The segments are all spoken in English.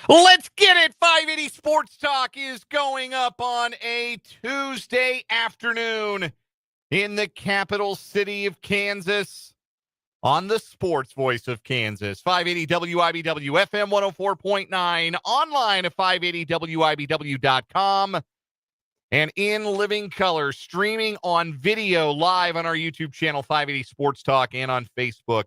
Let's get it. 580 Sports Talk is going up on a Tuesday afternoon in the capital city of Kansas on the sports voice of Kansas. 580 WIBW FM 104.9, online at 580WIBW.com, and in living color, streaming on video live on our YouTube channel, 580 Sports Talk, and on Facebook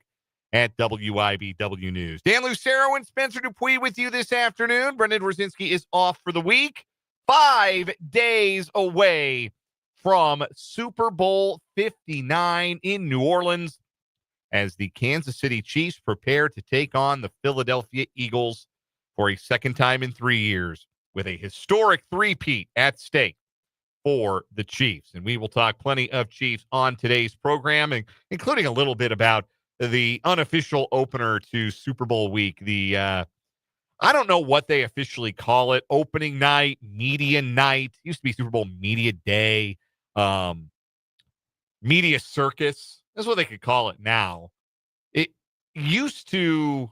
at WIBW News. Dan Lucero and Spencer Dupuis with you this afternoon. Brendan Rosinski is off for the week. 5 days away from Super Bowl 59 in New Orleans as the Kansas City Chiefs prepare to take on the Philadelphia Eagles for a second time in 3 years with a historic three-peat at stake for the Chiefs. And we will talk plenty of Chiefs on today's program, including a little bit about the unofficial opener to Super Bowl week. I don't know what they officially call it. Opening night, media night. It used to be Super Bowl media day, media circus. That's what they could call it now. It used to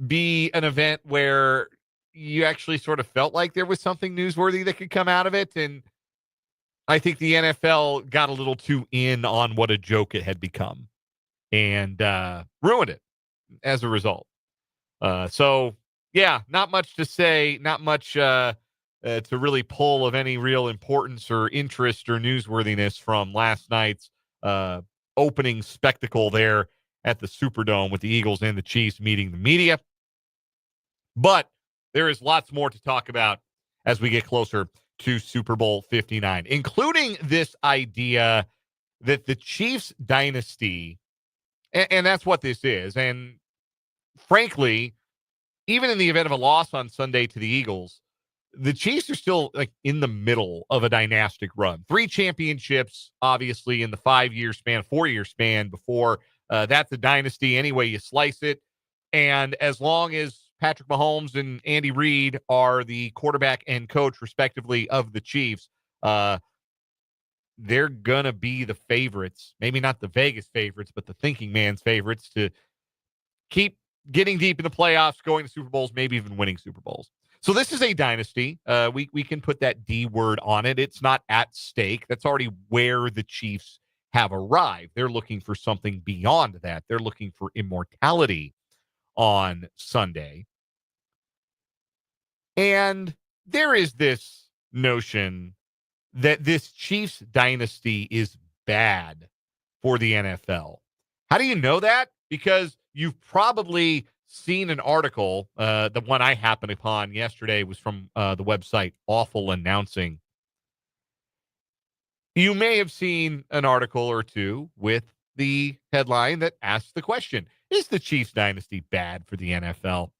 be an event where you actually sort of felt like there was something newsworthy that could come out of it. And I think the NFL got a little too in on what a joke it had become and ruined it as a result. So, yeah, not much to say, not much to really pull of any real importance or interest or newsworthiness from last night's opening spectacle there at the Superdome with the Eagles and the Chiefs meeting the media. But there is lots more to talk about as we get closer to Super Bowl 59, including this idea that the Chiefs dynasty, and that's what this is. And frankly, even in the event of a loss on Sunday to the Eagles, the Chiefs are still like in the middle of a dynastic run. 3 championships, obviously, in the 4-year span before that's a dynasty any way you slice it. And as long as Patrick Mahomes and Andy Reid are the quarterback and coach, respectively, of the Chiefs, they're going to be the favorites, maybe not the Vegas favorites, but the thinking man's favorites to keep getting deep in the playoffs, going to Super Bowls, maybe even winning Super Bowls. So this is a dynasty. We can put that D word on it. It's not at stake. That's already where the Chiefs have arrived. They're looking for something beyond that. They're looking for immortality on Sunday. And there is this notion that this Chiefs dynasty is bad for the NFL. How do you know that? Because you've probably seen an article. The one I happened upon yesterday was from the website Awful Announcing. You may have seen an article or two with the headline that asks the question, is the Chiefs dynasty bad for the NFL?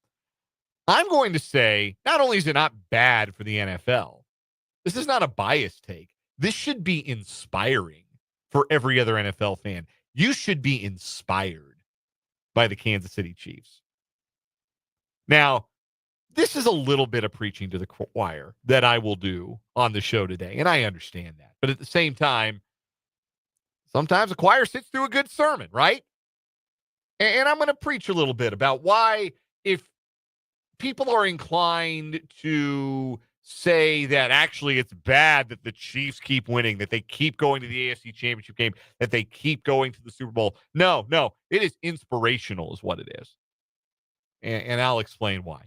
I'm going to say, not only is it not bad for the NFL, this is not a biased take. This should be inspiring for every other NFL fan. You should be inspired by the Kansas City Chiefs. Now, this is a little bit of preaching to the choir that I will do on the show today, and I understand that. But at the same time, sometimes a choir sits through a good sermon, right? And I'm going to preach a little bit about why, if people are inclined to say that actually it's bad that the Chiefs keep winning, that they keep going to the AFC Championship game, that they keep going to the Super Bowl. No, it is inspirational is what it is. And I'll explain why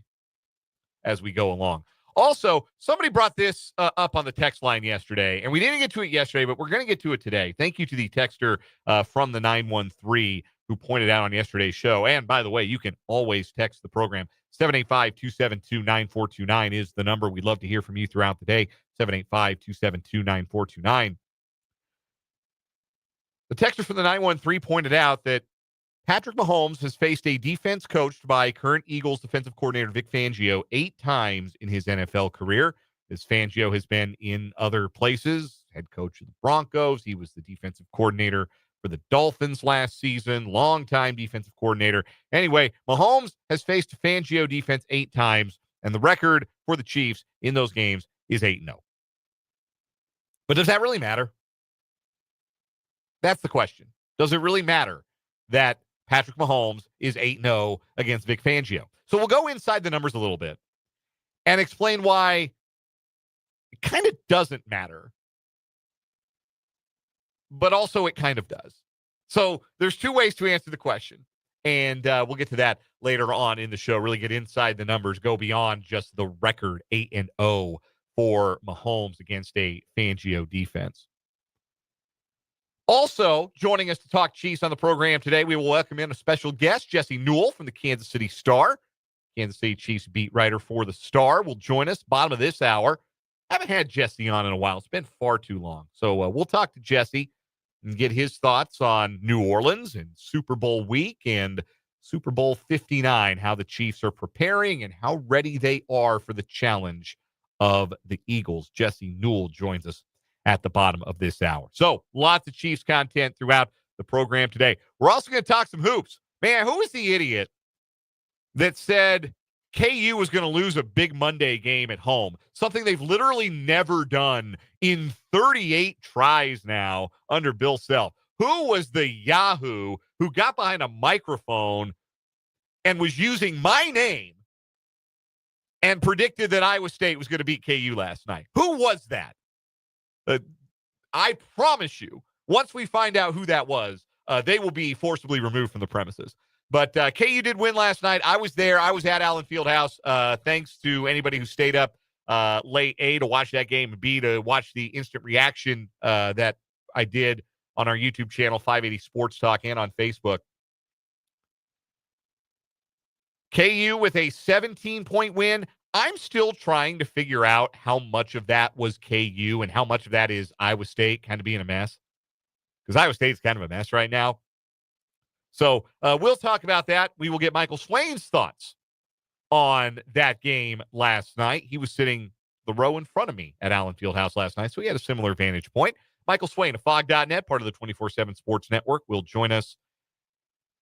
as we go along. Also, somebody brought this up on the text line yesterday, and we didn't get to it yesterday, but we're going to get to it today. Thank you to the texter from the 913 who pointed out on yesterday's show. And by the way, you can always text the program. 785-272-9429 is the number. We'd love to hear from you throughout the day. 785-272-9429. The texter from the 913 pointed out that Patrick Mahomes has faced a defense coached by current Eagles defensive coordinator Vic Fangio 8 times in his NFL career. As Fangio has been in other places, head coach of the Broncos. He was the defensive coordinator for the Dolphins last season, longtime defensive coordinator. Anyway, Mahomes has faced Fangio defense 8 times, and the record for the Chiefs in those games is 8-0. But does that really matter? That's the question. Does it really matter that Patrick Mahomes is 8-0 against Vic Fangio? So we'll go inside the numbers a little bit and explain why it kind of doesn't matter, but also it kind of does. So there's two ways to answer the question. And we'll get to that later on in the show. Really get inside the numbers, go beyond just the record 8-0 for Mahomes against a Fangio defense. Also, joining us to talk Chiefs on the program today, we will welcome in a special guest, Jesse Newell from the Kansas City Star. Kansas City Chiefs beat writer for the Star will join us bottom of this hour. Haven't had Jesse on in a while. It's been far too long. So we'll talk to Jesse and get his thoughts on New Orleans and Super Bowl week and Super Bowl 59, how the Chiefs are preparing and how ready they are for the challenge of the Eagles. Jesse Newell joins us at the bottom of this hour. So lots of Chiefs content throughout the program today. We're also going to talk some hoops. Man, who was the idiot that said KU was going to lose a big Monday game at home, something they've literally never done in 38 tries now under Bill Self? Who was the Yahoo who got behind a microphone and was using my name and predicted that Iowa State was going to beat KU last night? Who was that? I promise you, once we find out who that was, they will be forcibly removed from the premises. But KU did win last night. I was there. I was at Allen Fieldhouse. Thanks to anybody who stayed up late, A, to watch that game, and B, to watch the instant reaction that I did on our YouTube channel, 580 Sports Talk, and on Facebook. KU with a 17-point win. I'm still trying to figure out how much of that was KU and how much of that is Iowa State kind of being a mess. Because Iowa State is kind of a mess right now. So we'll talk about that. We will get Michael Swain's thoughts on that game last night. He was sitting the row in front of me at Allen Fieldhouse last night, so he had a similar vantage point. Michael Swain of Fog.net, part of the 24/7 Sports Network, will join us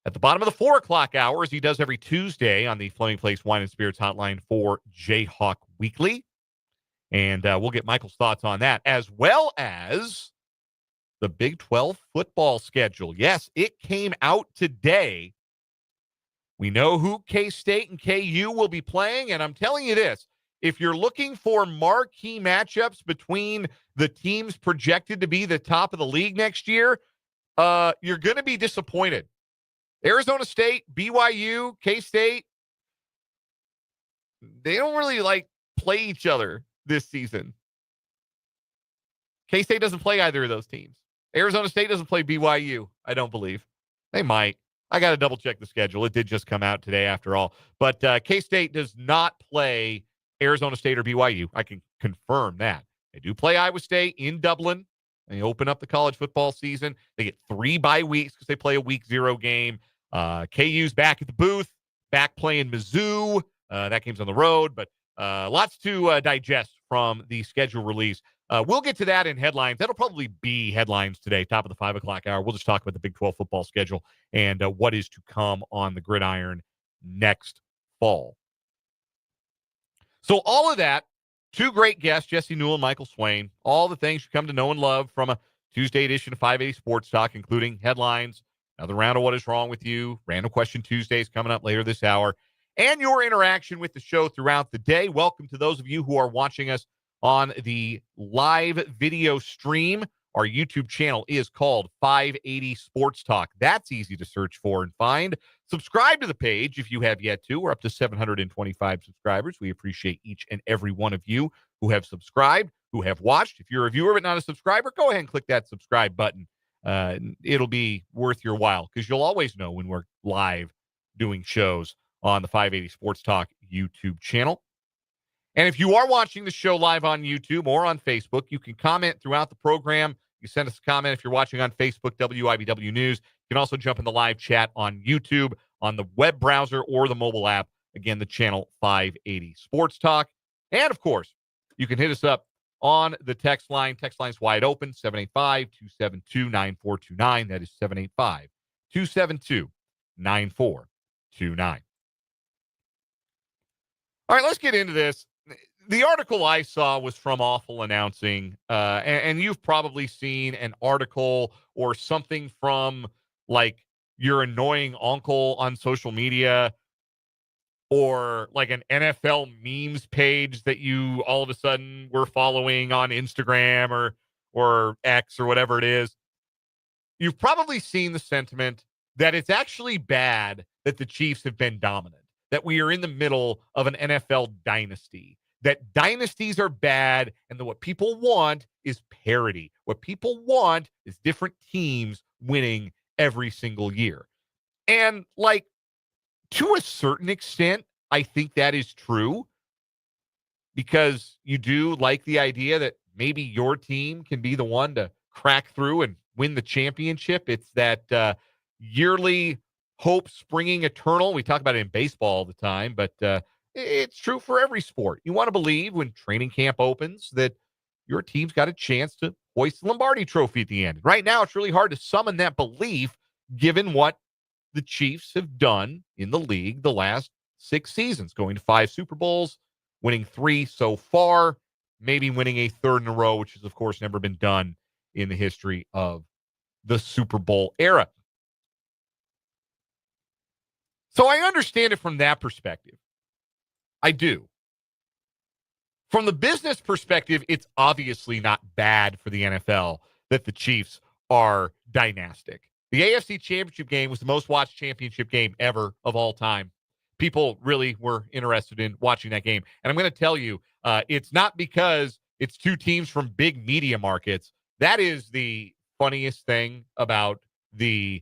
at the bottom of the 4 o'clock hour, as he does every Tuesday on the Fleming Place Wine and Spirits hotline for Jayhawk Weekly. And we'll get Michael's thoughts on that, as well as the Big 12 football schedule. Yes, it came out today. We know who K-State and KU will be playing, and I'm telling you this, if you're looking for marquee matchups between the teams projected to be the top of the league next year, you're going to be disappointed. Arizona State, BYU, K-State, they don't really play each other this season. K-State doesn't play either of those teams. Arizona State doesn't play BYU, I don't believe. They might. I got to double check the schedule. It did just come out today after all. But K-State does not play Arizona State or BYU. I can confirm that. They do play Iowa State in Dublin. They open up the college football season. They get 3 bye weeks because they play a week 0 game. KU's back at the booth, back playing Mizzou. That game's on the road, but lots to digest from the schedule release. We'll get to that in headlines. That'll probably be headlines today, top of the 5 o'clock hour. We'll just talk about the Big 12 football schedule and what is to come on the gridiron next fall. So all of that, 2 great guests, Jesse Newell and Michael Swain, all the things you come to know and love from a Tuesday edition of 580 Sports Talk, including headlines, another round of What Is Wrong With You, Random Question Tuesdays coming up later this hour, and your interaction with the show throughout the day. Welcome to those of you who are watching us on the live video stream. Our YouTube channel is called 580 Sports Talk. That's easy to search for and find. Subscribe to the page if you have yet to. We're up to 725 subscribers. We appreciate each and every one of you who have subscribed, who have watched. If you're a viewer but not a subscriber, go ahead and click that subscribe button. It'll be worth your while because you'll always know when we're live doing shows on the 580 Sports Talk YouTube channel. And if you are watching the show live on YouTube or on Facebook, you can comment throughout the program. You send us a comment if you're watching on Facebook, WIBW News. You can also jump in the live chat on YouTube, on the web browser, or the mobile app. Again, the channel 580 Sports Talk. And, of course, you can hit us up on the text line. Text line's wide open, 785-272-9429. That is 785-272-9429. All right, let's get into this. The article I saw was from Awful Announcing, and you've probably seen an article or something from, your annoying uncle on social media or like an NFL memes page that you all of a sudden were following on Instagram or X or whatever it is, you've probably seen the sentiment that it's actually bad that the Chiefs have been dominant, that we are in the middle of an NFL dynasty, that dynasties are bad, and that what people want is parity. What people want is different teams winning every single year. And like, to a certain extent, I think that is true, because you do like the idea that maybe your team can be the one to crack through and win the championship. It's that yearly hope springing eternal. We talk about it in baseball all the time, but it's true for every sport. You want to believe when training camp opens that your team's got a chance to hoist the Lombardi Trophy at the end. Right now, it's really hard to summon that belief given what the Chiefs have done in the league the last 6 seasons, going to 5 Super Bowls, winning 3 so far, maybe winning a third in a row, which has, of course, never been done in the history of the Super Bowl era. So I understand it from that perspective. I do. From the business perspective, it's obviously not bad for the NFL that the Chiefs are dynastic. The AFC Championship game was the most watched championship game ever of all time. People really were interested in watching that game. And I'm going to tell you, it's not because it's 2 teams from big media markets. That is the funniest thing about the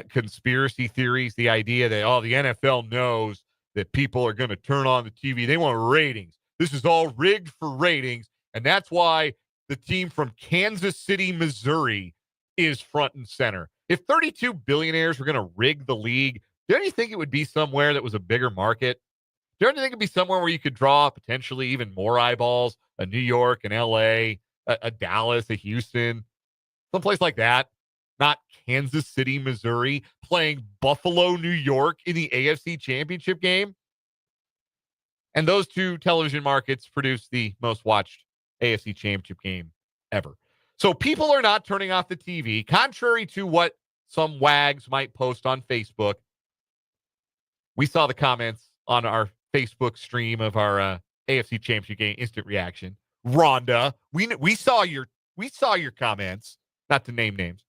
conspiracy theories, the idea that, the NFL knows that people are going to turn on the TV. They want ratings. This is all rigged for ratings. And that's why the team from Kansas City, Missouri is front and center. If 32 billionaires were going to rig the league, don't you think it would be somewhere that was a bigger market? Don't you think it'd be somewhere where you could draw potentially even more eyeballs? A New York, an LA, a Dallas, a Houston, someplace like that. Not Kansas City, Missouri, playing Buffalo, New York in the AFC Championship game. And those 2 television markets produce the most watched AFC Championship game ever. So people are not turning off the TV, contrary to what some wags might post on Facebook. We saw the comments on our Facebook stream of our AFC Championship game instant reaction. Rhonda, we saw your comments, not to name names.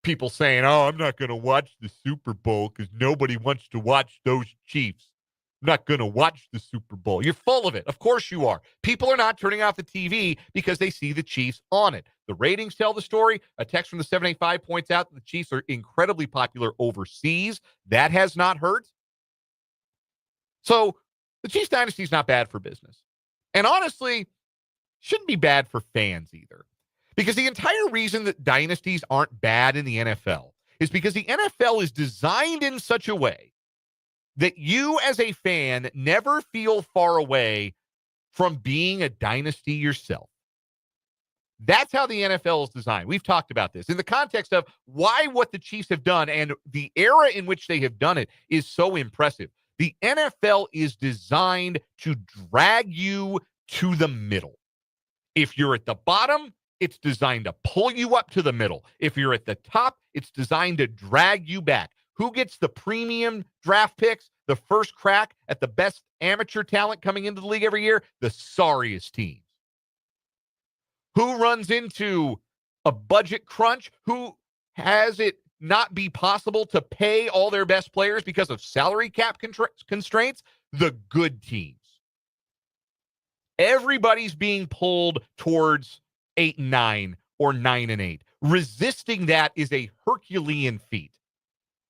People saying, "Oh, I'm not going to watch the Super Bowl because nobody wants to watch those Chiefs. I'm not going to watch the Super Bowl." You're full of it. Of course you are. People are not turning off the TV because they see the Chiefs on it. The ratings tell the story. A text from the 785 points out that the Chiefs are incredibly popular overseas. That has not hurt. So the Chiefs dynasty is not bad for business. And honestly, shouldn't be bad for fans either. Because the entire reason that dynasties aren't bad in the NFL is because the NFL is designed in such a way that you as a fan never feel far away from being a dynasty yourself. That's how the NFL is designed. We've talked about this in the context of why what the Chiefs have done and the era in which they have done it is so impressive. The NFL is designed to drag you to the middle. If you're at the bottom, it's designed to pull you up to the middle. If you're at the top, it's designed to drag you back. Who gets the premium draft picks, the first crack at the best amateur talent coming into the league every year? The sorriest teams. Who runs into a budget crunch? Who has it not be possible to pay all their best players because of salary cap constraints? The good teams. Everybody's being pulled towards 8-9 or 9-8. Resisting that is a Herculean feat.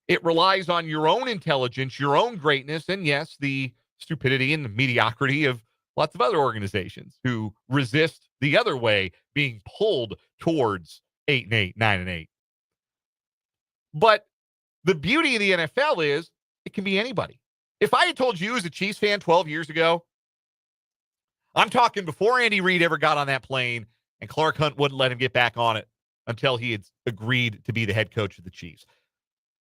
It relies on your own intelligence, your own greatness, and yes, the stupidity and the mediocrity of lots of other organizations who resist the other way, being pulled towards 8-8, 9-8. But the beauty of the NFL is it can be anybody. If I had told you as a Chiefs fan 12 years ago, I'm talking before Andy Reid ever got on that plane and Clark Hunt wouldn't let him get back on it until he had agreed to be the head coach of the Chiefs.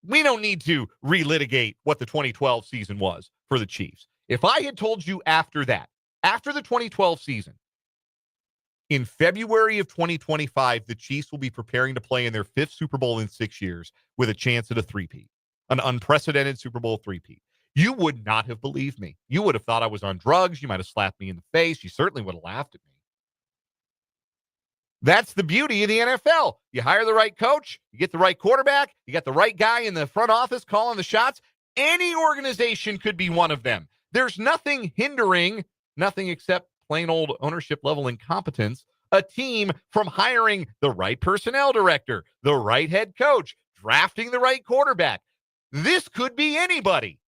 We don't need to relitigate what the 2012 season was for the Chiefs. If I had told you after that, after the 2012 season, in February of 2025, the Chiefs will be preparing to play in their 5th Super Bowl in 6 years with a chance at a three-peat, an unprecedented Super Bowl three-peat. you would not have believed me. You would have thought I was on drugs. You might have slapped me in the face. You certainly would have laughed at me. That's the beauty of the NFL. You hire the right coach, you get the right quarterback, you got the right guy in the front office calling the shots. Any organization could be one of them. There's nothing hindering, nothing except plain old ownership level incompetence, a team from hiring the right personnel director, the right head coach, drafting the right quarterback. This could be anybody.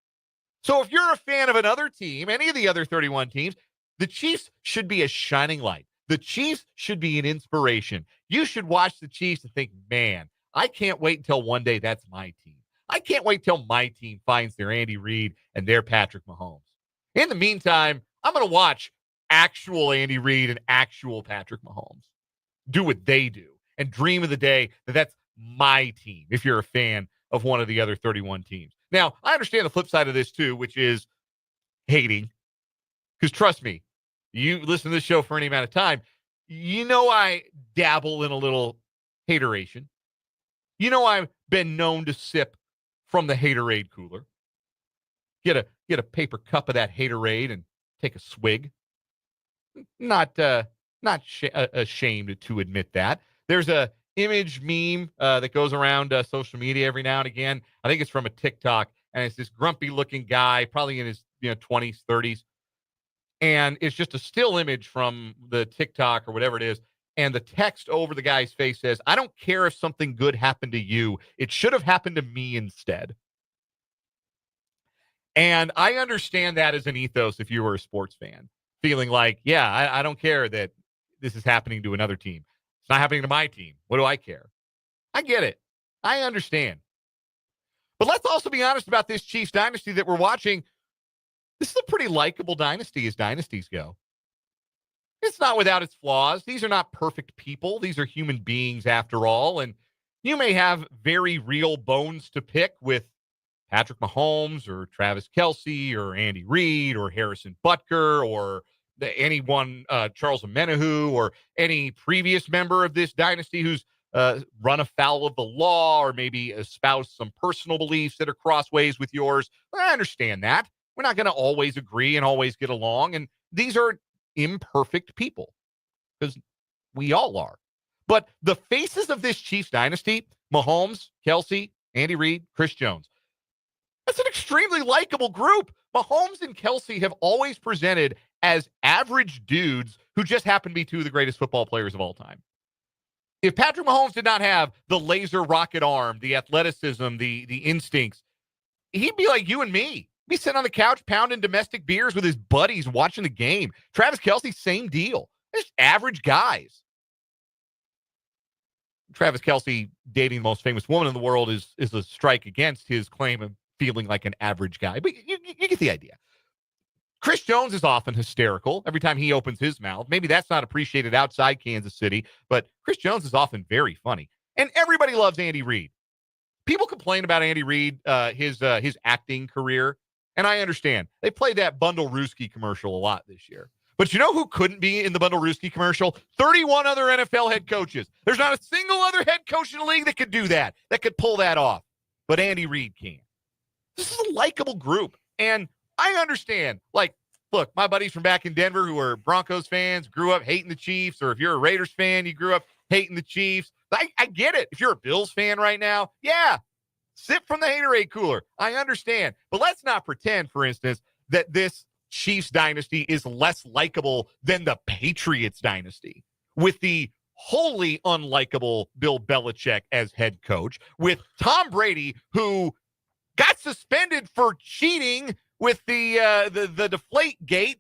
So if you're a fan of another team, any of the other 31 teams, the Chiefs should be a shining light. The Chiefs should be an inspiration. You should watch the Chiefs and think, man, I can't wait until one day that's my team. I can't wait till my team finds their Andy Reid and their Patrick Mahomes. In the meantime, I'm going to watch actual Andy Reid and actual Patrick Mahomes do what they do and dream of the day that that's my team if you're a fan of one of the other 31 teams. Now, I understand the flip side of this too, which is hating. Because trust me, you listen to this show for any amount of time, you know I dabble in a little hateration. You know I've been known to sip from the haterade cooler. Get a paper cup of that haterade and take a swig. Not ashamed to admit that. There's a image meme that goes around social media every now and again. I think it's from a TikTok, and it's this grumpy looking guy, probably in his 20s, 30s. And it's just a still image from the TikTok or whatever it is. And the text over the guy's face says, I don't care if something good happened to you. It should have happened to me instead. And I understand that as an ethos if you were a sports fan. Feeling like, yeah, I don't care that this is happening to another team. It's not happening to my team. What do I care? I get it. I understand. But let's also be honest about this Chiefs dynasty that we're watching. This is a pretty likable dynasty as dynasties go. It's not without its flaws. These are not perfect people. These are human beings after all. And you may have very real bones to pick with Patrick Mahomes or Travis Kelce or Andy Reid or Harrison Butker or anyone, Charles Omenihu, or any previous member of this dynasty who's run afoul of the law or maybe espoused some personal beliefs that are crossways with yours. I understand that. We're not going to always agree and always get along. And these are imperfect people because we all are. But the faces of this Chiefs dynasty, Mahomes, Kelce, Andy Reid, Chris Jones, that's an extremely likable group. Mahomes and Kelce have always presented as average dudes who just happen to be two of the greatest football players of all time. If Patrick Mahomes did not have the laser rocket arm, the athleticism, the instincts, he'd be like you and me. Be sitting on the couch pounding domestic beers with his buddies watching the game. Travis Kelce, same deal. They're just average guys. Travis Kelce dating the most famous woman in the world is a strike against his claim of feeling like an average guy. But you get the idea. Chris Jones is often hysterical every time he opens his mouth. Maybe that's not appreciated outside Kansas City, but Chris Jones is often very funny. And everybody loves Andy Reid. People complain about Andy Reid, his acting career. And I understand. They played that Bundle-Ruski commercial a lot this year. But you know who couldn't be in the Bundle-Ruski commercial? 31 other NFL head coaches. There's not a single other head coach in the league that could do that could pull that off. But Andy Reid can. This is a likable group. And I understand. Like, look, my buddies from back in Denver who are Broncos fans, grew up hating the Chiefs, or if you're a Raiders fan, you grew up hating the Chiefs. I get it. If you're a Bills fan right now, yeah, sip from the haterade cooler. I understand. But let's not pretend, for instance, that this Chiefs dynasty is less likable than the Patriots dynasty with the wholly unlikable Bill Belichick as head coach, with Tom Brady, who got suspended for cheating with the deflate gate.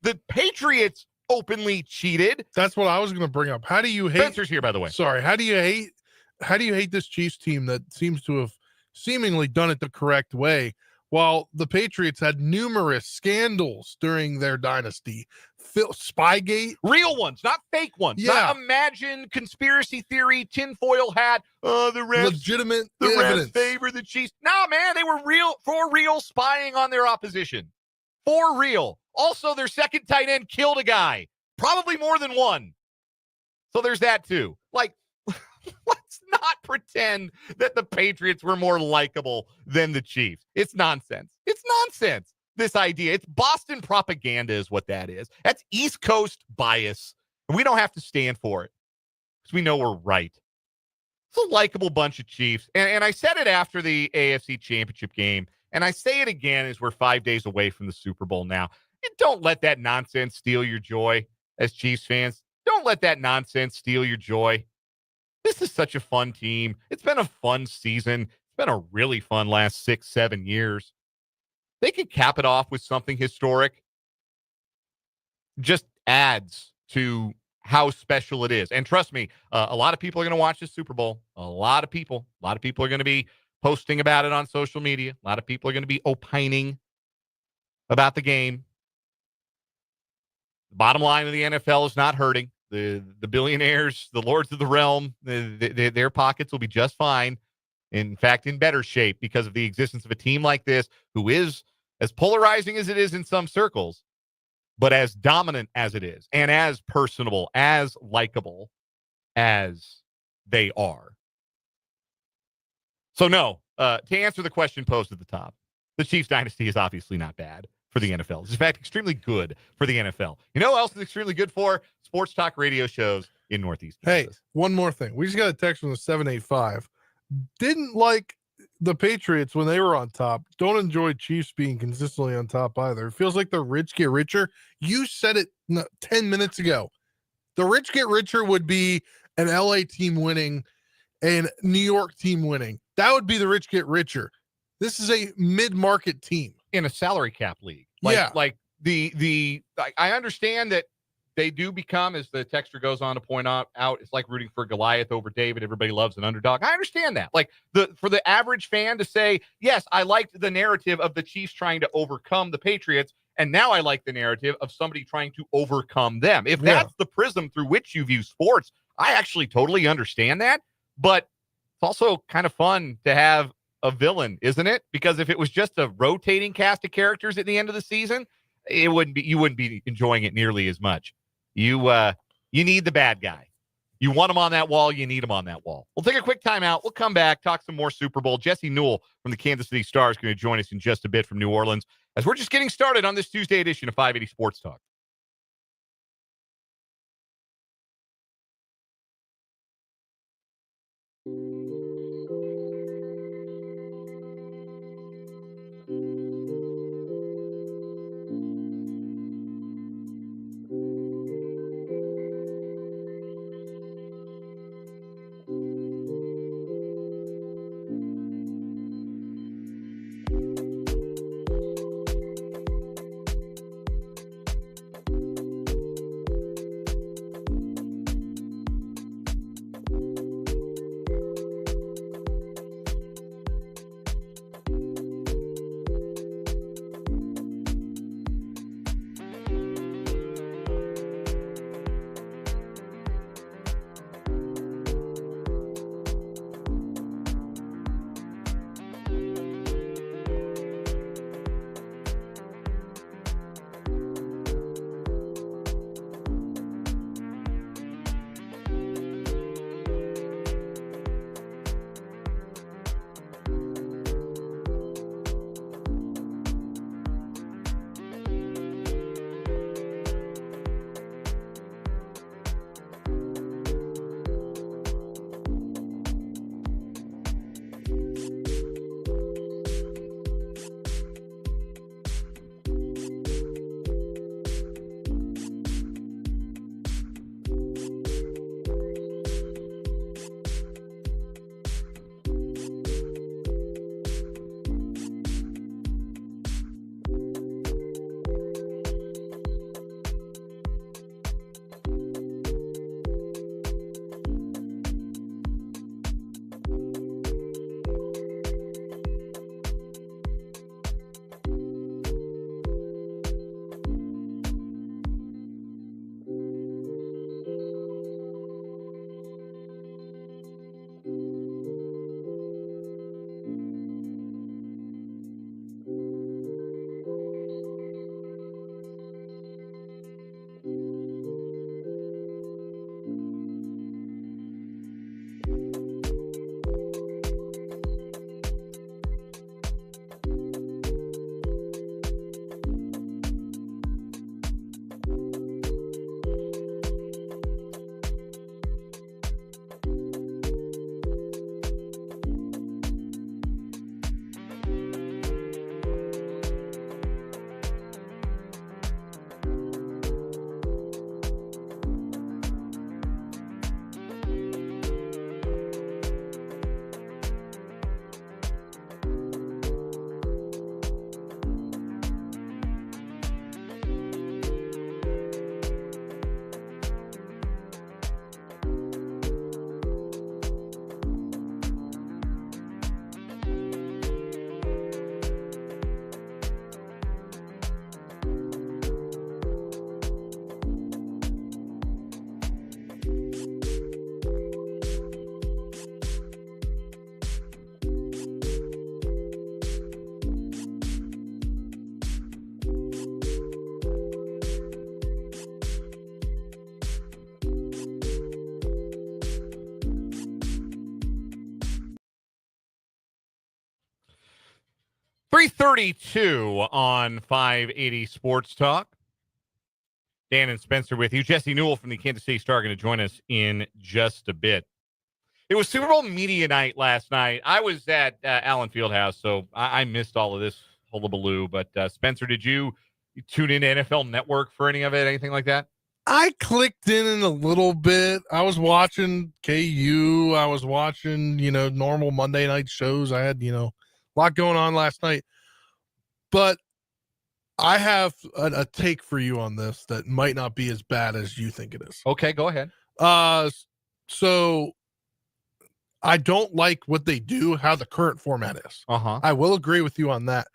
The Patriots openly cheated. That's what I was going to bring up. How do you hate Spencer's here, by the way. Sorry. How do you hate this Chiefs team that seems to have seemingly done it the correct way, while the Patriots had numerous scandals during their dynasty? Spygate, real ones, not fake ones. Yeah. Not imagined conspiracy theory, tinfoil hat. The refs, legitimate the evidence. refs favor the Chiefs. No, man, they were for real spying on their opposition. For real. Also, their second tight end killed a guy, probably more than one. So there's that too. Like, let's not pretend that the Patriots were more likable than the Chiefs. It's nonsense. It's nonsense, this idea. It's Boston propaganda is what that is. That's East Coast bias. And we don't have to stand for it because we know we're right. It's a likable bunch of Chiefs. And I said it after the AFC Championship game, and I say it again as we're 5 days away from the Super Bowl now. And don't let that nonsense steal your joy as Chiefs fans. Don't let that nonsense steal your joy. This is such a fun team. It's been a fun season. It's been a really fun last 6-7 years. They could cap it off with something historic. Just adds to how special it is. And trust me, a lot of people are going to watch the Super Bowl. A lot of people are going to be posting about it on social media. A lot of people are going to be opining about the game. The bottom line of the NFL is not hurting. The billionaires, the lords of the realm, their pockets will be just fine. In fact, in better shape because of the existence of a team like this who is as polarizing as it is in some circles, but as dominant as it is and as personable, as likable as they are. So no, to answer the question posed at the top, the Chiefs dynasty is obviously not bad for the NFL. It's in fact extremely good for the NFL. You know what else is extremely good for? Sports talk radio shows in Northeast Kansas. Hey, one more thing. We just got a text from the 785. Didn't like the Patriots when they were on top. Don't enjoy Chiefs being consistently on top either. It feels like the rich get richer. You said it 10 minutes ago. The rich get richer would be an LA team winning and New York team winning. That would be the rich get richer. This is a mid-market team in a salary cap league. Like I understand that they do become, as the texter goes on to point out, it's like rooting for Goliath over David. Everybody loves an underdog. I understand that. Like for the average fan to say, yes, I liked the narrative of the Chiefs trying to overcome the Patriots, and now I like the narrative of somebody trying to overcome them. If that's the prism through which you view sports, I actually totally understand that. But it's also kind of fun to have a villain, isn't it? Because if it was just a rotating cast of characters at the end of the season, you wouldn't be enjoying it nearly as much. You need the bad guy. You want him on that wall. You need him on that wall. We'll take a quick timeout. We'll come back, talk some more Super Bowl. Jesse Newell from the Kansas City Star is going to join us in just a bit from New Orleans as we're just getting started on this Tuesday edition of 580 Sports Talk. 3:32 on 580 Sports Talk. Dan and Spencer with you. Jesse Newell from the Kansas City Star going to join us in just a bit. It was Super Bowl media night last night. I was at Allen Fieldhouse, so I missed all of this hullabaloo. But Spencer, did you tune in to NFL Network for any of it, anything like that? I clicked in a little bit. I was watching KU. I was watching, normal Monday night shows. I had, a lot going on last night. But I have a take for you on this that might not be as bad as you think it is. Okay, go ahead. So I don't like what they do, how the current format is. Uh-huh. I will agree with you on that.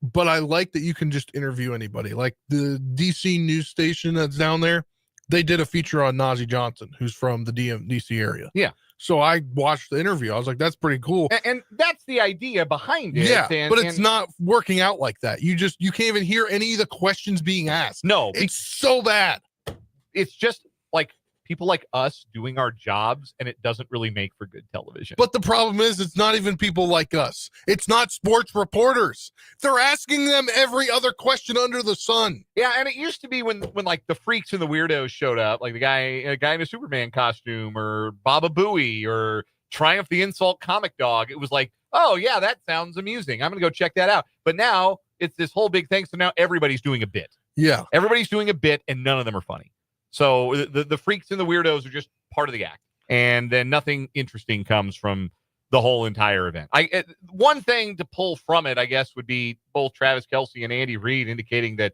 But I like that you can just interview anybody. Like the DC news station that's down there, they did a feature on Najee Johnson, who's from the DC area. Yeah. So I watched the interview. I was like, that's pretty cool. And that's the idea behind it. Yeah, but it's not working out like that. You can't even hear any of the questions being asked. No. It's so bad. It's just like people like us doing our jobs, and it doesn't really make for good television. But the problem is it's not even people like us. It's not sports reporters. They're asking them every other question under the sun. Yeah, and it used to be when like the freaks and the weirdos showed up, like a guy in a Superman costume, or Baba Booey, or Triumph the Insult Comic Dog. It was like, oh yeah, that sounds amusing. I'm gonna go check that out. But now it's this whole big thing. So now everybody's doing a bit. Yeah, everybody's doing a bit, and none of them are funny. So the freaks and the weirdos are just part of the act, and then nothing interesting comes from the whole entire event. One thing to pull from it, I guess, would be both Travis Kelce and Andy Reid indicating that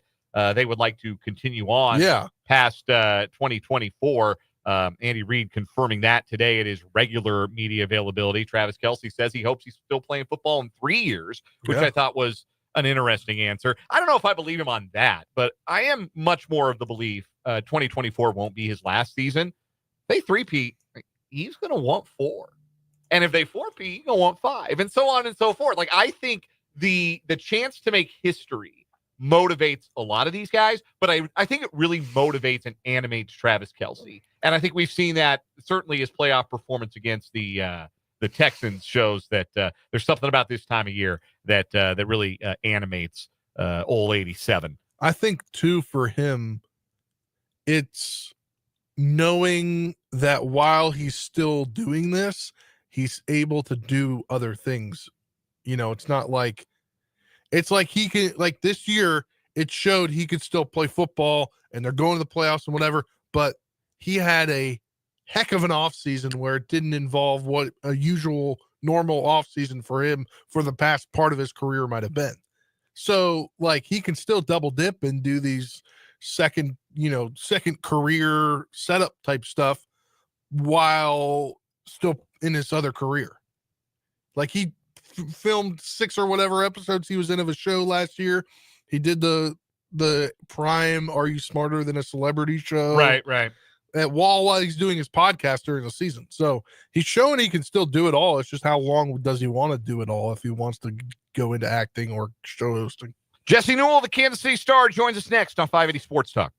they would like to continue on past 2024. Andy Reid confirming that today at his regular media availability. Travis Kelce says he hopes he's still playing football in 3 years, which I thought was an interesting answer. I don't know if I believe him on that, but I am much more of the belief 2024 won't be his last season. They three-peat, he's going to want 4. And if they 4-peat, he's going to want 5, and so on and so forth. Like, I think the chance to make history motivates a lot of these guys, but I think it really motivates and animates Travis Kelce. And I think we've seen that certainly his playoff performance against the Texans shows that there's something about this time of year that really animates old 87. I think too for him, it's knowing that while he's still doing this, he's able to do other things. It's not like he can, like this year, it showed he could still play football and they're going to the playoffs and whatever, but he had a heck of an off season where it didn't involve what a usual normal off season for him for the past part of his career might have been. So like he can still double dip and do these second career setup type stuff while still in his other career. Like he filmed 6 or whatever episodes he was in of a show last year. He did the Prime Are You Smarter Than a Celebrity show. Right. While he's doing his podcast during the season. So he's showing he can still do it all. It's just how long does he want to do it all if he wants to go into acting or show hosting. Jesse Newell, the Kansas City Star, joins us next on 580 Sports Talk.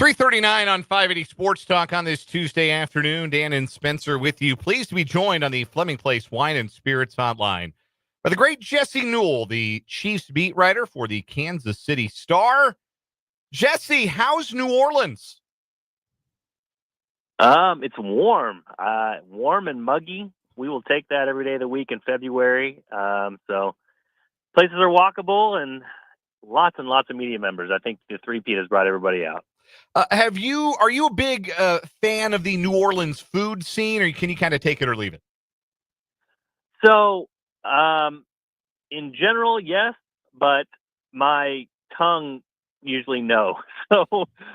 3:39 on 580 Sports Talk on this Tuesday afternoon. Dan and Spencer with you. Pleased to be joined on the Fleming Place Wine and Spirits Hotline by the great Jesse Newell, the Chiefs beat writer for the Kansas City Star. Jesse, how's New Orleans? It's warm, warm and muggy. We will take that every day of the week in February. So places are walkable and lots of media members. I think the three-peat has brought everybody out. Are you a big fan of the New Orleans food scene, or can you kind of take it or leave it? So, in general, yes, but my tongue usually no. So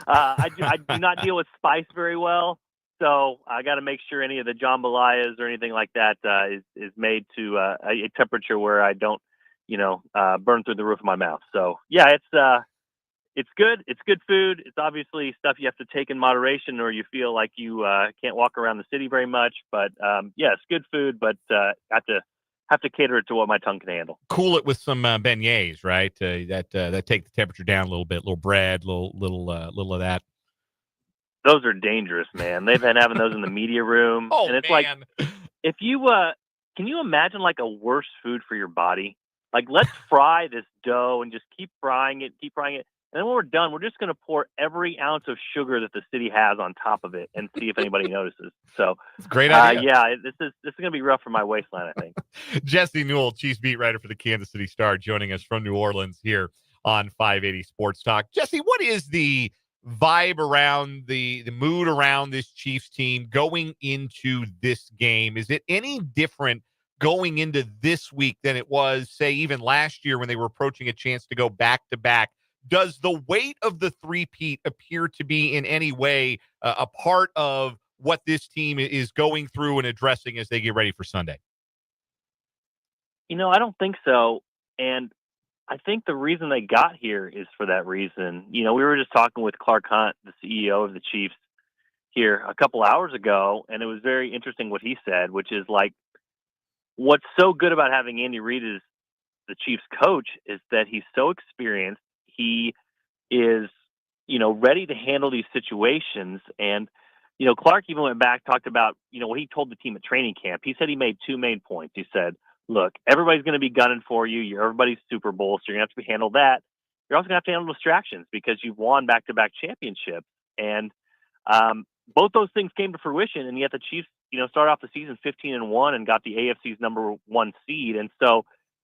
I do not deal with spice very well. So I got to make sure any of the jambalayas or anything like that is made to a temperature where I don't, burn through the roof of my mouth. So yeah, it's good. It's good food. It's obviously stuff you have to take in moderation, or you feel like you can't walk around the city very much. But yeah, it's good food, but have to cater it to what my tongue can handle. Cool it with some beignets, right? That take the temperature down a little bit. Little bread, little of that. Those are dangerous, man. They've been having those in the media room, and it's man. like, if you can you imagine like a worse food for your body? Like, let's fry this dough and just keep frying it. And then when we're done, we're just going to pour every ounce of sugar that the city has on top of it and see if anybody notices. So, great idea. Yeah, this is going to be rough for my waistline, I think. Jesse Newell, Chiefs beat writer for the Kansas City Star, joining us from New Orleans here on 580 Sports Talk. Jesse, what is the vibe around the mood around this Chiefs team going into this game? Is it any different going into this week than it was, say, even last year when they were approaching a chance to go back-to-back? Does the weight of the three-peat appear to be in any way a part of what this team is going through and addressing as they get ready for Sunday? I don't think so. And I think the reason they got here is for that reason. We were just talking with Clark Hunt, the CEO of the Chiefs, here a couple hours ago, and it was very interesting what he said, which is like, what's so good about having Andy Reid as the Chiefs coach is that he's so experienced. He is, ready to handle these situations. And, Clark even went back, talked about, what he told the team at training camp. He said he made two main points. He said, look, everybody's going to be gunning for you. You're everybody's Super Bowl, so you're going to have to handle that. You're also going to have to handle distractions because you've won back-to-back championships. And both those things came to fruition, and yet the Chiefs, started off the season 15-1 and got the AFC's number one seed. And so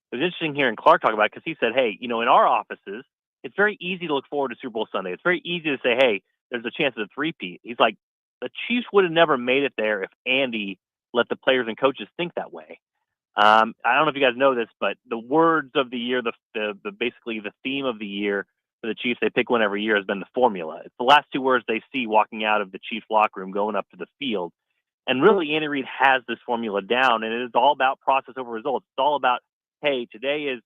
it was interesting hearing Clark talk about it because he said, hey, in our offices, it's very easy to look forward to Super Bowl Sunday. It's very easy to say, hey, there's a chance of a three-peat. He's like, the Chiefs would have never made it there if Andy let the players and coaches think that way. I don't know if you guys know this, but the words of the year, the basically the theme of the year for the Chiefs, they pick one every year, has been the formula. It's the last two words they see walking out of the Chiefs locker room going up to the field. And really, Andy Reid has this formula down, and it is all about process over results. It's all about, hey, today is,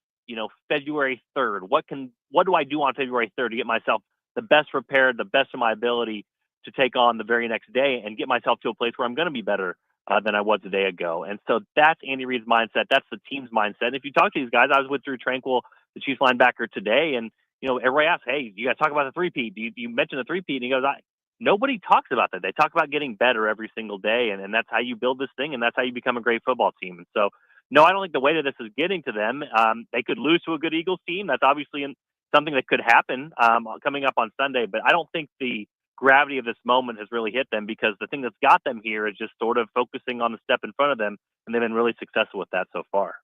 February 3rd. What do I do on February 3rd to get myself the best prepared, the best of my ability to take on the very next day and get myself to a place where I'm going to be better than I was a day ago. And so that's Andy Reid's mindset. That's the team's mindset. And if you talk to these guys, I was with Drew Tranquil, the Chiefs linebacker today, and, everybody asks, hey, you guys talk about the three-peat. You mentioned the three-peat, and he goes, nobody talks about that. They talk about getting better every single day, and that's how you build this thing, and that's how you become a great football team. And so, no, I don't think the weight of this is getting to them. They could lose to a good Eagles team. That's obviously something that could happen coming up on Sunday, but I don't think the gravity of this moment has really hit them because the thing that's got them here is just sort of focusing on the step in front of them, and they've been really successful with that so far.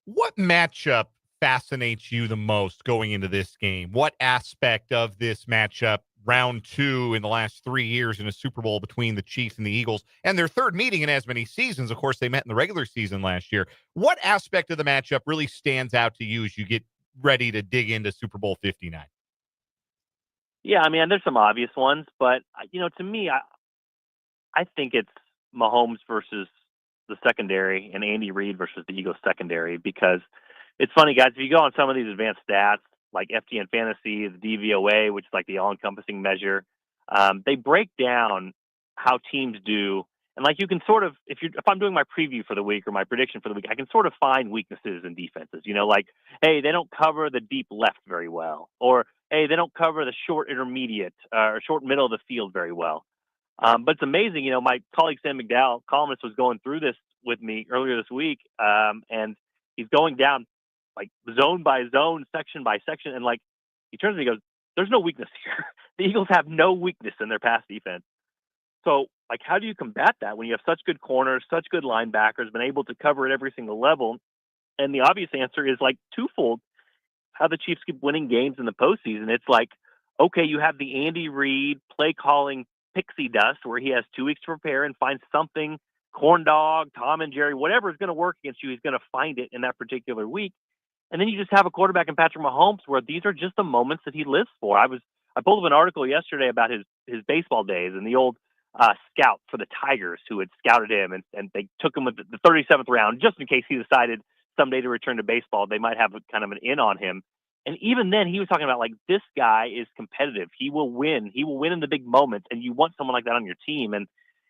What matchup fascinates you the most going into this game? What aspect of this matchup, round two in the last 3 years in a Super Bowl between the Chiefs and the Eagles, and their third meeting in as many seasons? Of course, they met in the regular season last year. What aspect of the matchup really stands out to you as you get ready to dig into Super Bowl 59? Yeah, I mean, there's some obvious ones, but, to me, I think it's Mahomes versus the secondary and Andy Reid versus the Eagles secondary, because it's funny, guys, if you go on some of these advanced stats like FTN Fantasy, the DVOA, which is like the all-encompassing measure, they break down how teams do. And like you can sort of, if I'm doing my preview for the week or my prediction for the week, I can sort of find weaknesses in defenses. Like, hey, they don't cover the deep left very well, or hey, they don't cover the short intermediate or short middle of the field very well. But it's amazing, my colleague Sam McDowell, columnist, was going through this with me earlier this week, and he's going down like zone by zone, section by section, and like he turns to me and goes, "There's no weakness here. The Eagles have no weakness in their pass defense." So, like, how do you combat that when you have such good corners, such good linebackers, been able to cover at every single level? And the obvious answer is like twofold. How the Chiefs keep winning games in the postseason. It's like, okay, you have the Andy Reid play calling pixie dust where he has 2 weeks to prepare and find something, corn dog, Tom and Jerry, whatever is going to work against you, he's going to find it in that particular week. And then you just have a quarterback in Patrick Mahomes where these are just the moments that he lives for. I pulled up an article yesterday about his baseball days and the old scout for the Tigers who had scouted him, and they took him with the 37th round just in case he decided someday to return to baseball. They might have kind of an in on him. And even then, he was talking about, like, this guy is competitive. He will win. He will win in the big moments, and you want someone like that on your team. And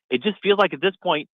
it just feels like at this point,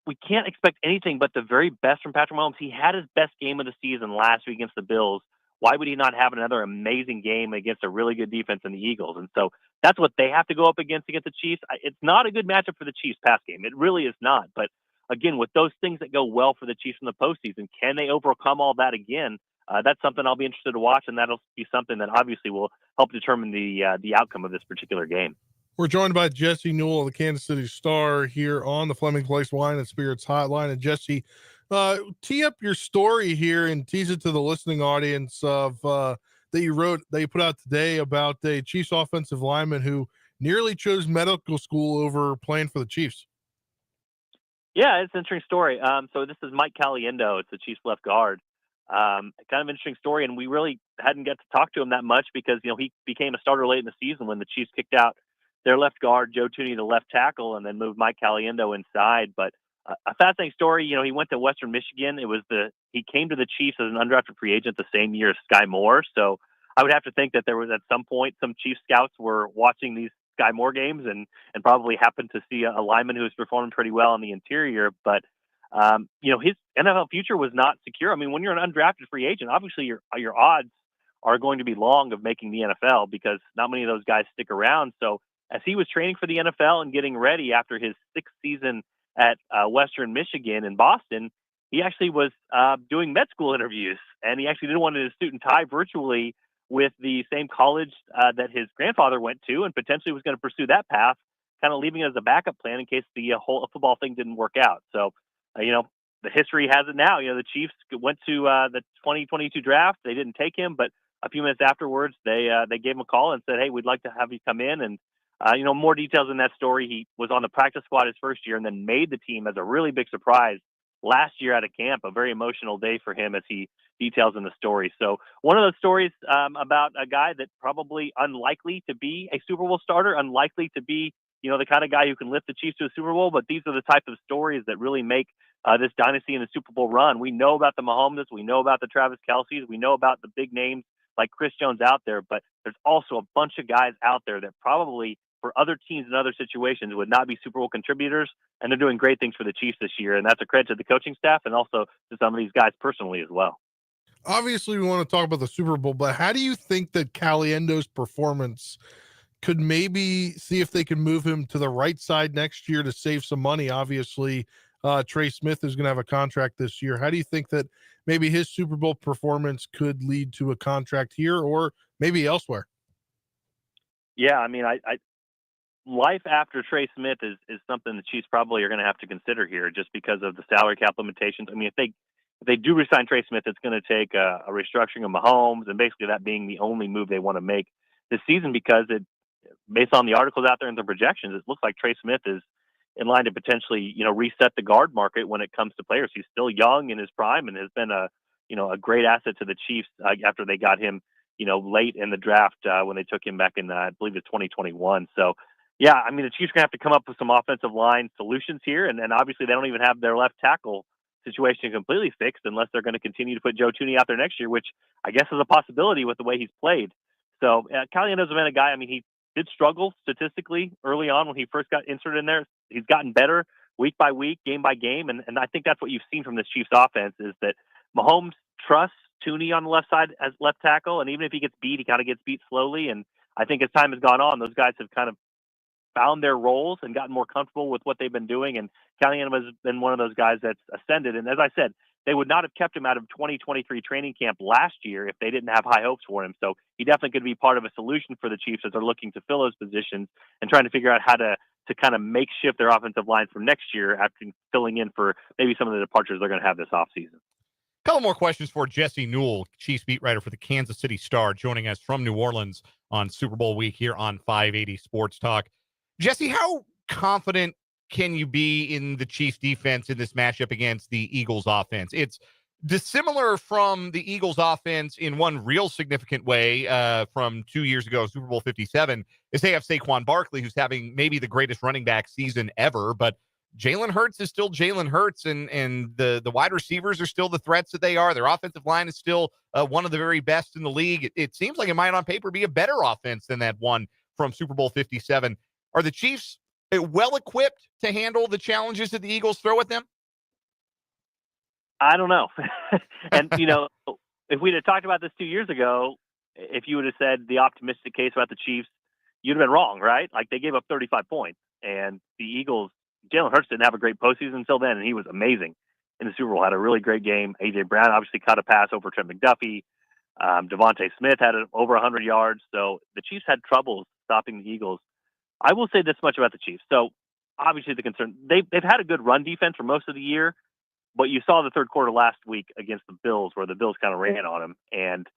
we can't expect anything but the very best from Patrick Mahomes. He had his best game of the season last week against the Bills. Why would he not have another amazing game against a really good defense in the Eagles? And so that's what they have to go up against the Chiefs. It's not a good matchup for the Chiefs pass game. It really is not. But again, with those things that go well for the Chiefs in the postseason, can they overcome all that again? That's something I'll be interested to watch, and that'll be something that obviously will help determine the outcome of this particular game. We're joined by Jesse Newell of the Kansas City Star here on the Fleming Place Wine and Spirits Hotline. And Jesse, tee up your story here and tease it to the listening audience of that you put out today about a Chiefs offensive lineman who nearly chose medical school over playing for the Chiefs. Yeah, it's an interesting story. So this is Mike Caliendo. It's the Chiefs left guard. Kind of interesting story, and we really hadn't got to talk to him that much because he became a starter late in the season when the Chiefs kicked out their left guard, Joe Tooney, the left tackle, and then moved Mike Caliendo inside. But a fascinating story. He went to Western Michigan. He came to the Chiefs as an undrafted free agent the same year as Sky Moore. So I would have to think that there was at some point some Chiefs scouts were watching these Sky Moore games and probably happened to see a lineman who was performing pretty well on the interior. But his NFL future was not secure. I mean, when you're an undrafted free agent, obviously your odds are going to be long of making the NFL because not many of those guys stick around. So as he was training for the NFL and getting ready after his 6th season at Western Michigan in Boston, he actually was doing med school interviews, and he actually didn't want to suit and tie virtually with the same college that his grandfather went to, and potentially was going to pursue that path, kind of leaving it as a backup plan in case the whole football thing didn't work out. So, the history has it now. The Chiefs went to the 2022 draft. They didn't take him, but a few minutes afterwards, they gave him a call and said, "Hey, we'd like to have you come in." And more details in that story. He was on the practice squad his first year and then made the team as a really big surprise last year at a camp, a very emotional day for him as he details in the story. So one of those stories about a guy that probably unlikely to be a Super Bowl starter, unlikely to be, the kind of guy who can lift the Chiefs to a Super Bowl, but these are the type of stories that really make this dynasty in the Super Bowl run. We know about the Mahomes, we know about the Travis Kelce's, we know about the big names like Chris Jones out there, but there's also a bunch of guys out there that probably for other teams in other situations would not be Super Bowl contributors, and they're doing great things for the Chiefs this year, and that's a credit to the coaching staff and also to some of these guys personally as well. Obviously, we want to talk about the Super Bowl, but how do you think that Caliendo's performance could maybe see if they can move him to the right side next year to save some money? Obviously, Trey Smith is going to have a contract this year. How do you think that maybe his Super Bowl performance could lead to a contract here or maybe elsewhere? Yeah, I mean, I life after Trey Smith is something the Chiefs probably are going to have to consider here just because of the salary cap limitations. I mean, if they do resign Trey Smith, it's going to take a restructuring of Mahomes and basically that being the only move they want to make this season because based on the articles out there and the projections, it looks like Trey Smith is in line to potentially, reset the guard market when it comes to players. He's still young in his prime and has been a great asset to the Chiefs after they got him, late in the draft when they took him back in, I believe it's 2021. So, yeah, I mean, the Chiefs are going to have to come up with some offensive line solutions here. And obviously they don't even have their left tackle situation completely fixed unless they're going to continue to put Joe Tooney out there next year, which I guess is a possibility with the way he's played. So Caliendo's been a guy, I mean, he did struggle statistically early on when he first got inserted in there. He's gotten better week by week, game by game. And I think that's what you've seen from this Chiefs offense is that Mahomes trusts Tooney on the left side as left tackle, and even if he gets beat, he kind of gets beat slowly. And I think as time has gone on, those guys have kind of found their roles and gotten more comfortable with what they've been doing. And Calian has been one of those guys that's ascended. And as I said, they would not have kept him out of 2023 training camp last year if they didn't have high hopes for him. So he definitely could be part of a solution for the Chiefs as they're looking to fill those positions and trying to figure out how to kind of makeshift their offensive line for next year after filling in for maybe some of the departures they're going to have this offseason. Couple more questions for Jesse Newell, Chiefs beat writer for the Kansas City Star, joining us from New Orleans on Super Bowl week here on 580 Sports Talk. Jesse, how confident can you be in the Chiefs defense in this matchup against the Eagles offense? It's dissimilar from the Eagles offense in one real significant way from 2 years ago, Super Bowl 57, is they have Saquon Barkley, who's having maybe the greatest running back season ever, but Jalen Hurts is still Jalen Hurts, and the wide receivers are still the threats that they are. Their offensive line is still one of the very best in the league. It seems like it might on paper be a better offense than that one from Super Bowl 57. Are the Chiefs well-equipped to handle the challenges that the Eagles throw at them? I don't know. And, if we'd have talked about this 2 years ago, if you would have said the optimistic case about the Chiefs, you'd have been wrong, right? Like, they gave up 35 points, and the Eagles, Jalen Hurts didn't have a great postseason until then, and he was amazing in the Super Bowl. Had a really great game. A.J. Brown obviously caught a pass over Trent McDuffie. Devontae Smith had over 100 yards. So the Chiefs had troubles stopping the Eagles. I will say this much about the Chiefs. So obviously the concern, they've had a good run defense for most of the year, but you saw the third quarter last week against the Bills where the Bills kind of ran on them. And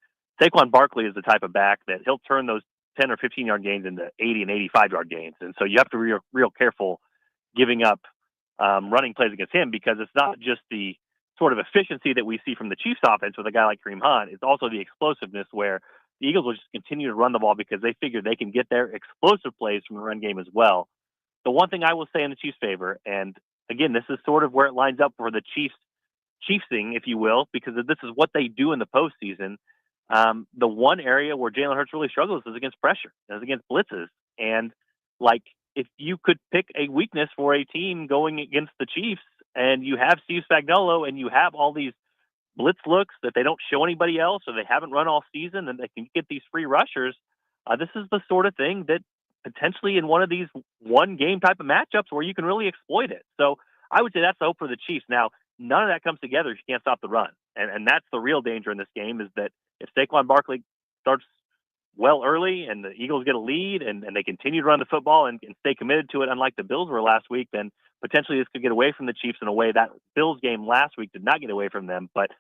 Saquon Barkley is the type of back that he'll turn those 10 or 15-yard gains into 80 and 85-yard gains. And so you have to be real careful giving up running plays against him, because it's not just the sort of efficiency that we see from the Chiefs offense with a guy like Kareem Hunt. It's also the explosiveness where the Eagles will just continue to run the ball because they figure they can get their explosive plays from the run game as well. The one thing I will say in the Chiefs' favor, and again, this is sort of where it lines up for the Chiefsing, if you will, because this is what they do in the postseason. The one area where Jalen Hurts really struggles is against pressure, is against blitzes. And like, if you could pick a weakness for a team going against the Chiefs, and you have Steve Spagnuolo and you have all these blitz looks that they don't show anybody else, or they haven't run all season, and they can get these free rushers, this is the sort of thing that potentially in one of these one game type of matchups where you can really exploit it. So I would say that's the hope for the Chiefs. Now, none of that comes together if you can't stop the run. And that's the real danger in this game, is that if Saquon Barkley starts well early and the Eagles get a lead and they continue to run the football and stay committed to it, unlike the Bills were last week, then potentially this could get away from the Chiefs in a way that Bills game last week did not get away from them. But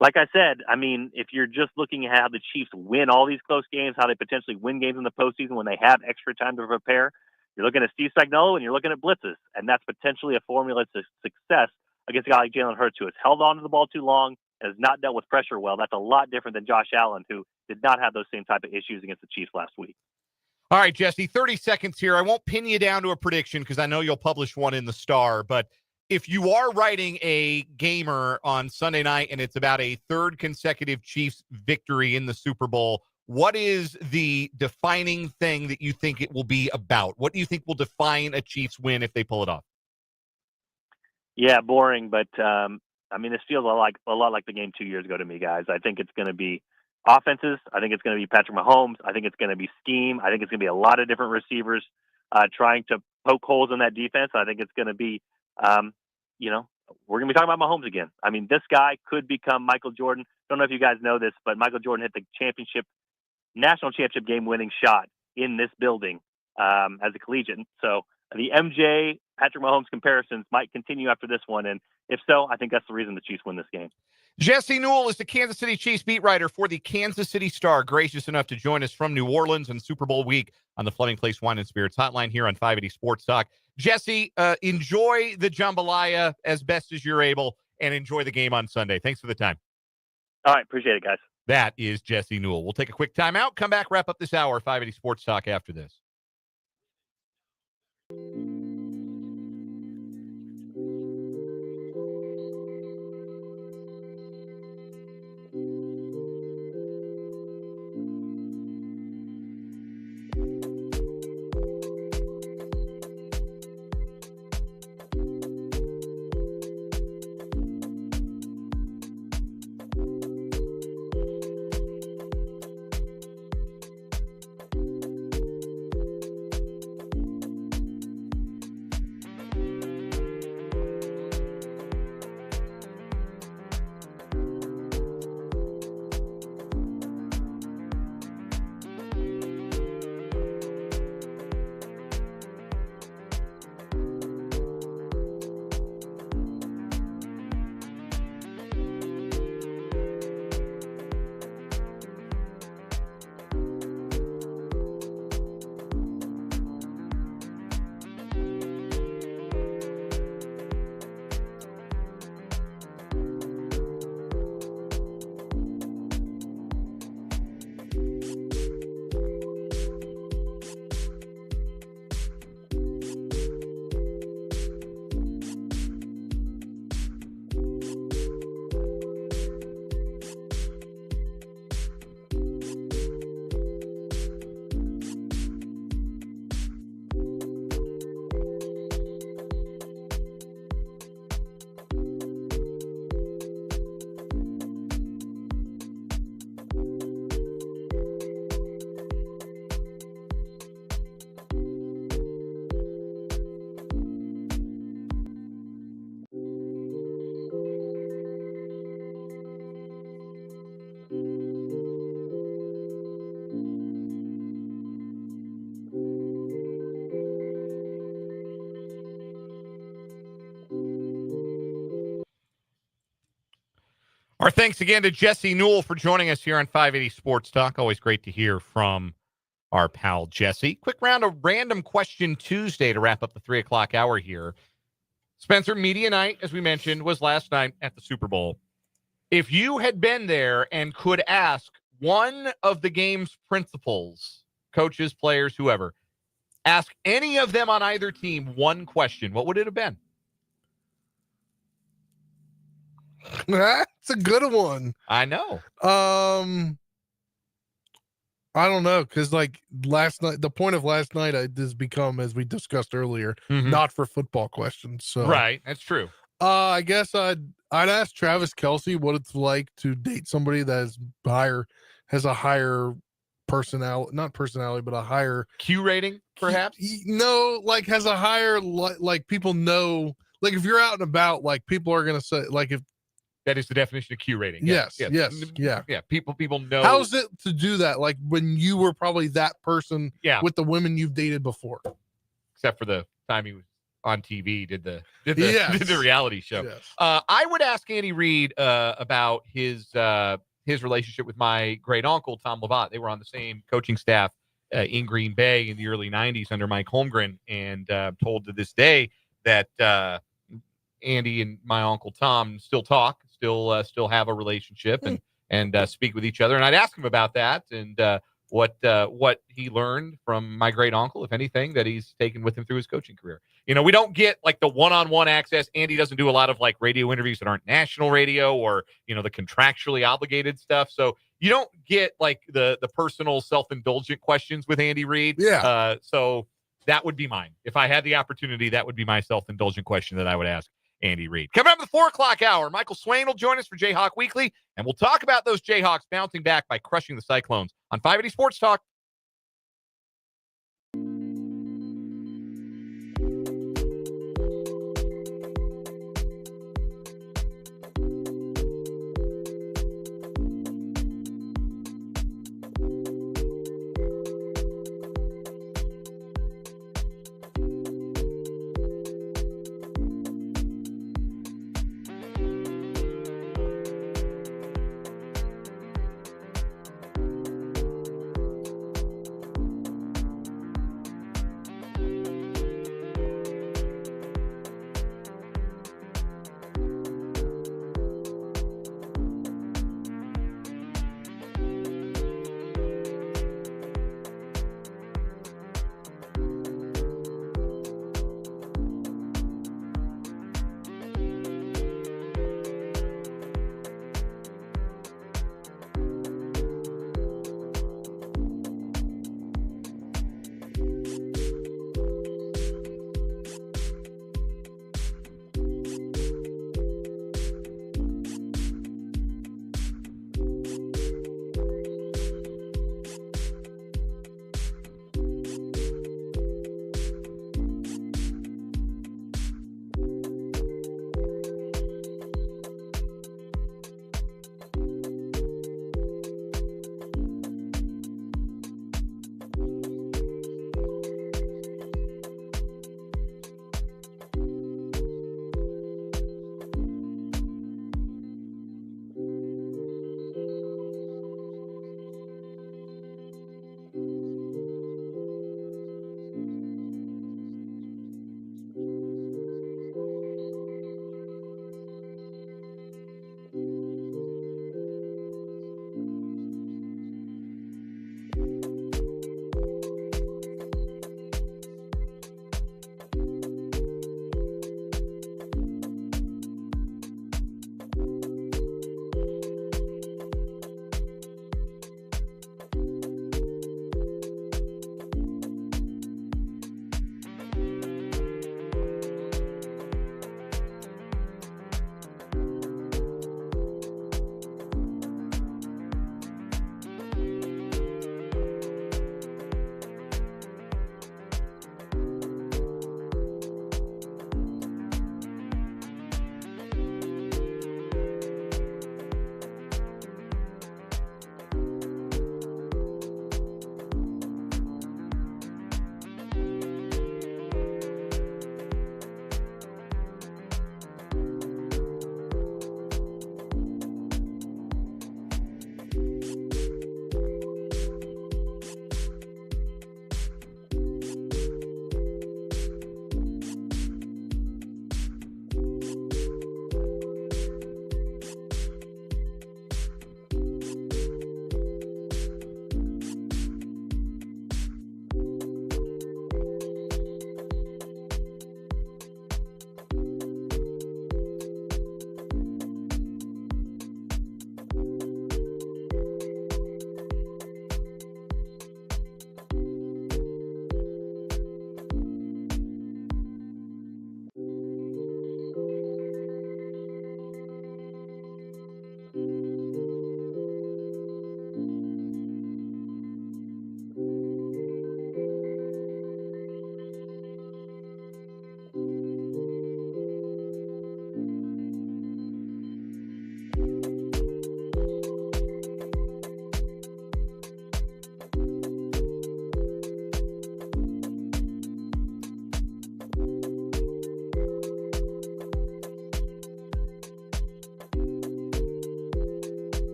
like I said, I mean, if you're just looking at how the Chiefs win all these close games, how they potentially win games in the postseason when they have extra time to prepare, you're looking at Steve Spagnuolo and you're looking at blitzes. And that's potentially a formula to success against a guy like Jalen Hurts, who has held on to the ball too long and has not dealt with pressure well. That's a lot different than Josh Allen, who did not have those same type of issues against the Chiefs last week. All right, Jesse, 30 seconds here. I won't pin you down to a prediction because I know you'll publish one in the Star, but if you are writing a gamer on Sunday night and it's about a third consecutive Chiefs victory in the Super Bowl, what is the defining thing that you think it will be about? What do you think will define a Chiefs win if they pull it off? Yeah, boring, but I mean, this feels a lot like the game 2 years ago to me, guys. I think it's going to be offenses. I think it's going to be Patrick Mahomes. I think it's going to be scheme. I think it's going to be a lot of different receivers trying to poke holes in that defense. I think it's going to be, we're going to be talking about Mahomes again. I mean, this guy could become Michael Jordan. Don't know if you guys know this, but Michael Jordan hit the national championship game-winning shot in this building as a collegiate. So the MJ Patrick Mahomes comparisons might continue after this one, and if so, I think that's the reason the Chiefs win this game. Jesse Newell is the Kansas City Chiefs beat writer for the Kansas City Star, gracious enough to join us from New Orleans on Super Bowl week on the Fleming Place Wine and Spirits hotline here on 580 Sports Talk. Jesse, enjoy the jambalaya as best as you're able, and enjoy the game on Sunday. Thanks for the time. All right, appreciate it, guys. That is Jesse Newell. We'll take a quick timeout, come back, wrap up this hour, 580 Sports Talk after this. Our thanks again to Jesse Newell for joining us here on 580 Sports Talk. Always great to hear from our pal Jesse. Quick round of Random Question Tuesday to wrap up the 3 o'clock hour here. Spencer, media night, as we mentioned, was last night at the Super Bowl. If you had been there and could ask one of the game's principals, coaches, players, whoever, ask any of them on either team one question, what would it have been? That's a good one. I know. I don't know, because like last night, the point of last night has become, as we discussed earlier, not for football questions. So right, that's true. I guess I'd ask Travis Kelce what it's like to date somebody that has a higher personality, not personality, but a higher Q rating, perhaps. No, like has a higher like people know. Like if you're out and about, like people are gonna say, like if. That is the definition of Q rating. Yes. People know. How's it to do that? Like when you were probably that person with the women you've dated before. Except for the time he was on TV, did the reality show. Yes. I would ask Andy Reid about his relationship with my great uncle, Tom Lovat. They were on the same coaching staff in Green Bay in the early 90s under Mike Holmgren, and told to this day that Andy and my uncle Tom still talk, still have a relationship and speak with each other. And I'd ask him about that and what he learned from my great uncle, if anything, that he's taken with him through his coaching career. You know, we don't get like the one-on-one access. Andy doesn't do a lot of like radio interviews that aren't national radio or, you know, the contractually obligated stuff. So you don't get like the personal self-indulgent questions with Andy Reid. Yeah. So that would be mine. If I had the opportunity, that would be my self-indulgent question that I would ask Andy Reid. Coming up at the 4 o'clock hour, Michael Swain will join us for Jayhawk Weekly, and we'll talk about those Jayhawks bouncing back by crushing the Cyclones on 580 Sports Talk.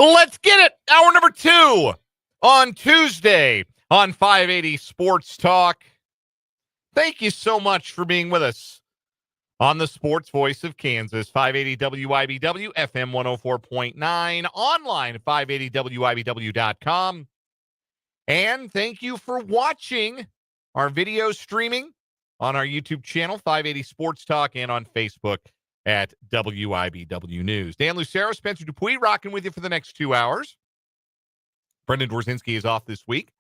Let's get it. Hour number 2 on Tuesday on 580 Sports Talk. Thank you so much for being with us on the Sports Voice of Kansas, 580 WIBW, FM 104.9, online at 580WIBW.com. And thank you for watching our video streaming on our YouTube channel, 580 Sports Talk, and on Facebook at WIBW News. Dan Lucero, Spencer Dupuis, rocking with you for the next 2 hours. Brendan Dworzinski is off this week.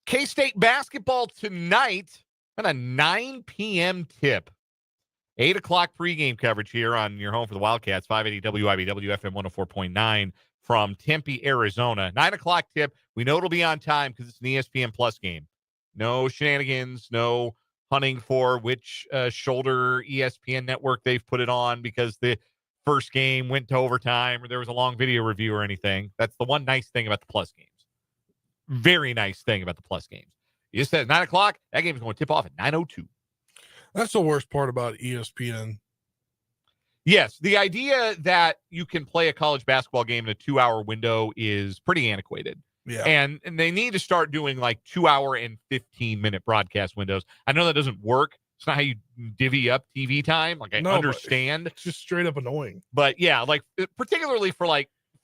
K-State basketball tonight at a 9 p.m. tip. 8 o'clock pregame coverage here on your home for the Wildcats, 580 WIBW, FM 104.9 from Tempe, Arizona. 9 o'clock tip. We know it'll be on time because it's an ESPN Plus game. No shenanigans, no hunting for which shoulder ESPN network they've put it on because the first game went to overtime or there was a long video review or anything. That's the one nice thing about the Plus games. Very nice thing about the Plus games. You just said at 9 o'clock, that game is going to tip off at 9:02. That's the worst part about ESPN. Yes, the idea that you can play a college basketball game in a 2-hour window is pretty antiquated. Yeah. And they need to start doing like 2-hour and 15-minute broadcast windows. I know that doesn't work. It's not how you divvy up TV time. Like I understand. It's just straight up annoying. But yeah, like particularly for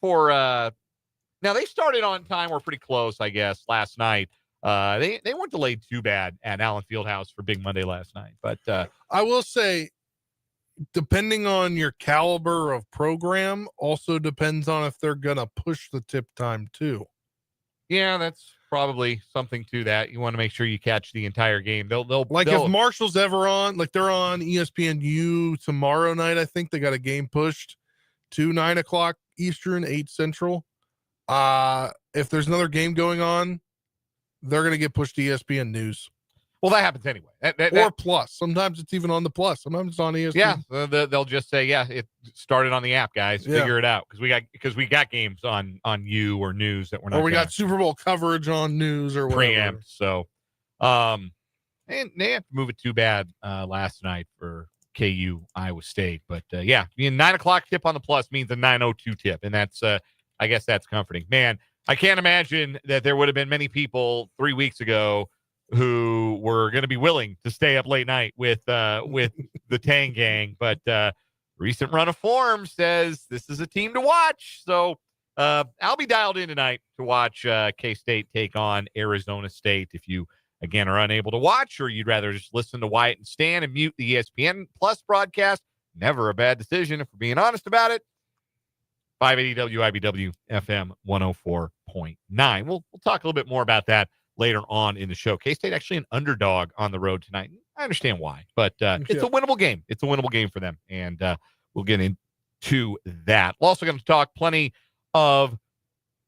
now they started on time. We're pretty close, I guess, last night. They weren't delayed too bad at Allen Fieldhouse for Big Monday last night. But I will say, depending on your caliber of program, also depends on if they're gonna push the tip time too. Yeah, that's probably something to that. You want to make sure you catch the entire game. They'll if Marshall's ever on, like they're on ESPNU tomorrow night. I think they got a game pushed to 9 o'clock Eastern, 8 Central. If there's another game going on, they're going to get pushed to ESPN News. Well, that happens anyway. Or Plus. Sometimes it's even on the Plus. Sometimes it's on ESPN. Yeah, they'll just say, yeah, it started on the app, guys. Figure it out. Because we got games on you or News that we're not. Or we got Super Bowl coverage on News or whatever. Preempt. So, and they have to move it too bad last night for KU Iowa State. But, yeah, 9 o'clock tip on the Plus means a 9:02 tip. And that's, I guess that's comforting. Man, I can't imagine that there would have been many people 3 weeks ago who were going to be willing to stay up late night with the Tang Gang. But recent run of form says this is a team to watch. So I'll be dialed in tonight to watch K-State take on Arizona State. If you, again, are unable to watch or you'd rather just listen to Wyatt and Stan and mute the ESPN Plus broadcast, never a bad decision if we're being honest about it. 580 WIBW FM 104.9. We'll talk a little bit more about that later on in the show. K-State actually an underdog on the road tonight. I understand why, but it's a winnable game. It's a winnable game for them, and we'll get into that. We're also going to talk plenty of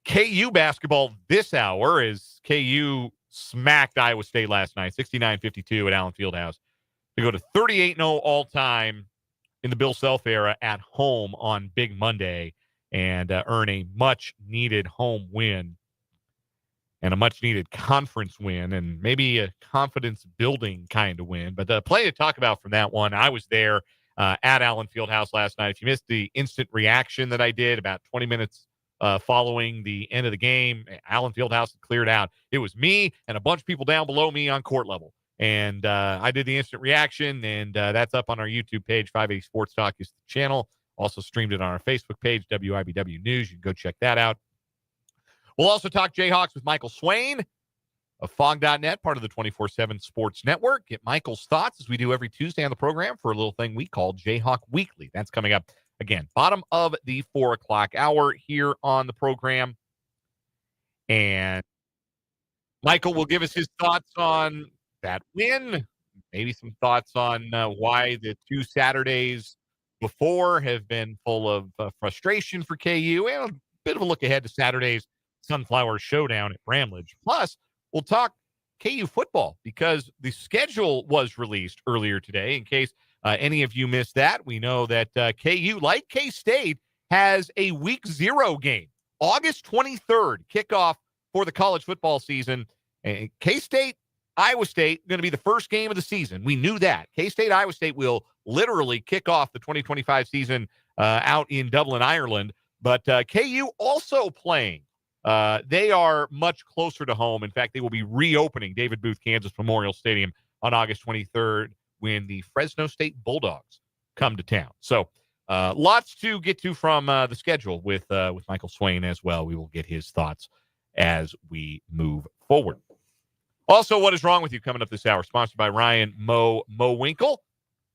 KU basketball this hour as KU smacked Iowa State last night, 69-52 at Allen Fieldhouse, to go to 38-0 all-time in the Bill Self era at home on Big Monday and earn a much-needed home win and a much-needed conference win and maybe a confidence-building kind of win. But plenty to talk about from that one. I was there at Allen Fieldhouse last night. If you missed the instant reaction that I did about 20 minutes following the end of the game, Allen Fieldhouse had cleared out. It was me and a bunch of people down below me on court level. And I did the instant reaction, and that's up on our YouTube page. 580 Sports Talk is the channel. Also streamed it on our Facebook page, WIBW News. You can go check that out. We'll also talk Jayhawks with Michael Swain of Fog.net, part of the 24/7 Sports Network. Get Michael's thoughts as we do every Tuesday on the program for a little thing we call Jayhawk Weekly. That's coming up, again, bottom of the 4 o'clock hour here on the program. And Michael will give us his thoughts on that win, maybe some thoughts on why the 2 Saturdays before have been full of frustration for KU, and a bit of a look ahead to Saturday's Sunflower Showdown at Bramlage. Plus, we'll talk KU football because the schedule was released earlier today. In case any of you missed that, we know that KU, like K-State, has a Week 0 game, August 23rd, kickoff for the college football season. And K-State, Iowa State, going to be the first game of the season. We knew that. K-State, Iowa State will literally kick off the 2025 season out in Dublin, Ireland. But KU also playing. They are much closer to home. In fact, they will be reopening David Booth Kansas Memorial Stadium on August 23rd when the Fresno State Bulldogs come to town. So lots to get to from the schedule with Michael Swain as well. We will get his thoughts as we move forward. Also, What Is Wrong With You coming up this hour, sponsored by Ryan Mo Winkle.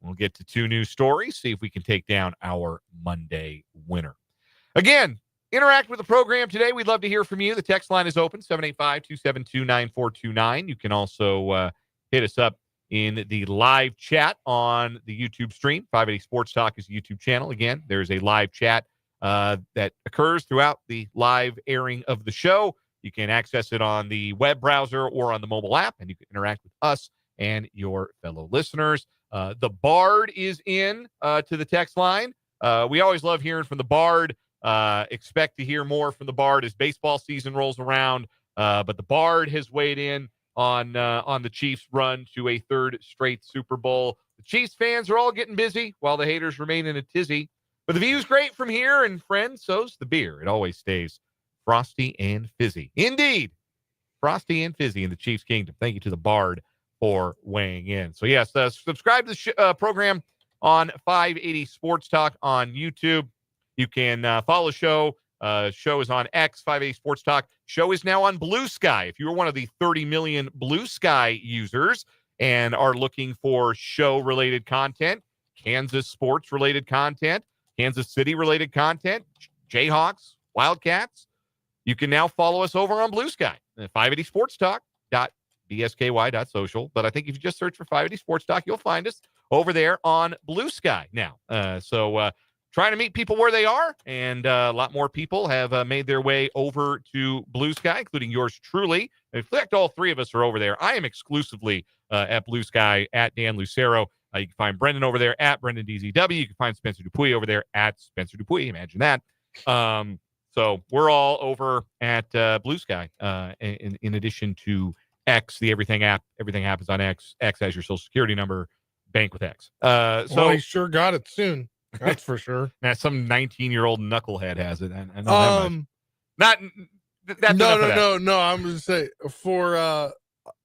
We'll get to 2 news stories, see if we can take down our Monday winner. Again, interact with the program today. We'd love to hear from you. The text line is open, 785-272-9429. You can also hit us up in the live chat on the YouTube stream. 580 Sports Talk is the YouTube channel. Again, there's a live chat that occurs throughout the live airing of the show. You can access it on the web browser or on the mobile app, and you can interact with us and your fellow listeners. The Bard is in to the text line. We always love hearing from the Bard. Expect to hear more from the Bard as baseball season rolls around. But the Bard has weighed in on the Chiefs' run to a 3rd straight Super Bowl. The Chiefs fans are all getting busy while the haters remain in a tizzy. But the view's great from here, and friends, so's the beer. It always stays frosty and fizzy. Indeed, frosty and fizzy in the Chiefs' kingdom. Thank you to the Bard for weighing in. So, yes, subscribe to the program on 580 Sports Talk on YouTube. You can follow the show. Show is on X, 580 Sports Talk. Show is now on Blue Sky. If you are one of the 30 million Blue Sky users and are looking for show-related content, Kansas sports-related content, Kansas City-related content, Jayhawks, Wildcats, you can now follow us over on Blue Sky, 580sportstalk.bsky.social. But I think if you just search for 580 Sports Talk, you'll find us over there on Blue Sky now. Trying to meet people where they are, and a lot more people have made their way over to Blue Sky, including yours truly. In fact, all 3 of us are over there. I am exclusively at Blue Sky at Dan Lucero. You can find Brendan over there at Brendan DZW. You can find Spencer Dupuy over there at Spencer Dupuy. Imagine that. So we're all over at Blue Sky. In addition to X, the Everything app. Everything happens on X. X has your social security number. Bank with X. So he sure got it soon. That's for sure. Now, some 19-year-old knucklehead has it. I know that much. That's no. I'm going to say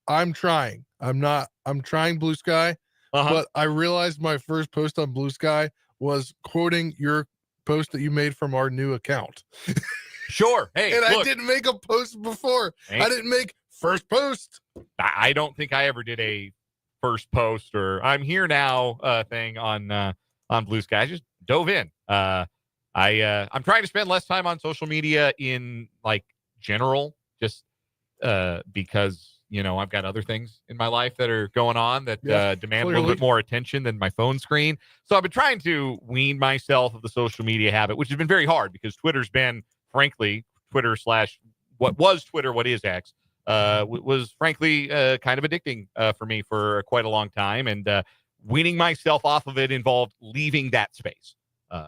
I'm trying. I'm trying Blue Sky, but I realized my first post on Blue Sky was quoting your post that you made from our new account. Sure. Hey, and look, I didn't make a post before. I didn't make first post. I don't think I ever did a first post or I'm here now thing on Blue Sky. I just dove in. I'm trying to spend less time on social media in like general, just because I've got other things in my life that are going on that demand a little bit more attention than my phone screen. So I've been trying to wean myself of the social media habit, which has been very hard because Twitter's been, frankly, what was Twitter, what is X, was frankly kind of addicting for me for quite a long time. And weaning myself off of it involved leaving that space.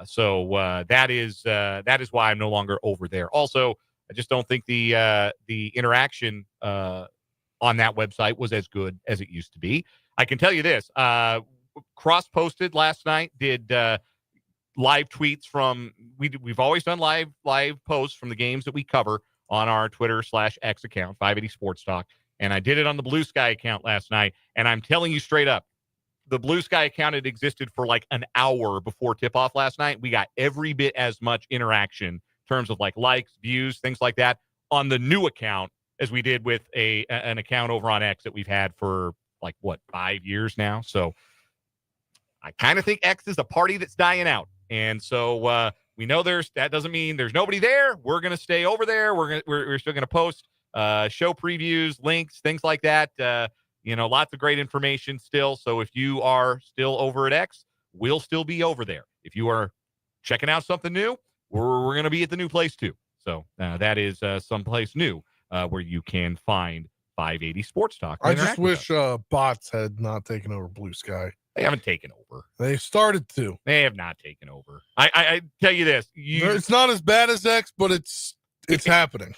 So that is why I'm no longer over there. Also, I just don't think the interaction on that website was as good as it used to be. I can tell you this, cross-posted last night, did live tweets from, we've always done live posts from the games that we cover on our Twitter/X account, 580 Sports Talk. And I did it on the Blue Sky account last night. And I'm telling you straight up, the Blue Sky account had existed for like an hour before tip-off last night. We got every bit as much interaction in terms of like likes, views, things like that on the new account as we did with an account over on X that we've had for like, 5 years now. So I kind of think X is a party that's dying out. And so we know that doesn't mean there's nobody there. We're going to stay over there. We're still going to post show previews, links, things like that. Lots of great information still. So if you are still over at X, we'll still be over there. If you are checking out something new, we're going to be at the new place too. So that is someplace new where you can find 580 Sports Talk. I just wish bots had not taken over Blue Sky. They haven't taken over. They started to. They have not taken over. I tell you this. It's not as bad as X, but it's happening.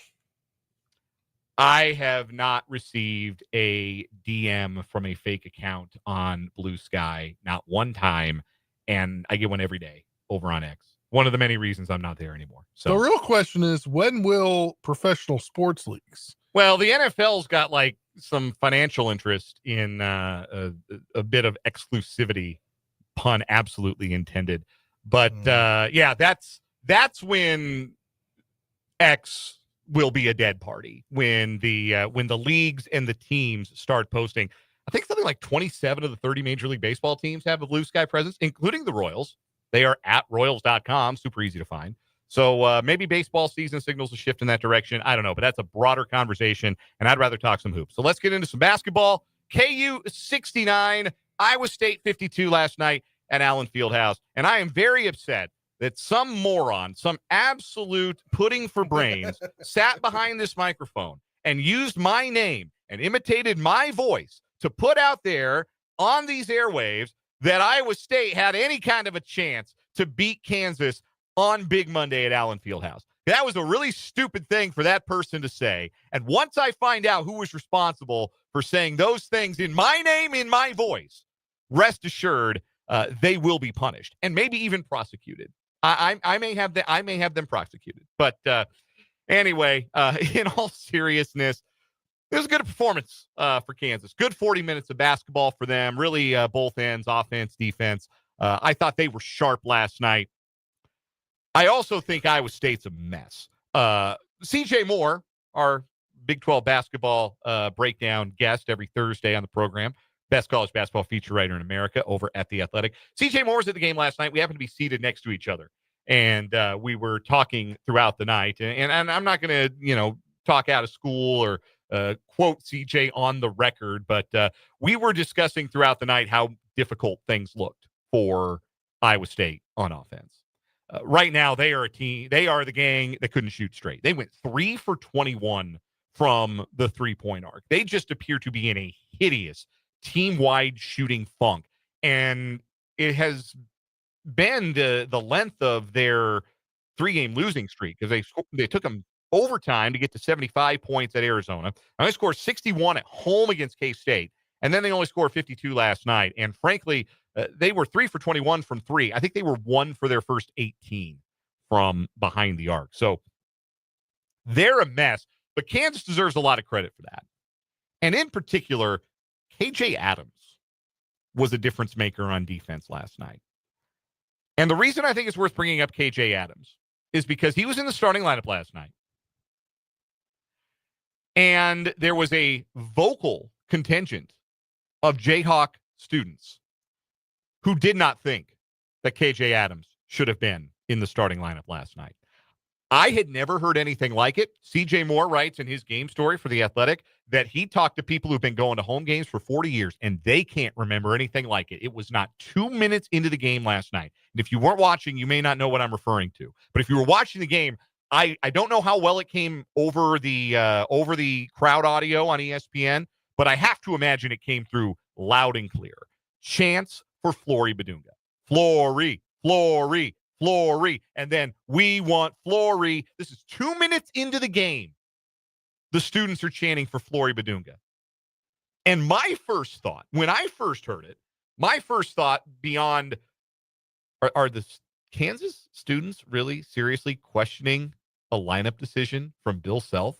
I have not received a DM from a fake account on Blue Sky, not one time, and I get one every day over on X. one of the many reasons I'm not there anymore. The real question is, when will professional sports leagues? Well, the NFL's got like some financial interest in a bit of exclusivity, pun absolutely intended. But yeah, that's when X will be a dead party, when the leagues and the teams start posting. I think something like 27 of the 30 Major League Baseball teams have a Blue Sky presence, including the Royals. They are at Royals.com, super easy to find. So maybe baseball season signals a shift in that direction. I don't know, but that's a broader conversation, and I'd rather talk some hoops. So let's get into some basketball. KU 69, Iowa State 52 last night at Allen Fieldhouse. And I am very upset that some moron, some absolute pudding for brains, sat behind this microphone and used my name and imitated my voice to put out there on these airwaves that Iowa State had any kind of a chance to beat Kansas on Big Monday at Allen Fieldhouse. That was a really stupid thing for that person to say. And once I find out who was responsible for saying those things in my name, in my voice, rest assured, they will be punished and maybe even prosecuted. I may have them prosecuted. But anyway, in all seriousness, it was a good performance for Kansas. Good 40 minutes of basketball for them. Really, both ends, offense, defense. I thought they were sharp last night. I also think Iowa State's a mess. CJ Moore, our Big 12 basketball breakdown guest every Thursday on the program, best college basketball feature writer in America over at The Athletic. CJ Moore was at the game last night. We happened to be seated next to each other. And we were talking throughout the night. And I'm not going to, talk out of school or quote CJ on the record, but we were discussing throughout the night how difficult things looked for Iowa State on offense. Right now, they are a team. They are the gang that couldn't shoot straight. They went 3 for 21 from the three-point arc. They just appear to be in a hideous team-wide shooting funk. And it has been the length of their 3-game losing streak because they took them overtime to get to 75 points at Arizona. They scored 61 at home against K-State, and then they only scored 52 last night. And frankly, they were 3 for 21 from 3. I think they were 1 for their first 18 from behind the arc. So they're a mess, but Kansas deserves a lot of credit for that. And in particular, KJ Adams was a difference maker on defense last night. And the reason I think it's worth bringing up KJ Adams is because he was in the starting lineup last night. And there was a vocal contingent of Jayhawk students who did not think that KJ Adams should have been in the starting lineup last night. I had never heard anything like it. CJ Moore writes in his game story for The Athletic that he talked to people who've been going to home games for 40 years, and they can't remember anything like it. It was not 2 minutes into the game last night. And if you weren't watching, you may not know what I'm referring to. But if you were watching the game, I don't know how well it came over the crowd audio on ESPN, but I have to imagine it came through loud and clear. Chants for Flory Badunga. Flory. And then we want Flory. This is 2 minutes into the game. The students are chanting for Flory Badunga. And my first thought, when I first heard it, beyond, are the Kansas students really seriously questioning a lineup decision from Bill Self?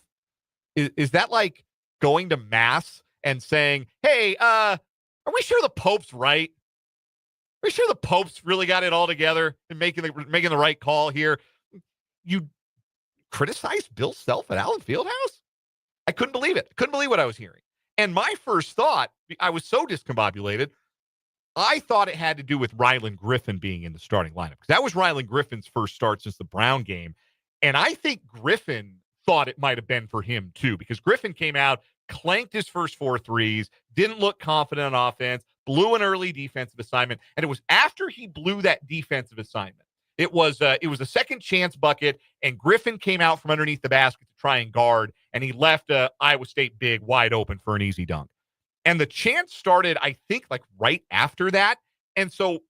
Is that like going to mass and saying, hey, are we sure the Pope's right? Are we sure the Pope's really got it all together and making the right call here? You criticized Bill Self at Allen Fieldhouse? I couldn't believe it. I couldn't believe what I was hearing. And my first thought, I was so discombobulated, I thought it had to do with Rylan Griffin being in the starting lineup, because that was Rylan Griffin's first start since the Brown game. And I think Griffin thought it might have been for him too, because Griffin came out, clanked his first 4 threes, didn't look confident on offense, blew an early defensive assignment. And it was after he blew that defensive assignment. It was a second chance bucket, and Griffin came out from underneath the basket to try and guard, and he left Iowa State big wide open for an easy dunk. And the chance started, I think, like right after that. And so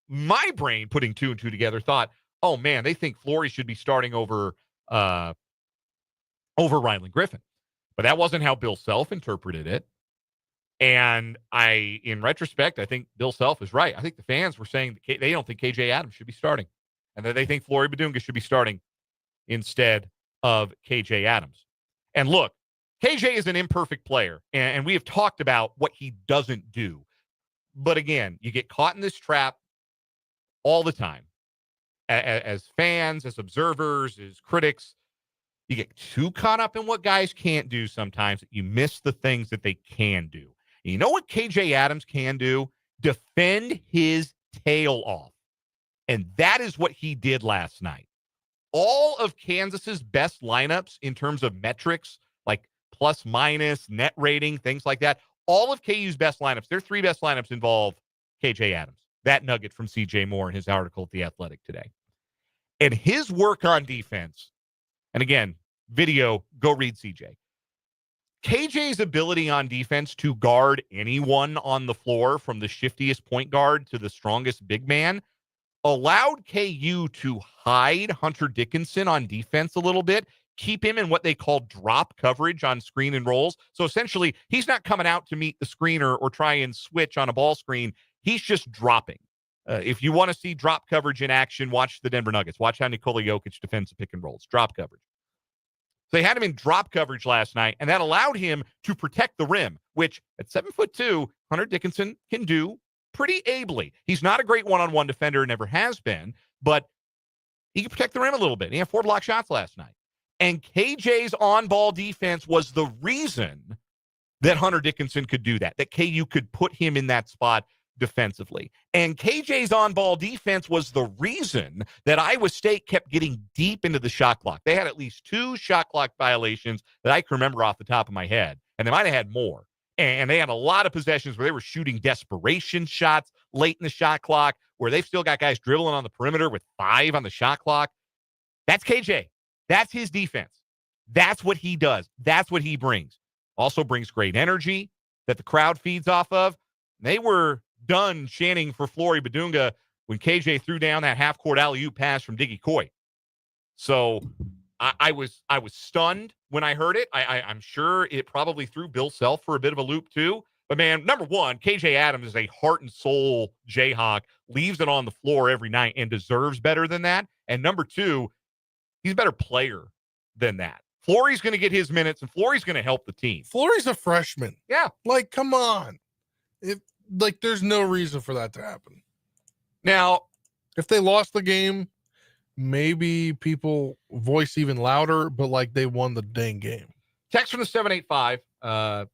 my brain, putting 2 and 2 together, thought, oh man, they think Flory should be starting over Rylan Griffin. But that wasn't how Bill Self interpreted it. And in retrospect, I think Bill Self is right. I think the fans were saying they don't think KJ Adams should be starting. and that they think Flory Badunga should be starting instead of KJ Adams. And look, KJ is an imperfect player, and we have talked about what he doesn't do. But again, you get caught in this trap all the time. As fans, as observers, as critics, you get too caught up in what guys can't do sometimes that you miss the things that they can do. And you know what KJ Adams can do? Defend his tail off. And that is what he did last night. All of Kansas's best lineups in terms of metrics, like plus minus, net rating, things like that, all of KU's best lineups, their 3 best lineups involve KJ Adams. That nugget from CJ Moore in his article at The Athletic today. And his work on defense, and again, video, go read CJ. KJ's ability on defense to guard anyone on the floor, from the shiftiest point guard to the strongest big man, allowed KU to hide Hunter Dickinson on defense a little bit, keep him in what they call drop coverage on screen and rolls. So essentially, he's not coming out to meet the screener or try and switch on a ball screen. He's just dropping. If you want to see drop coverage in action, watch the Denver Nuggets. Watch how Nikola Jokic defends the pick and rolls. Drop coverage. They had him in drop coverage last night, and that allowed him to protect the rim, which at 7'2", Hunter Dickinson can do pretty ably. He's not a great one-on-one defender, never has been, but he can protect the rim a little bit. He had 4 block shots last night. And KJ's on-ball defense was the reason that Hunter Dickinson could do that KU could put him in that spot defensively. And KJ's on-ball defense was the reason that Iowa State kept getting deep into the shot clock. They had at least 2 shot clock violations that I can remember off the top of my head, and they might have had more. And they had a lot of possessions where they were shooting desperation shots late in the shot clock, where they've still got guys dribbling on the perimeter with 5 on the shot clock. That's KJ. That's his defense. That's what he does. That's what he brings. Also brings great energy that the crowd feeds off of. They were done chanting for Flory Badunga when KJ threw down that half-court alley-oop pass from Diggy Coy. So I was stunned when I heard it. I'm sure it probably threw Bill Self for a bit of a loop too. But man, number one, KJ Adams is a heart and soul Jayhawk, leaves it on the floor every night and deserves better than that. And number 2, he's a better player than that. Flory's going to get his minutes, and Flory's going to help the team. Flory's a freshman. Yeah. Like, come on. There's no reason for that to happen. Now, if they lost the game, maybe people voice even louder, but like they won the dang game. Text from the 785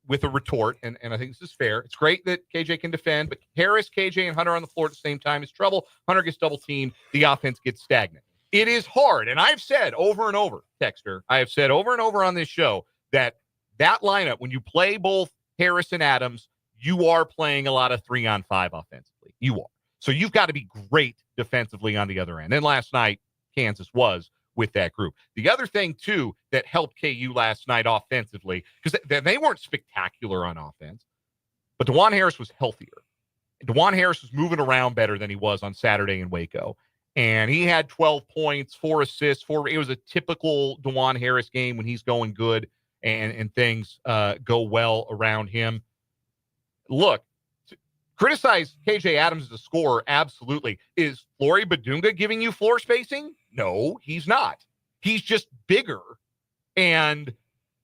with a retort, and I think this is fair. It's great that KJ can defend, but Harris, KJ, and Hunter on the floor at the same time is trouble. Hunter gets double teamed. The offense gets stagnant. It is hard, and I've said over and over, Texter, I have said over and over on this show that lineup, when you play both Harris and Adams, you are playing a lot of 3-on-5 offensively. You are. So you've got to be great defensively on the other end. And last night, Kansas was with that group. The other thing, too, that helped KU last night offensively, because they weren't spectacular on offense, but DeJuan Harris was healthier. DeJuan Harris was moving around better than he was on Saturday in Waco. And he had 12 points, 4 assists, 4. It was a typical DeJuan Harris game when he's going good and things go well around him. Look, criticize KJ Adams as a scorer, absolutely. Is Flory Badunga giving you floor spacing? No, he's not. He's just bigger, and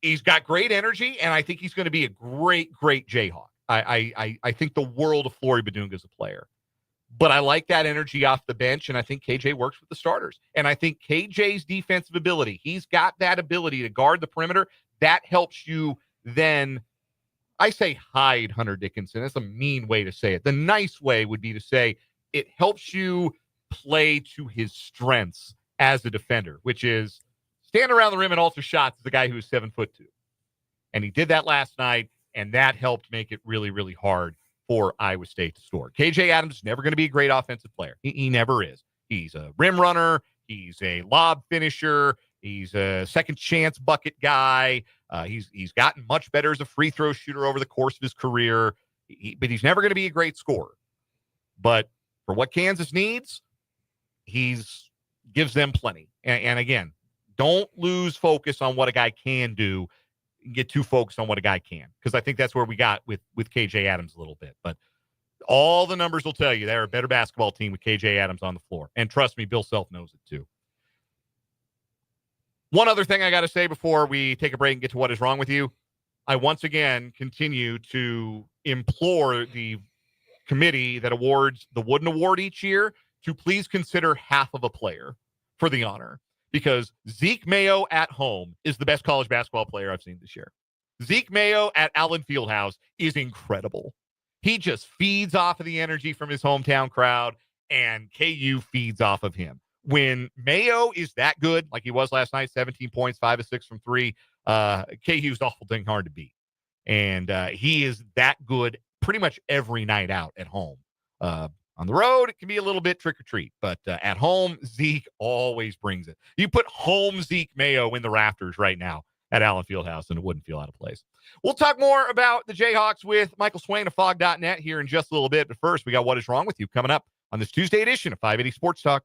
he's got great energy, and I think he's going to be a great, great Jayhawk. I think the world of Flory Badunga as a player. But I like that energy off the bench, and I think KJ works with the starters. And I think KJ's defensive ability, he's got that ability to guard the perimeter. That helps you then, I say hide Hunter Dickinson. That's a mean way to say it. The nice way would be to say it helps you play to his strengths as a defender, which is stand around the rim and alter shots as the guy who's 7'2". And he did that last night, and that helped make it really, really hard for Iowa State to score. KJ Adams is never going to be a great offensive player. He never is. He's a rim runner. He's a lob finisher. He's a second chance bucket guy. He's gotten much better as a free throw shooter over the course of his career, but he's never going to be a great scorer. But for what Kansas needs, gives them plenty. And again, don't lose focus on what a guy can do. Get too focused on what a guy can, because I think that's where we got with KJ Adams a little bit. But All the numbers will tell you they're a better basketball team with KJ Adams on the floor. And trust me, Bill Self knows it too. One other thing I got to say before we take a break and get to what is wrong with you. I once again continue to implore the committee that awards the Wooden Award each year to please consider half of a player for the honor, because Zeke Mayo at home is the best college basketball player I've seen this year. Zeke Mayo at Allen Fieldhouse is incredible. He just feeds off of the energy from his hometown crowd, and KU feeds off of him. When Mayo is that good, like he was last night, 17 points, 5 of 6 from 3, KU's awful dang hard to beat. And he is that good pretty much every night out at home. On the road, it can be a little bit trick or treat, but at home, Zeke always brings it. You put home Zeke Mayo in the rafters right now at Allen Fieldhouse, and it wouldn't feel out of place. We'll talk more about the Jayhawks with Michael Swain of Fog.net here in just a little bit. But first, we got What Is Wrong With You coming up on this Tuesday edition of 580 Sports Talk.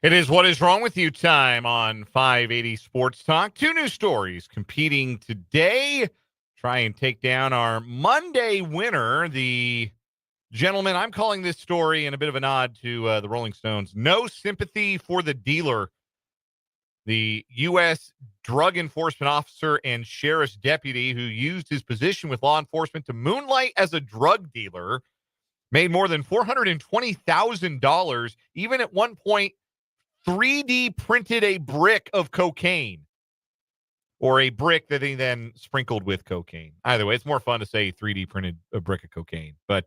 It is What Is Wrong With You time on 580 Sports Talk. Two new stories competing today. Try and take down our Monday winner, the gentleman. I'm calling this story in a bit of a nod to the Rolling Stones. No sympathy for the dealer. The U.S. drug enforcement officer and sheriff's deputy who used his position with law enforcement to moonlight as a drug dealer made more than $420,000, even at one point 3D printed a brick of cocaine, or a brick that he then sprinkled with cocaine. Either way, it's more fun to say 3D printed a brick of cocaine. But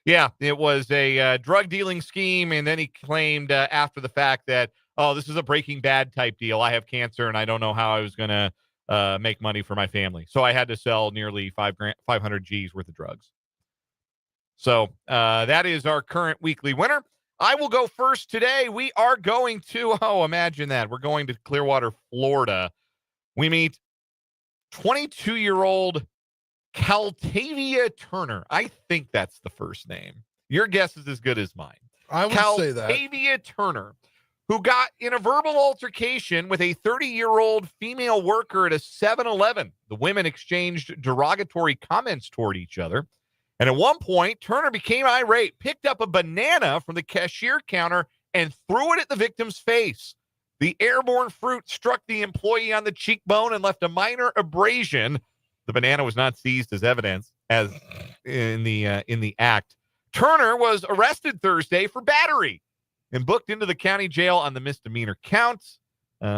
yeah, it was a drug dealing scheme. And then he claimed after the fact that oh, this is a Breaking Bad type deal. I have cancer and I don't know how I was going to make money for my family. So I had to sell nearly 500 G's worth of drugs. So that is our current weekly winner. I will go first today. We are going to, imagine that. We're going to Clearwater, Florida. We meet 22-year-old Caltavia Turner. I think that's the first name. Your guess is as good as mine. I would say that. Caltavia Turner, who got in a verbal altercation with a 30-year-old female worker at a 7-Eleven. The women exchanged derogatory comments toward each other. And at one point, Turner became irate, picked up a banana from the cashier counter, and threw it at the victim's face. The airborne fruit struck the employee on the cheekbone and left a minor abrasion. The banana was not seized as evidence as in the act. Turner was arrested Thursday for battery and booked into the county jail on the misdemeanor counts.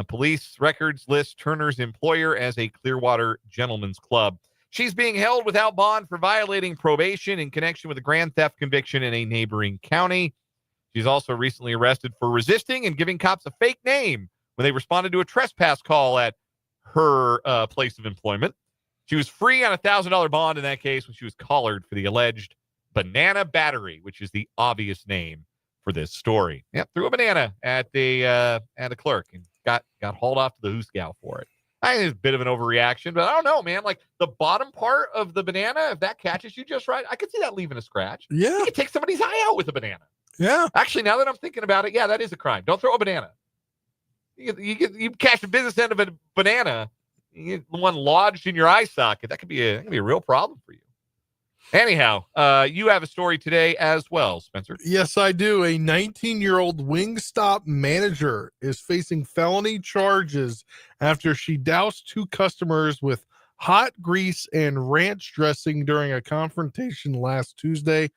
Police records list Turner's employer as a Clearwater Gentlemen's Club. She's being held without bond for violating probation in connection with a grand theft conviction in a neighboring county. She's also recently arrested for resisting and giving cops a fake name when they responded to a trespass call at her place of employment. She was free on a $1,000 bond in that case when she was collared for the alleged banana battery, which is the obvious name for this story. Yep, threw a banana at a clerk and got hauled off to the Hooskow for it. I think it's a bit of an overreaction, but I don't know, man. Like the bottom part of the banana, if that catches you just right, I could see that leaving a scratch. Yeah. You could take somebody's eye out with a banana. Yeah. Actually, now that I'm thinking about it, yeah, that is a crime. Don't throw a banana. You catch the business end of a banana, you get the one lodged in your eye socket. That could be a real problem for you. Anyhow, you have a story today as well, Spencer. Yes, I do. A 19-year-old Wingstop manager is facing felony charges after she doused two customers with hot grease and ranch dressing during a confrontation last Tuesday.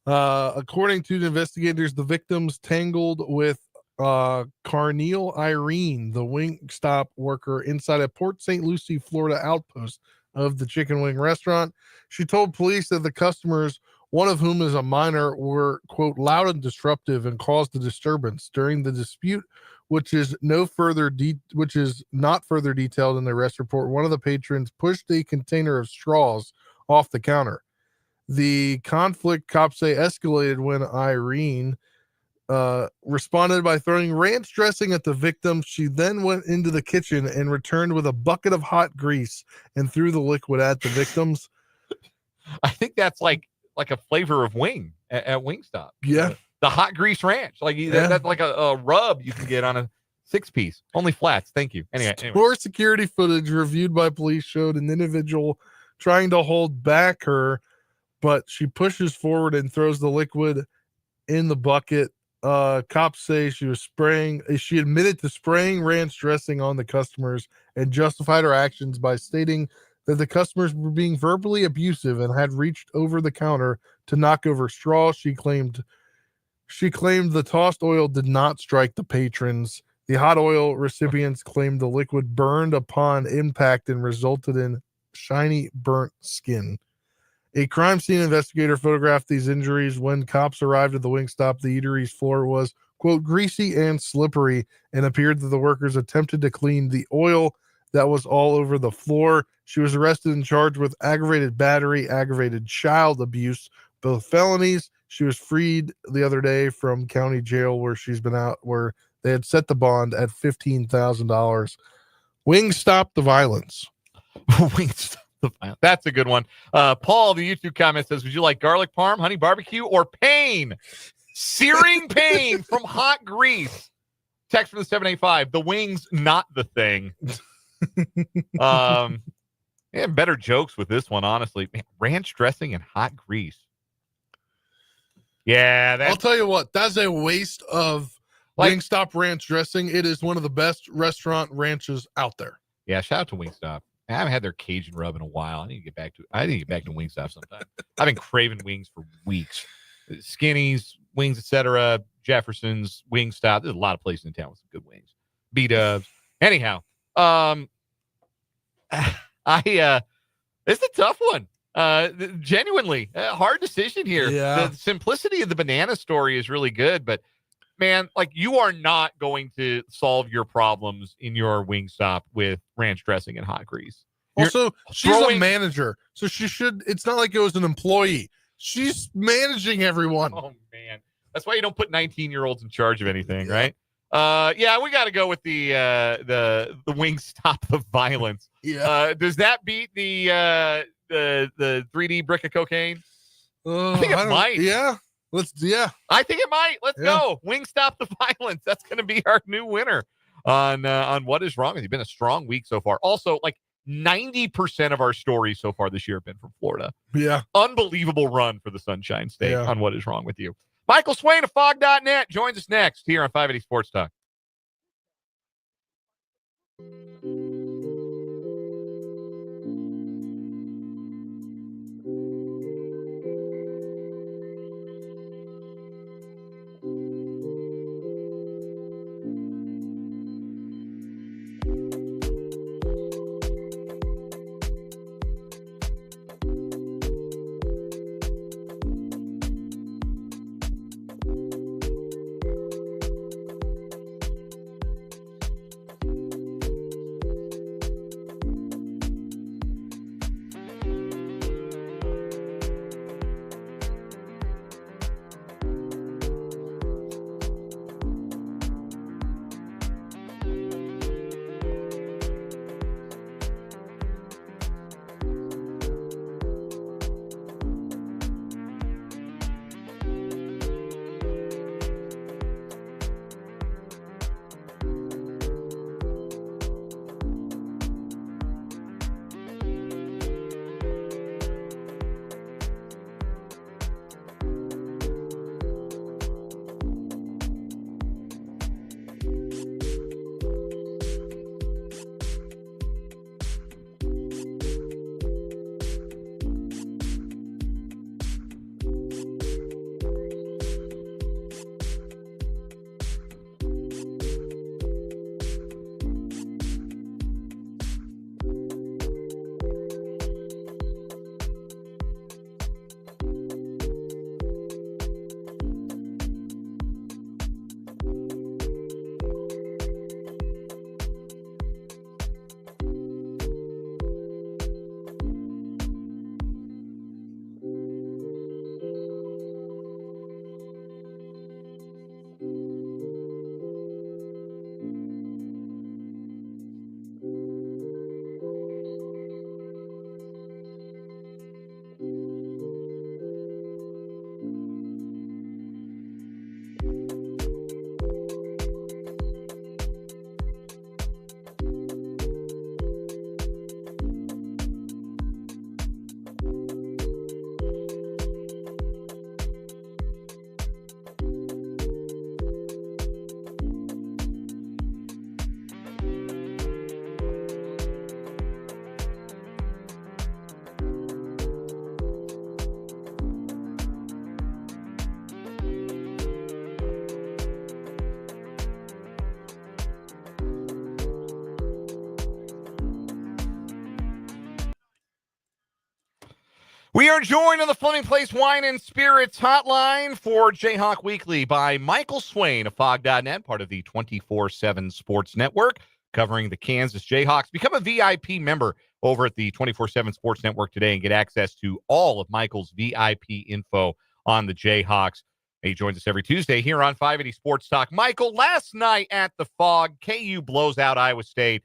According to the investigators, the victims tangled with Carneal Irene, the Wingstop worker, inside a Port St. Lucie, Florida outpost of the chicken wing restaurant. She told police that the customers, one of whom is a minor, were, quote, loud and disruptive and caused a disturbance. During the dispute, which is not further detailed in the arrest report, one of the patrons pushed a container of straws off the counter. The conflict, cops say, escalated when Irene responded by throwing ranch dressing at the victim. She then went into the kitchen and returned with a bucket of hot grease and threw the liquid at the victims. I think that's like a flavor of wing at Wingstop. Yeah. The hot grease ranch. That's like a rub you can get on a 6-piece. Only flats. Thank you. Anyway. Store security footage reviewed by police showed an individual trying to hold back her, but she pushes forward and throws the liquid in the bucket. Cops say she admitted to spraying ranch dressing on the customers and justified her actions by stating that the customers were being verbally abusive and had reached over the counter to knock over straws. She claimed the tossed oil did not strike the patrons. The hot oil recipients claimed the liquid burned upon impact and resulted in shiny burnt skin. A crime scene investigator photographed these injuries. When cops arrived at the Wingstop, the eatery's floor was, quote, greasy and slippery, and appeared that the workers attempted to clean the oil that was all over the floor. She was arrested and charged with aggravated battery, aggravated child abuse, both felonies. She was freed the other day from county jail where she's been out, where they had set the bond at $15,000. Wingstop the violence. Wingstop. That's a good one. Paul, the YouTube comment says, would you like garlic parm, honey barbecue, or pain? Searing pain from hot grease. Text from the 785. The wings, not the thing. Better jokes with this one, honestly. Man, ranch dressing and hot grease. Yeah. I'll tell you what, that's a waste of Wingstop ranch dressing. It is one of the best restaurant ranches out there. Yeah, shout out to Wingstop. I haven't had their Cajun rub in a while. I need to get back to Wingstop sometime. I've been craving wings for weeks. Skinny's, Wings, etc., Jefferson's, Wingstop. There's a lot of places in town with some good wings. B-dubs. Anyhow, it's a tough one. Genuinely, hard decision here. Yeah. The simplicity of the banana story is really good, but man, like you are not going to solve your problems in your Wingstop with ranch dressing and hot grease. You're Also, she's a throwing- manager, so she should. It's not like it was an employee. She's managing everyone. Oh man, that's why you don't put 19-year-olds in charge of anything, Yeah. right? Yeah, we got to go with the Wingstop of violence. Yeah. Does that beat the 3D brick of cocaine? I think it don't- might. Yeah. Yeah. I think it might. Let's Yeah. go. Wingstop the violence. That's going to be our new winner on What Is Wrong with You. Been a strong week so far. Also, like 90% of our stories so far this year have been from Florida. Yeah. Unbelievable run for the Sunshine State Yeah. on What Is Wrong with You. Michael Swain of Fog.net joins us next here on 580 Sports Talk. We are joined on the Fleming Place Wine and Spirits hotline for Jayhawk Weekly by Michael Swain of Fog.net, part of the 24/7 Sports Network, covering the Kansas Jayhawks. Become a VIP member over at the 24/7 Sports Network today and get access to all of Michael's VIP info on the Jayhawks. He joins us every Tuesday here on 580 Sports Talk. Michael, last night at the Fog, KU blows out Iowa State.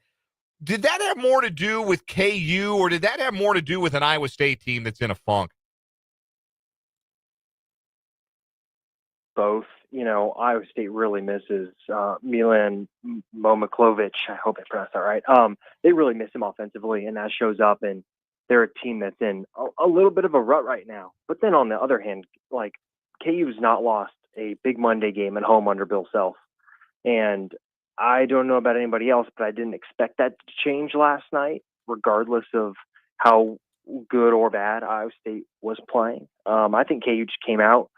Did that have more to do with KU, or did that have more to do with an Iowa State team that's in a funk? Both. You know, Iowa State really misses Milan Momiklovic. I hope I pronounced that right. They really miss him offensively, and that shows up. And they're a team that's in a little bit of a rut right now. But then on the other hand, like KU's not lost a big Monday game at home under Bill Self, and I don't know about anybody else, but I didn't expect that to change last night, regardless of how good or bad Iowa State was playing. I think KU just came out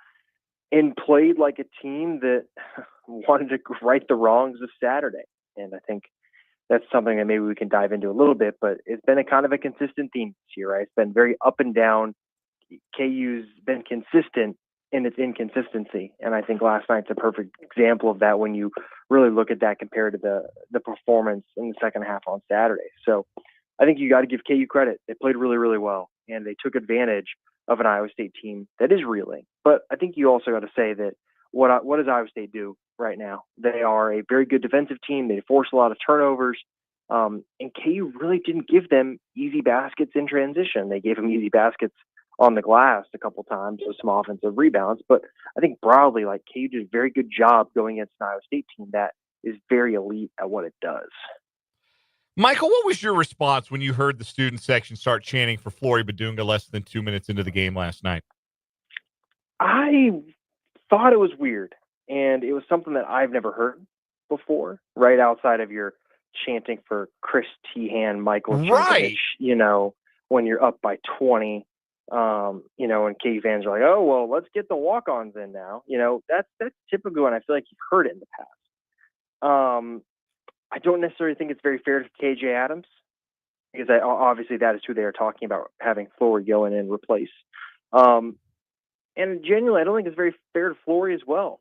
and played like a team that wanted to right the wrongs of Saturday. And I think that's something that maybe we can dive into a little bit, but it's been a kind of a consistent theme this year, right? It's been very up and down. KU's been consistent, in its inconsistency. And I think last night's a perfect example of that when you really look at that compared to the performance in the second half on Saturday. So I think you got to give KU credit. They played really, really well, and they took advantage of an Iowa State team that is reeling. But I think you also got to say that what does Iowa State do right now? They are a very good defensive team. They force a lot of turnovers. And KU really didn't give them easy baskets in transition. They gave them easy baskets on the glass a couple times with some offensive rebounds. But I think broadly, like, KU did a very good job going against an Iowa State team that is very elite at what it does. Michael, what was your response when you heard the student section start chanting for Flory Badunga less than 2 minutes into the game last night? I thought it was weird, and it was something that I've never heard before, right outside of your chanting for Chris Tehan, Michael Right. Jankovic, when you're up by 20, and KU fans are like, oh, well, let's get the walk-ons in now. That's typically when I feel like you've heard it in the past. I don't necessarily think it's very fair to KJ Adams, because obviously that is who they are talking about having Flory go in and replace. And genuinely, I don't think it's very fair to Flory as well.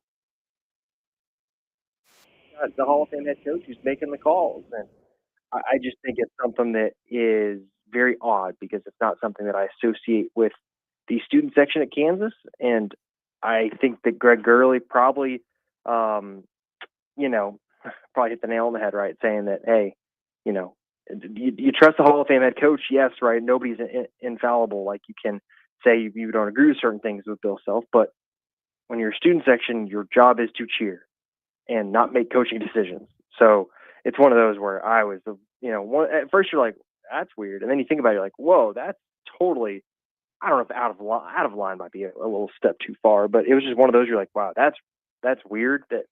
The Hall of Fame head coach who's making the calls, and I just think it's something that is very odd, because it's not something that I associate with the student section at Kansas. And I think that Greg Gurley probably hit the nail on the head, right? Saying that, hey, you trust the Hall of Fame head coach. Yes, right. Nobody's infallible. Like, you can say you don't agree with certain things with Bill Self, but when you're a student section, your job is to cheer and not make coaching decisions. So it's one of those where I was, at first you're like, that's weird. And then you think about it, you're like, whoa, that's totally, I don't know if out of line might be a little step too far, but it was just one of those, you're like, wow, that's weird that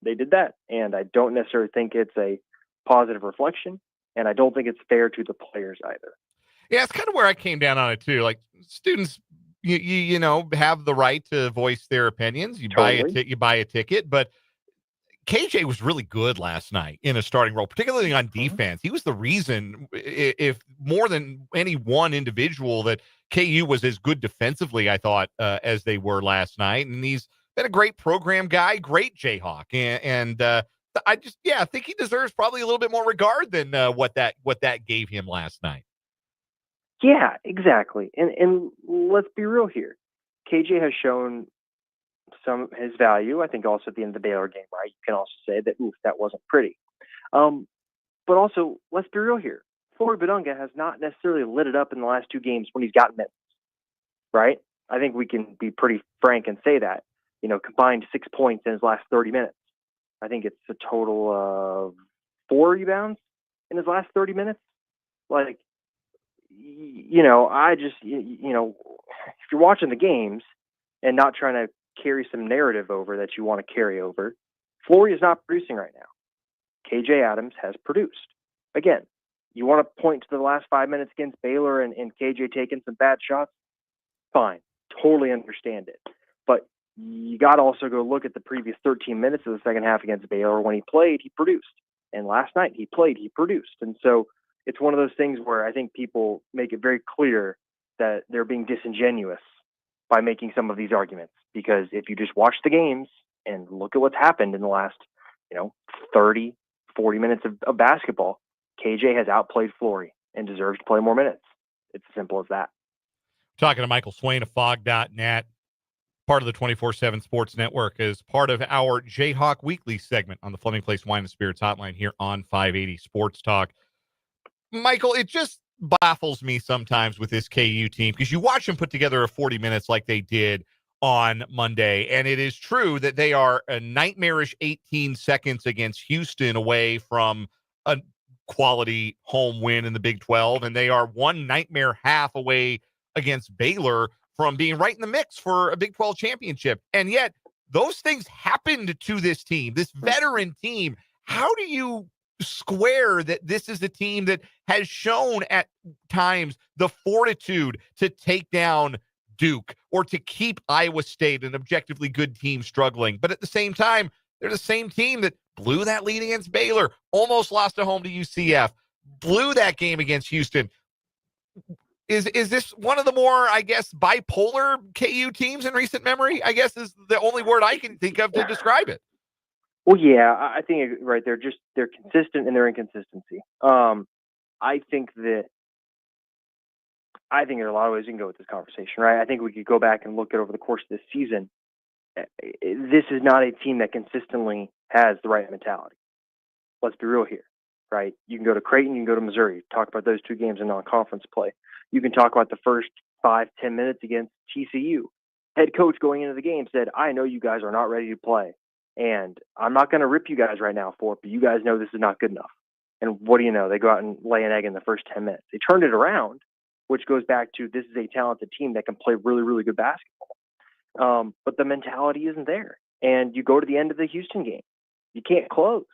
they did that. And I don't necessarily think it's a positive reflection, and I don't think it's fair to the players either. Yeah, it's kind of where I came down on it too. Like, students, you have the right to voice their opinions. You buy a ticket, but KJ was really good last night in a starting role, particularly on defense. He was the reason, if more than any one individual, that KU was as good defensively, I thought, as they were last night. And he's been a great program guy, great Jayhawk. And I think he deserves probably a little bit more regard than what that gave him last night. Yeah, exactly. And let's be real here. KJ has shown some his value. I think also at the end of the Baylor game, right? You can also say that, that wasn't pretty. But also, let's be real here. Flory Badunga has not necessarily lit it up in the last two games when he's gotten minutes, right? I think we can be pretty frank and say that. Combined 6 points in his last 30 minutes. I think it's a total of 4 rebounds in his last 30 minutes. Like, I just, if you're watching the games and not trying to carry some narrative over that you want to carry over, Flory is not producing right now. KJ Adams has produced. Again, you want to point to the last 5 minutes against Baylor and KJ taking some bad shots? Fine. Totally understand it. But you got to also go look at the previous 13 minutes of the second half against Baylor. When he played, he produced. And last night he played, he produced. And so it's one of those things where I think people make it very clear that they're being disingenuous by making some of these arguments. Because if you just watch the games and look at what's happened in the last, 30, 40 minutes of basketball, KJ has outplayed Flory and deserves to play more minutes. It's as simple as that. Talking to Michael Swain of Fog.net, part of the 24/7 Sports Network, as part of our Jayhawk Weekly segment on the Fleming Place Wine and Spirits Hotline here on 580 Sports Talk. Michael, it just baffles me sometimes with this KU team, because you watch them put together a 40 minutes like they did on Monday, and it is true that they are a nightmarish 18 seconds against Houston away from a quality home win in the Big 12, and they are one nightmare half away against Baylor from being right in the mix for a Big 12 championship. And yet those things happened to this team, this veteran team. How do you square that this is a team that has shown at times the fortitude to take down Duke or to keep Iowa State, an objectively good team, struggling, but at the same time, they're the same team that blew that lead against Baylor, almost lost at home to UCF, blew that game against Houston? Is this one of the more, I guess, bipolar KU teams in recent memory? I guess is the only word I can think of to describe it. Well, yeah, I think right. They're consistent in their inconsistency. I think there are a lot of ways we can go with this conversation, right? I think we could go back and look at over the course of this season. This is not a team that consistently has the right mentality. Let's be real here, right? You can go to Creighton, you can go to Missouri, talk about those two games in non-conference play. You can talk about the first 5-10 minutes against TCU. Head coach going into the game said, I know you guys are not ready to play, and I'm not going to rip you guys right now for it, but you guys know this is not good enough. And what do you know? They go out and lay an egg in the first 10 minutes. They turned it around, which goes back to this is a talented team that can play really, really good basketball. But the mentality isn't there. And you go to the end of the Houston game. You can't close.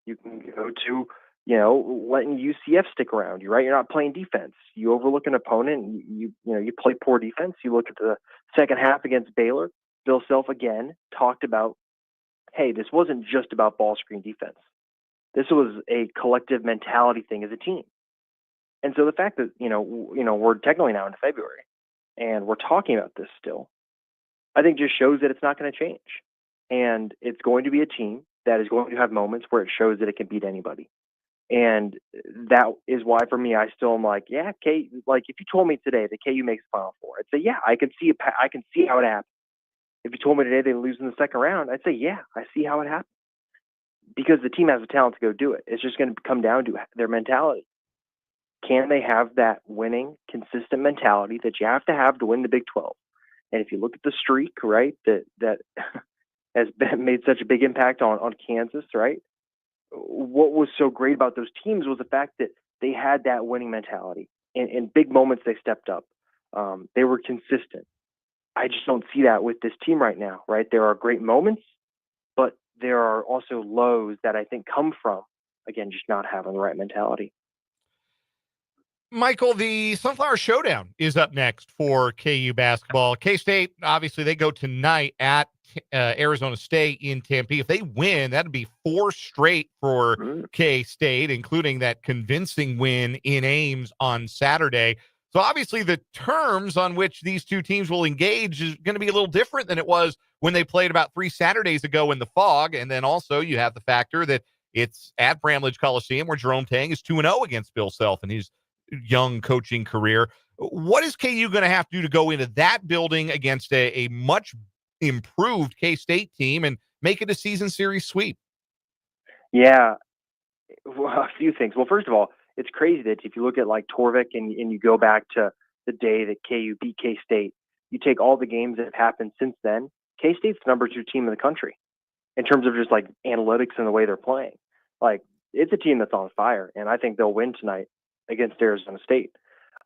You can go to, letting UCF stick around you, right? You're not playing defense. You overlook an opponent, and you play poor defense. You look at the second half against Baylor. Bill Self again talked about, hey, this wasn't just about ball screen defense. This was a collective mentality thing as a team. And so the fact that, we're technically now into February and we're talking about this still, I think just shows that it's not going to change. And it's going to be a team that is going to have moments where it shows that it can beat anybody. And that is why, for me, I still am like, yeah, if you told me today that KU makes the Final Four, I'd say, yeah, I can see how it happens. If you told me today they lose in the second round, I'd say, yeah, I see how it happens. Because the team has the talent to go do it. It's just going to come down to their mentality. Can they have that winning, consistent mentality that you have to win the Big 12? And if you look at the streak, right, that has made such a big impact on Kansas, right? What was so great about those teams was the fact that they had that winning mentality. In big moments, they stepped up. They were consistent. I just don't see that with this team right now, right? There are great moments, but there are also lows that I think come from, again, just not having the right mentality. Michael, the Sunflower Showdown is up next for KU basketball. K-State, obviously, they go tonight at Arizona State in Tempe. If they win, that'd be 4 straight for K-State, including that convincing win in Ames on Saturday. So obviously the terms on which these two teams will engage is going to be a little different than it was when they played about 3 Saturdays ago in the Fog. And then also you have the factor that it's at Bramlage Coliseum where Jerome Tang is 2-0 against Bill Self and his young coaching career. What is KU going to have to do to go into that building against a much improved K-State team and make it a season series sweep? Yeah, well, a few things. Well, first of all, it's crazy that if you look at like Torvik and you go back to the day that KU beat K-State, you take all the games that have happened since then, K-State's the number 2 team in the country in terms of just like analytics and the way they're playing. Like, it's a team that's on fire, and I think they'll win tonight against Arizona State.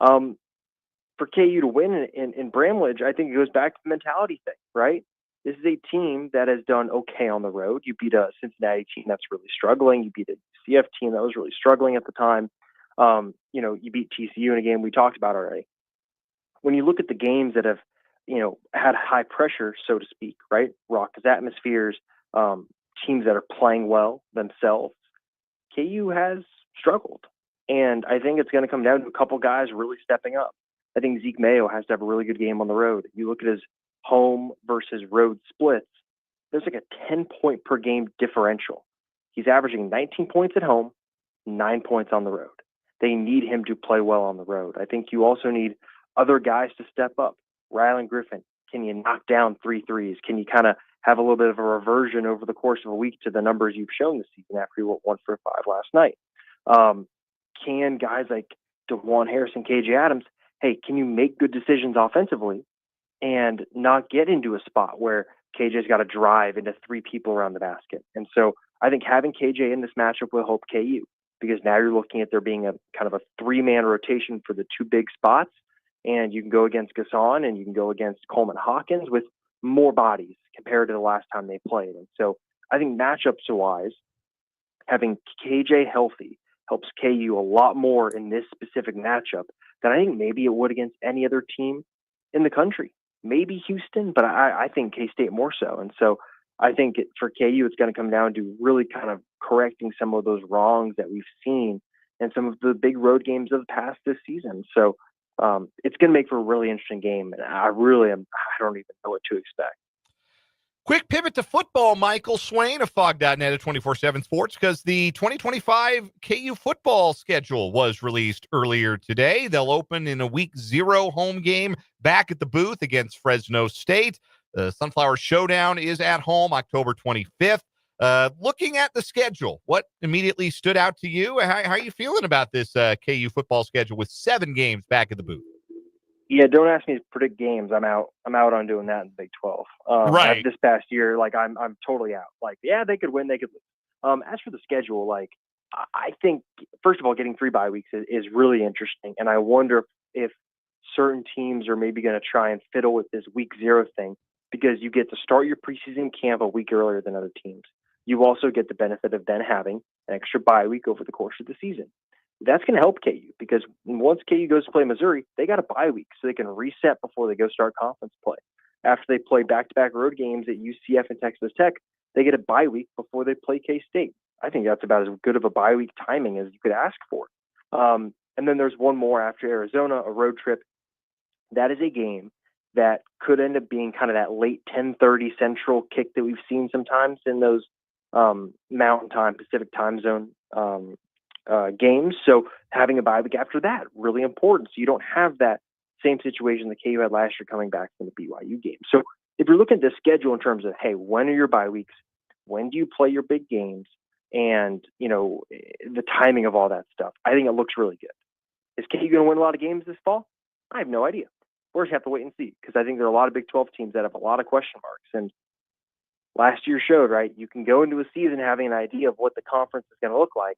For KU to win in Bramlage, I think it goes back to the mentality thing, right? This is a team that has done okay on the road. You beat a Cincinnati team that's really struggling. You beat a CF team that was really struggling at the time. You beat TCU in a game we talked about already. When you look at the games that have, had high pressure, so to speak, right? Raucous atmospheres, teams that are playing well themselves, KU has struggled. And I think it's going to come down to a couple guys really stepping up. I think Zeke Mayo has to have a really good game on the road. You look at his home versus road splits, there's like a 10-point per game differential. He's averaging 19 points at home, 9 points on the road. They need him to play well on the road. I think you also need other guys to step up. Rylan Griffin, can you knock down 3 threes? Can you kind of have a little bit of a reversion over the course of a week to the numbers you've shown this season after you went 1 for 5 last night? Can guys like DeJuan Harrison, KJ Adams, hey, can you make good decisions offensively and not get into a spot where KJ's got to drive into 3 people around the basket? And so I think having KJ in this matchup will help KU, because now you're looking at there being a kind of a 3-man rotation for the 2 big spots, and you can go against Gasson and you can go against Coleman Hawkins with more bodies compared to the last time they played. And so I think matchups wise, having KJ healthy helps KU a lot more in this specific matchup than I think maybe it would against any other team in the country. Maybe Houston, but I think K-State more so. And so I think for KU, it's going to come down to really kind of correcting some of those wrongs that we've seen in some of the big road games of the past this season. So It's going to make for a really interesting game, and I don't even know what to expect. Quick pivot to football. Michael Swain of Fog.net at 24/7 Sports, because the 2025 KU football schedule was released earlier today. They'll open in a week 0 home game back at the booth against Fresno State. The Sunflower Showdown is at home October 25th. Looking at the schedule, what immediately stood out to you? How are you feeling about this KU football schedule with 7 games back at the booth? Yeah, don't ask me to predict games. I'm out on doing that in the Big 12. Right. This past year, like I'm totally out. Like, yeah, they could win, they could lose. As for the schedule, like I think first of all, getting 3 bye weeks is really interesting, and I wonder if certain teams are maybe going to try and fiddle with this week 0 thing, because you get to start your preseason camp a week earlier than other teams. You also get the benefit of then having an extra bye week over the course of the season. That's going to help KU, because once KU goes to play Missouri, they got a bye week, so they can reset before they go start conference play. After they play back-to-back road games at UCF and Texas Tech, they get a bye week before they play K-State. I think that's about as good of a bye week timing as you could ask for. And then there's one more after Arizona, a road trip. That is a game that could end up being kind of that late 10:30 Central kick that we've seen sometimes in those Mountain Time, Pacific Time Zone games. So having a bye week after that, really important. So you don't have that same situation that KU had last year coming back from the BYU game. So if you're looking at the schedule in terms of, hey, when are your bye weeks? When do you play your big games? And, the timing of all that stuff, I think it looks really good. Is KU going to win a lot of games this fall? I have no idea. We're just have to wait and see, because I think there are a lot of Big 12 teams that have a lot of question marks. And last year showed, right, you can go into a season having an idea of what the conference is going to look like.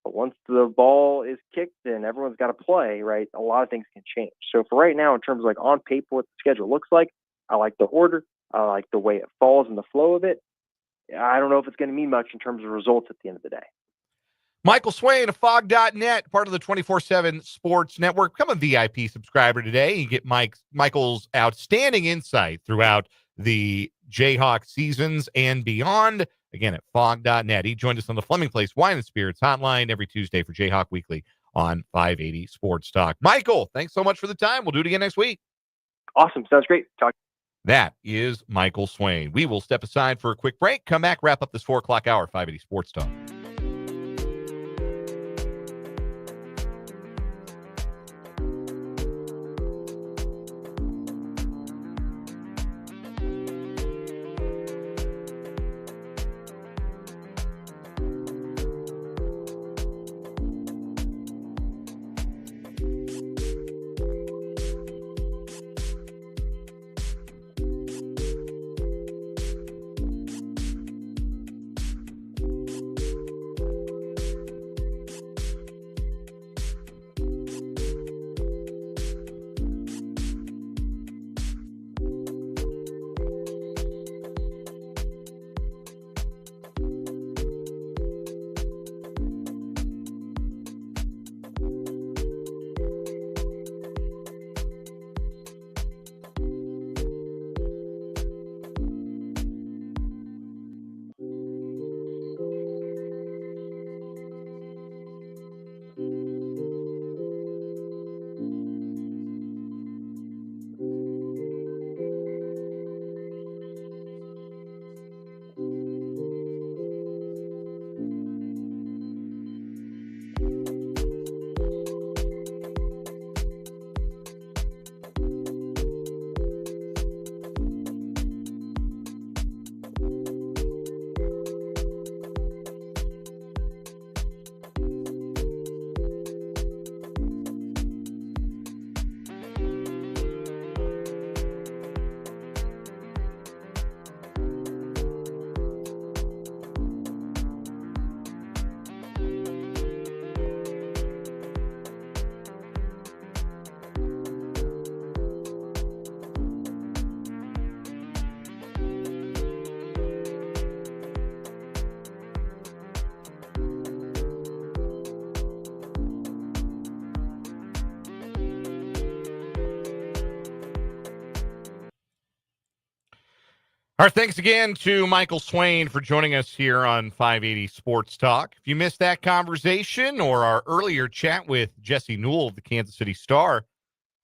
But once the ball is kicked and everyone's got to play, right, a lot of things can change. So for right now, in terms of like on paper what the schedule looks like, I like the order. I like the way it falls and the flow of it. I don't know if it's going to mean much in terms of results at the end of the day. Michael Swain of Fog.net, part of the 24/7 Sports Network. Become a VIP subscriber today. You get Michael's outstanding insight throughout the Jayhawk seasons and beyond. Again, at Fog.net. He joined us on the Fleming Place Wine and Spirits hotline every Tuesday for Jayhawk Weekly on 580 Sports Talk. Michael, thanks so much for the time. We'll do it again next week. Awesome. Sounds great. Talk. That is Michael Swain. We will step aside for a quick break, come back, wrap up this 4 o'clock hour, 580 Sports Talk. Our thanks again to Michael Swain for joining us here on 580 Sports Talk. If you missed that conversation or our earlier chat with Jesse Newell of the Kansas City Star,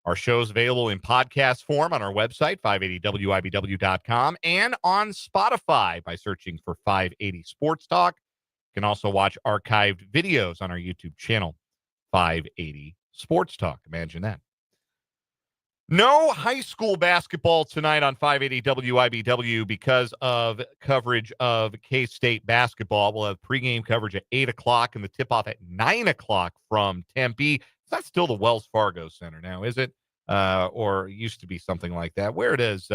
Our show's available in podcast form on our website, 580wibw.com, and on Spotify by searching for 580 Sports Talk. You can also watch archived videos on our YouTube channel, 580 Sports Talk. Imagine that. No high school basketball tonight on 580 WIBW because of coverage of K-State basketball. We'll have pregame coverage at 8 o'clock and the tip-off at 9 o'clock from Tempe. It's not still the Wells Fargo Center now, is it? Or it used to be something like that. Where does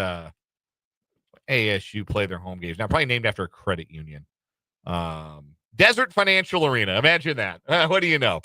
ASU play their home games? Now, probably named after a credit union. Desert Financial Arena. Imagine that. What do you know?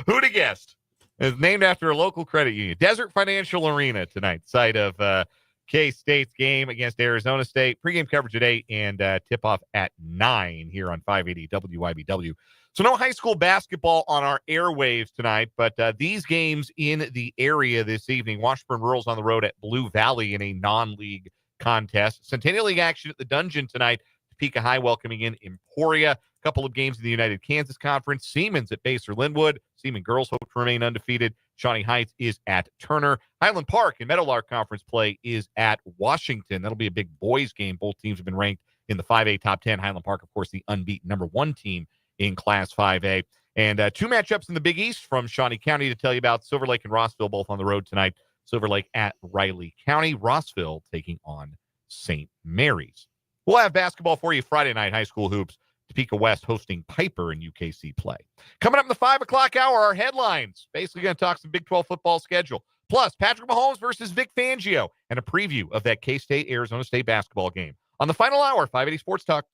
Who'd have guessed? It's named after a local credit union. Desert Financial Arena tonight, site of K-State's game against Arizona State. Pregame coverage at 8 and tip-off at 9 here on 580 WIBW. So no high school basketball on our airwaves tonight, but these games in the area this evening. Washburn Rural's on the road at Blue Valley in a non-league contest. Centennial League action at the Dungeon tonight. Topeka High welcoming in Emporia. A couple of games in the United Kansas Conference. Siemens at Baser Linwood. Seaman girls hope to remain undefeated. Shawnee Heights is at Turner. Highland Park and Meadowlark Conference play is at Washington. That'll be a big boys game. Both teams have been ranked in the 5A top 10. Highland Park, of course, the unbeaten number 1 team in Class 5A. And 2 matchups in the Big East from Shawnee County to tell you about. Silver Lake and Rossville both on the road tonight. Silver Lake at Riley County. Rossville taking on St. Mary's. We'll have basketball for you Friday night, high school hoops. Topeka West hosting Piper in UKC play. Coming up in the 5 o'clock hour, our headlines. Basically going to talk some Big 12 football schedule. Plus, Patrick Mahomes versus Vic Fangio and a preview of that K-State Arizona State basketball game. On the final hour, 580 Sports Talk.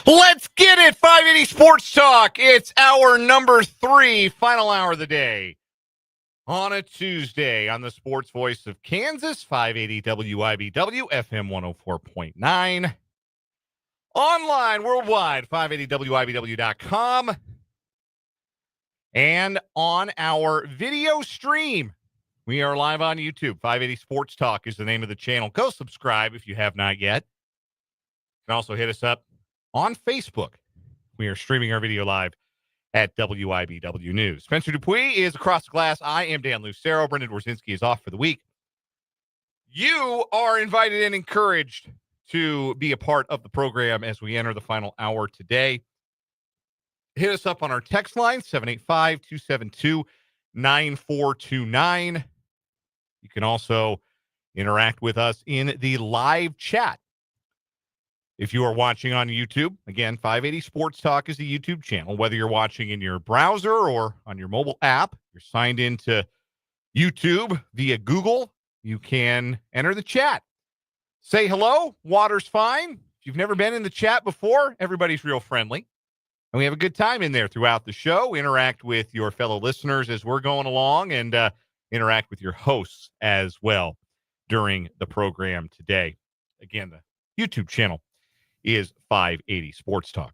Let's get it. 580 Sports Talk. It's hour number 3, final hour of the day. On a Tuesday on the Sports Voice of Kansas, 580 WIBW, FM 104.9. Online, worldwide, 580WIBW.com. And on our video stream, we are live on YouTube. 580 Sports Talk is the name of the channel. Go subscribe if you have not yet. You can also hit us up on Facebook. We are streaming our video live at WIBW News. Spencer Dupuis is across the glass. I am Dan Lucero. Brendan Dworzinski is off for the week. You are invited and encouraged to be a part of the program as we enter the final hour today. Hit us up on our text line, 785-272-9429. You can also interact with us in the live chat. If you are watching on YouTube, again, 580 Sports Talk is the YouTube channel. Whether you're watching in your browser or on your mobile app, you're signed into YouTube via Google, you can enter the chat. Say hello. Water's fine. If you've never been in the chat before, everybody's real friendly. And we have a good time in there throughout the show. Interact with your fellow listeners as we're going along and interact with your hosts as well during the program today. Again, the YouTube channel is 580 Sports Talk.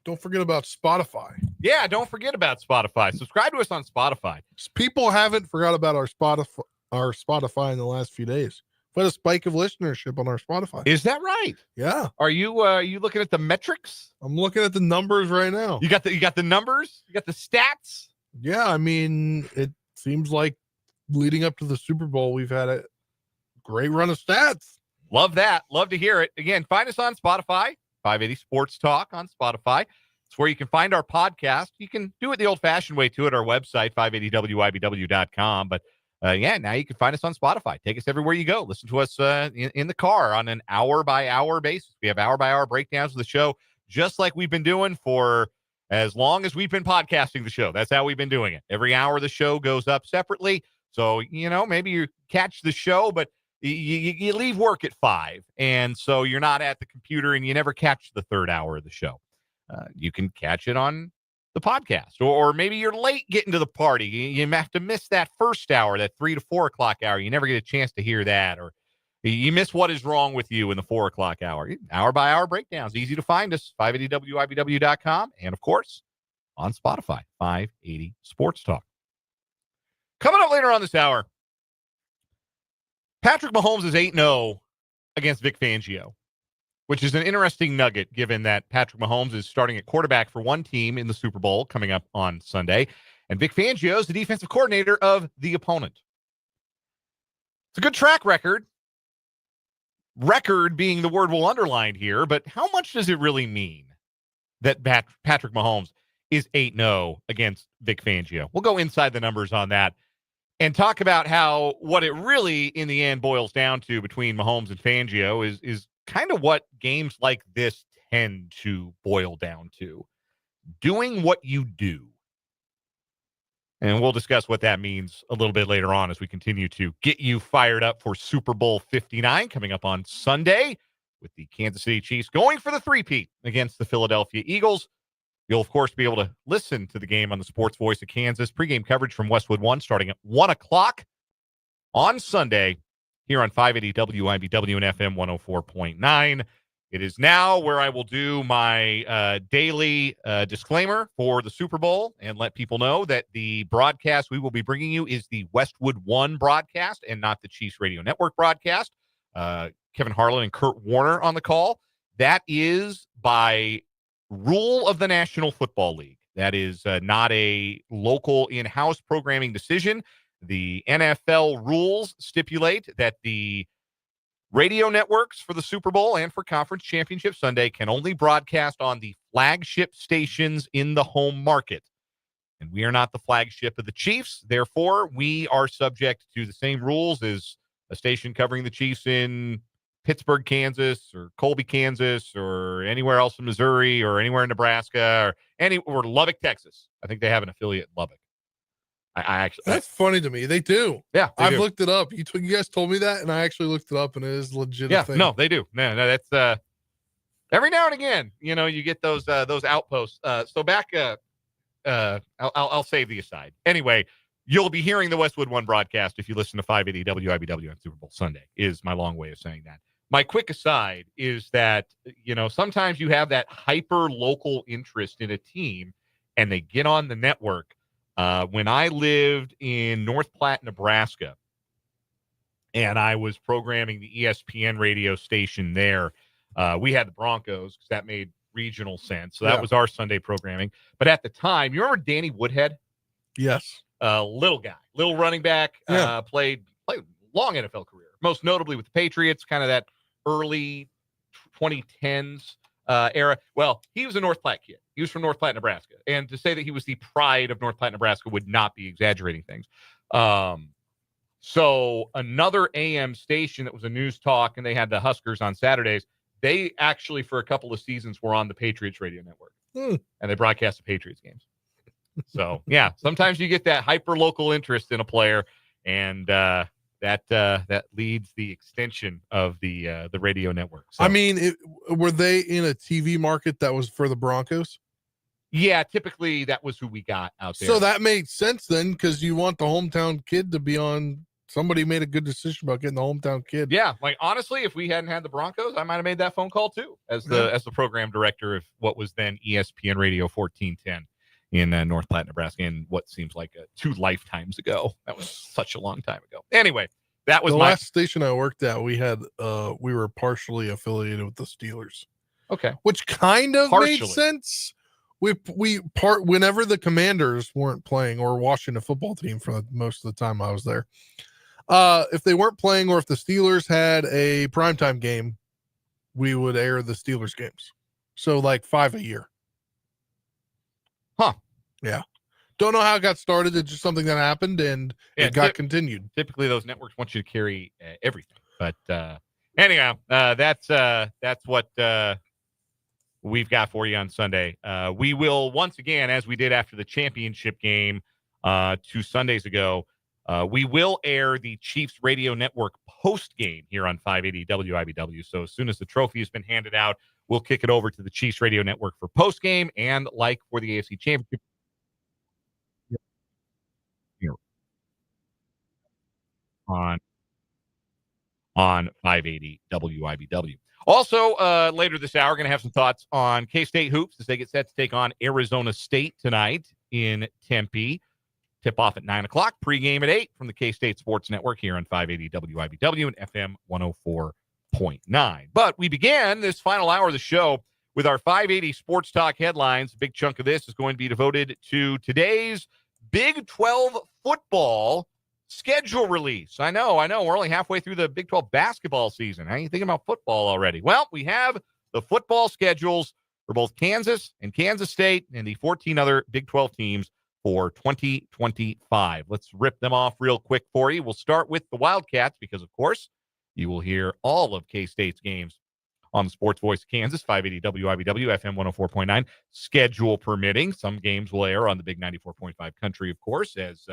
Don't forget about Spotify. Yeah, don't forget about Spotify. Subscribe to us on Spotify. People haven't forgot about our Spotify in the last few days. We had a spike of listenership on our Spotify. Is that right? Yeah. Are you looking at the metrics? I'm looking at the numbers right now. You got the numbers? You got the stats? Yeah, I mean, it seems like leading up to the Super Bowl, we've had a great run of stats. Love that. Love to hear it. Again, find us on Spotify, 580 Sports Talk on Spotify. It's where you can find our podcast. You can do it the old-fashioned way, too, at our website, 580WIBW.com. But, yeah, now you can find us on Spotify. Take us everywhere you go. Listen to us in the car on an hour-by-hour basis. We have hour-by-hour breakdowns of the show, just like we've been doing for as long as we've been podcasting the show. That's how we've been doing it. Every hour the show goes up separately. So, maybe you catch the show, but you leave work at 5, and so you're not at the computer, and you never catch the third hour of the show. You can catch it on the podcast, or maybe you're late getting to the party. You have to miss that first hour, that 3 to 4 o'clock hour. You never get a chance to hear that, or you miss what is wrong with you in the 4 o'clock hour. Hour-by-hour breakdowns, easy to find us, 580WIBW.com, and, of course, on Spotify, 580 Sports Talk. Coming up later on this hour, Patrick Mahomes is 8-0 against Vic Fangio, which is an interesting nugget given that Patrick Mahomes is starting at quarterback for one team in the Super Bowl coming up on Sunday, and Vic Fangio is the defensive coordinator of the opponent. It's a good track record. Record being the word we'll underline here, but how much does it really mean that Patrick Mahomes is 8-0 against Vic Fangio? We'll go inside the numbers on that and talk about how what it really, in the end, boils down to between Mahomes and Fangio is kind of what games like this tend to boil down to. Doing what you do. And we'll discuss what that means a little bit later on as we continue to get you fired up for Super Bowl 59 coming up on Sunday with the Kansas City Chiefs going for the three-peat against the Philadelphia Eagles. You'll, of course, be able to listen to the game on the Sports Voice of Kansas. Pregame coverage from Westwood One starting at 1 o'clock on Sunday here on 580 WIBW and FM 104.9. It is now where I will do my daily disclaimer for the Super Bowl and let people know that the broadcast we will be bringing you is the Westwood One broadcast and not the Chiefs Radio Network broadcast. Kevin Harlan and Kurt Warner on the call. That is by rule of the National Football League. That is not a local in-house programming decision. The NFL rules stipulate that the radio networks for the Super Bowl and for Conference Championship Sunday can only broadcast on the flagship stations in the home market. And we are not the flagship of the Chiefs. Therefore, we are subject to the same rules as a station covering the Chiefs in Pittsburgh, Kansas, or Colby, Kansas, or anywhere else in Missouri, or anywhere in Nebraska, or Lubbock, Texas. I think they have an affiliate in Lubbock. I actually, that's funny to me. They do. Yeah, I've looked it up. You guys told me that, and I actually looked it up, and it is legit. Yeah, thing. no, they do. No, that's Every now and again, you get those outposts. So back, I'll save the aside. Anyway, you'll be hearing the Westwood One broadcast if you listen to 580 WIBW on Super Bowl Sunday, is my long way of saying that. My quick aside is that, sometimes you have that hyper local interest in a team and they get on the network. When I lived in North Platte, Nebraska, and I was programming the ESPN radio station there, we had the Broncos because that made regional sense. So that was our Sunday programming. But at the time, you remember Danny Woodhead? Yes. Little guy, little running back, played long NFL career, most notably with the Patriots, kind of that early 2010s era. Well, he was a North Platte kid. He was from North Platte, Nebraska. And to say that he was the pride of North Platte, Nebraska would not be exaggerating things. So another AM station that was a news talk, and they had the Huskers on Saturdays, they actually, for a couple of seasons, were on the Patriots radio network. And they broadcast the Patriots games. So, yeah, sometimes you get that hyper-local interest in a player, and that leads the extension of the radio network. So, I mean, were they in a TV market that was for the Broncos? Yeah, typically that was who we got out there. So that made sense then, because you want the hometown kid to be on. Somebody made a good decision about getting the hometown kid. Yeah, like honestly, if we hadn't had the Broncos, I might have made that phone call too, as the program director of what was then ESPN Radio 1410 in North Platte, Nebraska, in what seems like 2 lifetimes ago. That was such a long time ago. Anyway, that was the last station I worked at. We had we were partially affiliated with the Steelers. Okay, which kind of made sense. Whenever the Commanders weren't playing, or Washington football team for most of the time I was there, if they weren't playing, or if the Steelers had a primetime game, we would air the Steelers games. So like 5 a year. Huh. Yeah. Don't know how it got started. It's just something that happened, and it got continued. Typically those networks want you to carry everything. But anyhow, that's what we've got for you on Sunday. We will, once again, as we did after the championship game 2 Sundays ago, we will air the Chiefs Radio Network post game here on 580 WIBW. So as soon as the trophy has been handed out, we'll kick it over to the Chiefs Radio Network for post game, and like for the AFC Championship on 580 WIBW. Also, later this hour, going to have some thoughts on K-State hoops as they get set to take on Arizona State tonight in Tempe. Tip off at 9 o'clock, pregame at 8 from the K-State Sports Network here on 580 WIBW and FM 104.9. But we began this final hour of the show with our 580 Sports Talk headlines. A big chunk of this is going to be devoted to today's Big 12 football schedule release. I know. We're only halfway through the Big 12 basketball season. How are you thinking about football already? Well, we have the football schedules for both Kansas and Kansas State and the 14 other Big 12 teams for 2025. Let's rip them off real quick for you. We'll start with the Wildcats because, of course, you will hear all of K-State's games on the Sports Voice of Kansas, 580 WIBW, FM 104.9, schedule permitting. Some games will air on the Big 94.5 Country, of course, as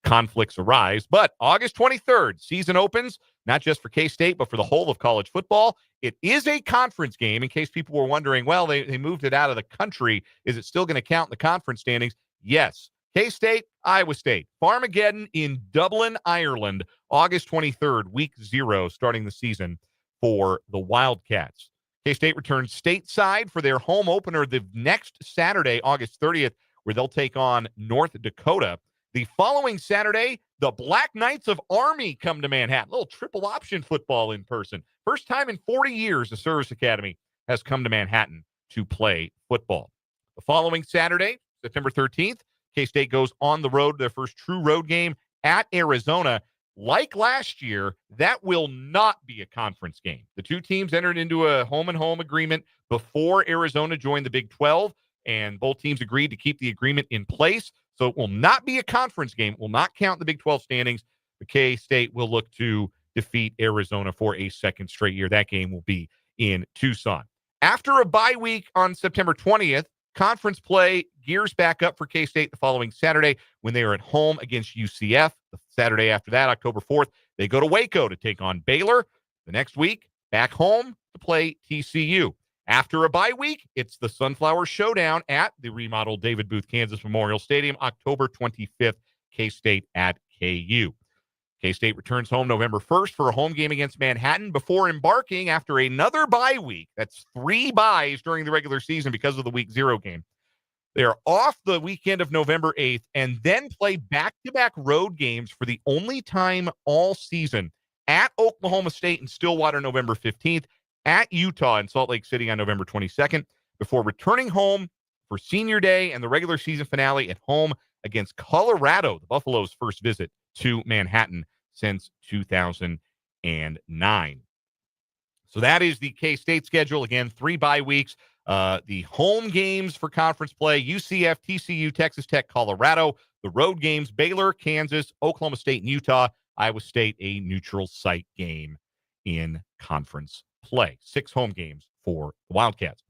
conflicts arise. But August 23rd, season opens, not just for K-State, but for the whole of college football. It is a conference game, in case people were wondering, well, they moved it out of the country. Is it still going to count in the conference standings? Yes. K-State, Iowa State, Farmageddon in Dublin, Ireland, August 23rd, week 0, starting the season for the Wildcats. K-State returns stateside for their home opener the next Saturday, August 30th, where they'll take on North Dakota. The following Saturday, the Black Knights of Army come to Manhattan. A little triple option football in person. First time in 40 years the Service Academy has come to Manhattan to play football. The following Saturday, September 13th, K-State goes on the road, their first true road game at Arizona. Like last year, that will not be a conference game. The two teams entered into a home-and-home agreement before Arizona joined the Big 12, and both teams agreed to keep the agreement in place. So it will not be a conference game. It will not count the Big 12 standings. The K-State will look to defeat Arizona for a second straight year. That game will be in Tucson. After a bye week on September 20th, conference play gears back up for K-State the following Saturday when they are at home against UCF. The Saturday after that, October 4th, they go to Waco to take on Baylor. The next week, back home to play TCU. After a bye week, it's the Sunflower Showdown at the remodeled David Booth, Kansas Memorial Stadium, October 25th, K-State at KU. K-State returns home November 1st for a home game against Manhattan before embarking after another bye week. That's 3 byes during the regular season because of the week 0 game. They are off the weekend of November 8th and then play back-to-back road games for the only time all season at Oklahoma State in Stillwater November 15th, at Utah in Salt Lake City on November 22nd, before returning home for Senior Day and the regular season finale at home against Colorado, the Buffaloes' first visit to Manhattan since 2009. So that is the K-State schedule. Again, 3 bye weeks. The home games for conference play: UCF, TCU, Texas Tech, Colorado. The road games: Baylor, Kansas, Oklahoma State, and Utah. Iowa State, a neutral site game in conference play. 6 home games for the Wildcats.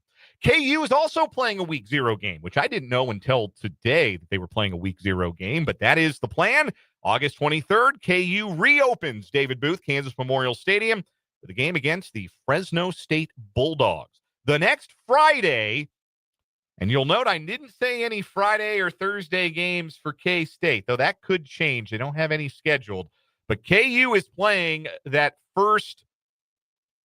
KU is also playing a week 0 game, which I didn't know until today that they were playing a week 0 game, but that is the plan. August 23rd, KU reopens David Booth, Kansas Memorial Stadium, with a game against the Fresno State Bulldogs. The next Friday, and you'll note I didn't say any Friday or Thursday games for K-State, though that could change. They don't have any scheduled. But KU is playing that first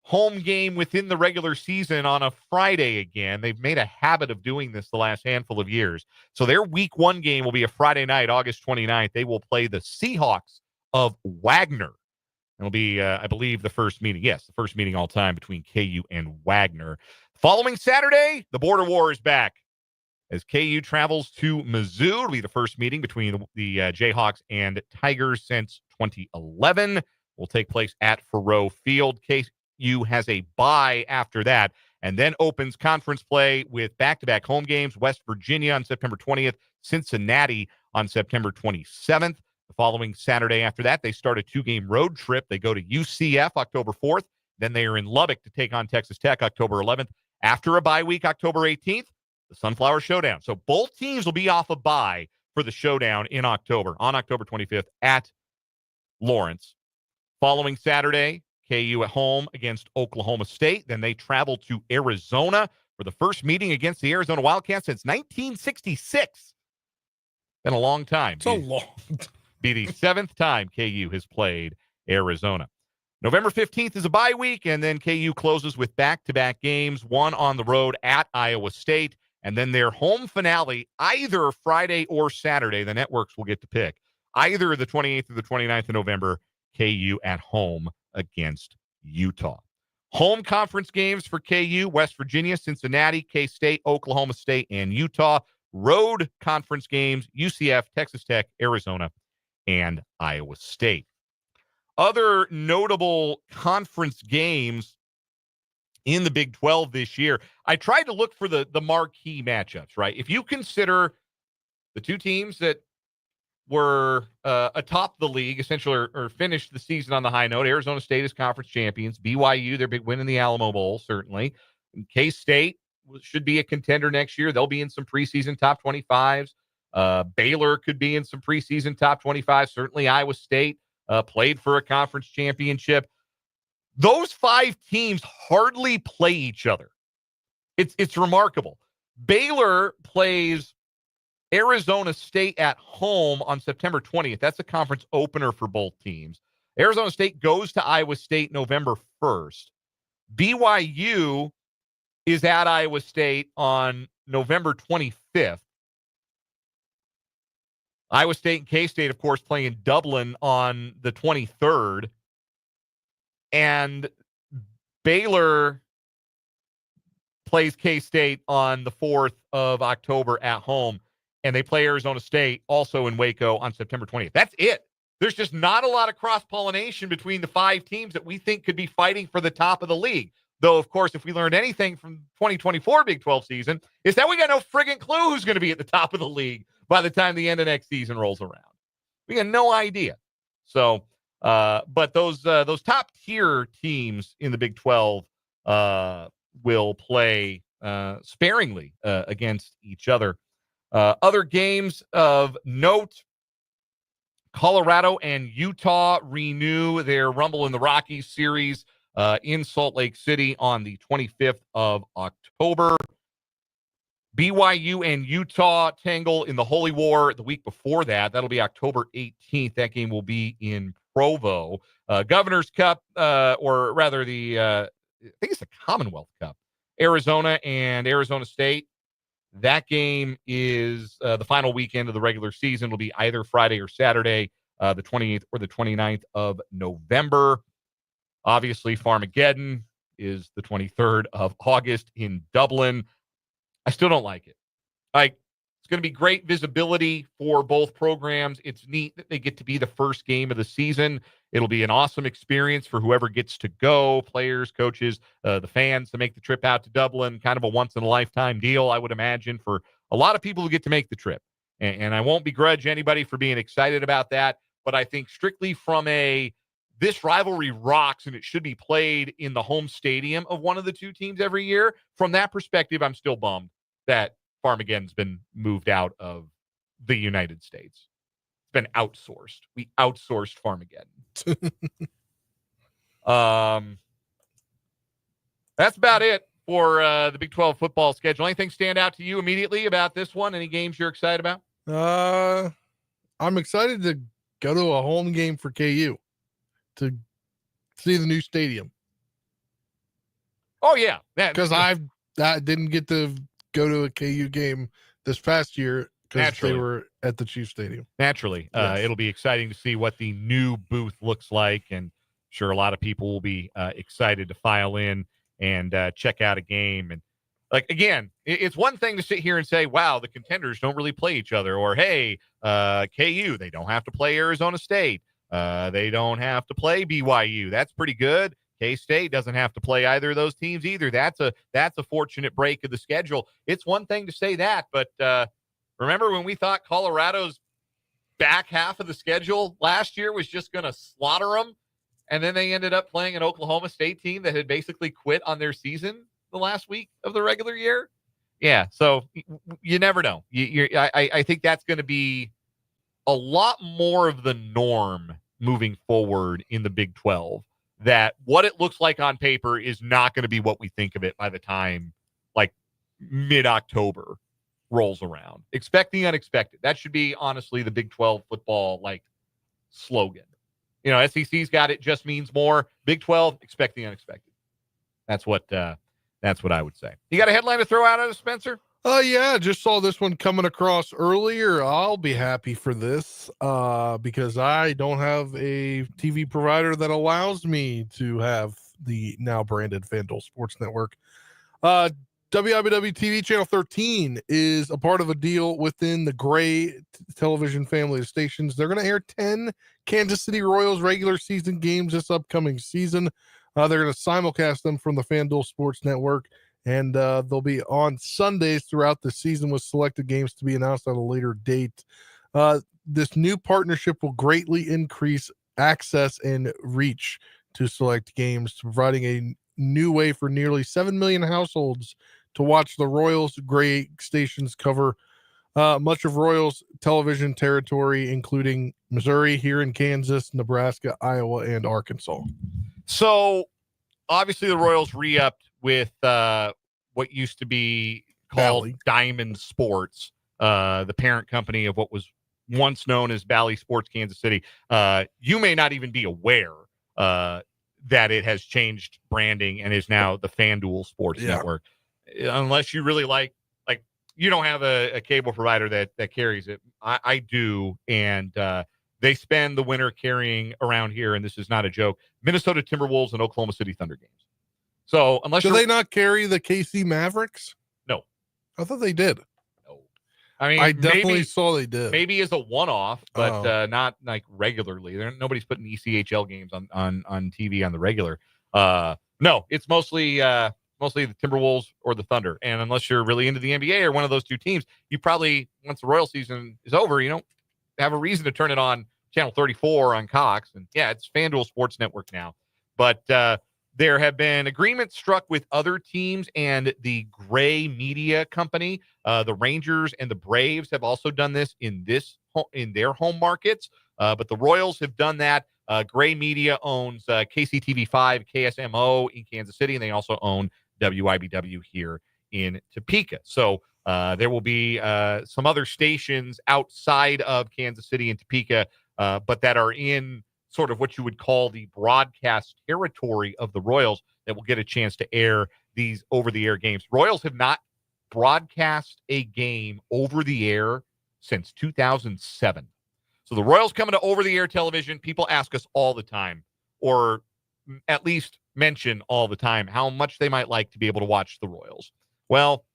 home game within the regular season on a Friday again. They've made a habit of doing this the last handful of years. So their week 1 game will be a Friday night, August 29th. They will play the Seahawks of Wagner. It'll be, I believe, the first meeting. Yes, the first meeting all time between KU and Wagner. Following Saturday, the Border War is back as KU travels to Mizzou. It'll be the first meeting between the Jayhawks and Tigers since 2011. Will take place at Faurot Field. KU has a bye after that and then opens conference play with back-to-back home games: West Virginia on September 20th, Cincinnati on September 27th. The following Saturday after that, they start a 2-game road trip. They go to UCF October 4th. Then they are in Lubbock to take on Texas Tech October 11th. After a bye week, October 18th, the Sunflower Showdown. So both teams will be off a bye for the showdown in October, on October 25th at Lawrence. Following Saturday, KU at home against Oklahoma State. Then they travel to Arizona for the first meeting against the Arizona Wildcats since 1966. Been a long time. So long. Be the 7th time KU has played Arizona. November 15th is a bye week, and then KU closes with back-to-back games, one on the road at Iowa State, and then their home finale either Friday or Saturday. The networks will get to pick. Either the 28th or the 29th of November, KU at home against Utah. Home conference games for KU: West Virginia, Cincinnati, K-State, Oklahoma State, and Utah. Road conference games: UCF, Texas Tech, Arizona, and Iowa State. Other notable conference games in the Big 12 this year, I tried to look for the marquee matchups, right? If you consider the 2 teams that were atop the league, essentially, or finished the season on the high note, Arizona State is conference champions. BYU, their big win in the Alamo Bowl, certainly. And K-State should be a contender next year. They'll be in some preseason top 25s. Baylor could be in some preseason top 25s. Certainly Iowa State played for a conference championship. Those 5 teams hardly play each other. It's remarkable. Baylor plays Arizona State at home on September 20th. That's a conference opener for both teams. Arizona State goes to Iowa State November 1st. BYU is at Iowa State on November 25th. Iowa State and K-State, of course, playing in Dublin on the 23rd. And Baylor plays K-State on the 4th of October at home. And they play Arizona State also in Waco on September 20th. That's it. There's just not a lot of cross-pollination between the 5 teams that we think could be fighting for the top of the league. Though, of course, if we learned anything from 2024 Big 12 season, is that we got no friggin' clue who's going to be at the top of the league by the time the end of next season rolls around. We got no idea. So, but those top tier teams in the Big 12 will play sparingly against each other. Other games of note: Colorado and Utah renew their Rumble in the Rockies series in Salt Lake City on the 25th of October. BYU and Utah tangle in the Holy War the week before that. That'll be October 18th. That game will be in Provo. Governor's Cup, or rather I think it's the Commonwealth Cup. Arizona and Arizona State. That game is the final weekend of the regular season. It'll be either Friday or Saturday, the 28th or the 29th of November. Obviously, Farmageddon is the 23rd of August in Dublin. I still don't like it. It's going to be great visibility for both programs. It's neat that they get to be the first game of the season. It'll be an awesome experience for whoever gets to go, players, coaches, the fans, to make the trip out to Dublin. Kind of a once-in-a-lifetime deal, I would imagine, for a lot of people who get to make the trip. And I won't begrudge anybody for being excited about that, but I think strictly from this rivalry rocks, and it should be played in the home stadium of one of the two teams every year. From that perspective, I'm still bummed that Farmageddon's been moved out of the United States. It's been outsourced. We outsourced Farmageddon. That's about it for the Big 12 football schedule. Anything stand out to you immediately about this one? Any games you're excited about? I'm excited to go to a home game for KU to see the new stadium. Oh, yeah. Because I didn't get to go to a KU game this past year because they were at the Chiefs Stadium. Naturally. Yes. It'll be exciting to see what the new booth looks like, and sure a lot of people will be excited to file in and check out a game. And again, it's one thing to sit here and say, wow, the contenders don't really play each other, or hey, KU, they don't have to play Arizona State. They don't have to play BYU. That's pretty good. K-State doesn't have to play either of those teams either. That's a fortunate break of the schedule. It's one thing to say that, but remember when we thought Colorado's back half of the schedule last year was just going to slaughter them, and then they ended up playing an Oklahoma State team that had basically quit on their season the last week of the regular year? Yeah, so you never know. I think that's going to be a lot more of the norm moving forward in the Big 12. That what it looks like on paper is not going to be what we think of it by the time mid-October rolls around. Expect the unexpected. That should be honestly the Big 12 football slogan. SEC's got it just means more. Big 12, expect the unexpected. That's what I would say. You got a headline to throw out at us, Spencer? Yeah, just saw this one coming across earlier. I'll be happy for this because I don't have a TV provider that allows me to have the now branded FanDuel Sports Network. WIBW TV Channel 13 is a part of a deal within the Gray television family of stations. They're going to air 10 Kansas City Royals regular season games this upcoming season. They're going to simulcast them from the FanDuel Sports Network. And they'll be on Sundays throughout the season with selected games to be announced at a later date. This new partnership will greatly increase access and reach to select games, providing a new way for nearly 7 million households to watch the Royals. Gray stations cover much of Royals television territory, including Missouri, here in Kansas, Nebraska, Iowa, and Arkansas. So obviously the Royals re-upped with what used to be called Bally. Diamond Sports, the parent company of what was once known as Bally Sports Kansas City. You may not even be aware that it has changed branding and is now the FanDuel Sports Network. Unless you really like you don't have a cable provider that carries it. I do, and they spend the winter carrying around here, and this is not a joke, Minnesota Timberwolves and Oklahoma City Thunder games. So unless do they not carry the KC Mavericks? No. I thought they did. No. I mean, I definitely saw they did. Maybe as a one-off, but not regularly. Nobody's putting ECHL games on TV on the regular. No, it's mostly the Timberwolves or the Thunder. And unless you're really into the NBA or one of those two teams, you probably, once the Royal season is over, you don't have a reason to turn it on Channel 34 on Cox. And it's FanDuel Sports Network now. But there have been agreements struck with other teams and the Gray Media Company. The Rangers and the Braves have also done this in their home markets. But the Royals have done that Gray Media owns KCTV5, KSMO in Kansas City, and they also own WIBW here in Topeka. So there will be some other stations outside of Kansas City and Topeka, but that are in sort of what you would call the broadcast territory of the Royals that will get a chance to air these over-the-air games. Royals have not broadcast a game over the air since 2007. So the Royals coming to over-the-air television, people ask us all the time, or at least mention all the time, how much they might like to be able to watch the Royals. Well,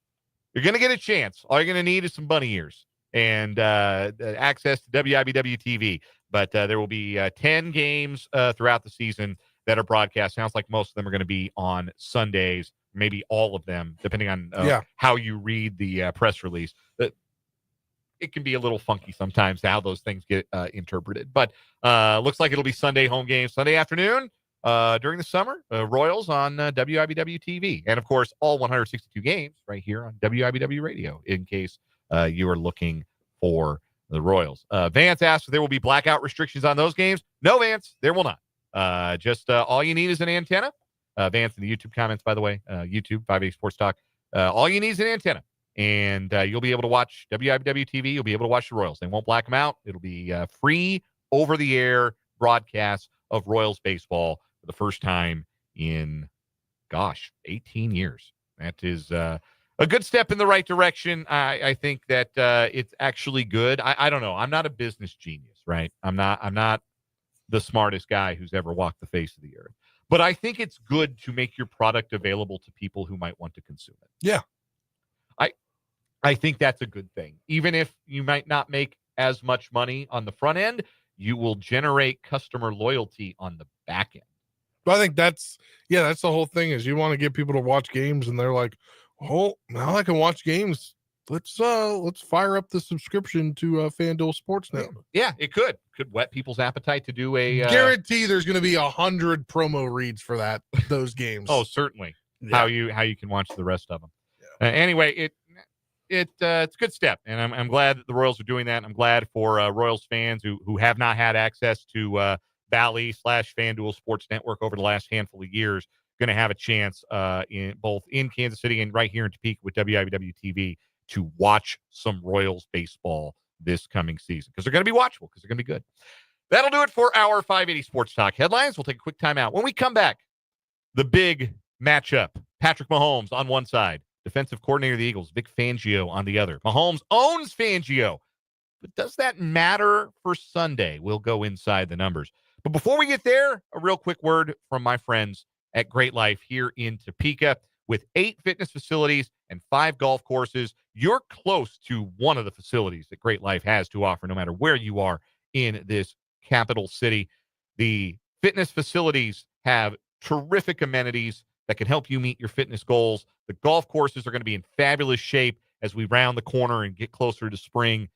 you're going to get a chance. All you're going to need is some bunny ears and access to WIBW TV. But there will be 10 games throughout the season that are broadcast. Sounds like most of them are going to be on Sundays, maybe all of them, depending on how you read the press release. It can be a little funky sometimes how those things get interpreted. But looks like it'll be Sunday home games, Sunday afternoon during the summer, Royals on WIBW TV. And, of course, all 162 games right here on WIBW Radio in case you are looking for the Royals. Vance asked if there will be blackout restrictions on those games. No, Vance, there will not. Just all you need is an antenna. Vance in the YouTube comments, by the way, YouTube, 580 Sports Talk. All you need is an antenna, and you'll be able to watch WIBW TV. You'll be able to watch the Royals. They won't black them out. It'll be free over-the-air broadcast of Royals baseball for the first time in, 18 years. That is a good step in the right direction. I think that it's actually good. I don't know. I'm not a business genius, right? I'm not the smartest guy who's ever walked the face of the earth. But I think it's good to make your product available to people who might want to consume it. Yeah. I think that's a good thing. Even if you might not make as much money on the front end, you will generate customer loyalty on the back end. But I think that's the whole thing is you want to get people to watch games and they're like, oh, now I can watch games. Let's fire up the subscription to FanDuel Sports now. Yeah, it could whet people's appetite to do a guarantee there's going to be 100 promo reads for those games. Oh, certainly. Yeah. How you can watch the rest of them. Yeah. Anyway, it's a good step, and I'm glad that the Royals are doing that. I'm glad for Royals fans who have not had access to Bally/FanDuel Sports Network over the last handful of years, going to have a chance in both in Kansas City and right here in Topeka with WIBW TV to watch some Royals baseball this coming season, because they're going to be watchable, because they're going to be good. That'll do it for our 580 Sports Talk headlines. We'll take a quick timeout. When we come back, the big matchup: Patrick Mahomes on one side, defensive coordinator of the Eagles, Vic Fangio, on the other. Mahomes owns Fangio. But does that matter for Sunday? We'll go inside the numbers. But before we get there, a real quick word from my friends at Great Life here in Topeka. With 8 fitness facilities and 5 golf courses, you're close to one of the facilities that Great Life has to offer, no matter where you are in this capital city. The fitness facilities have terrific amenities that can help you meet your fitness goals. The golf courses are going to be in fabulous shape as we round the corner and get closer to spring.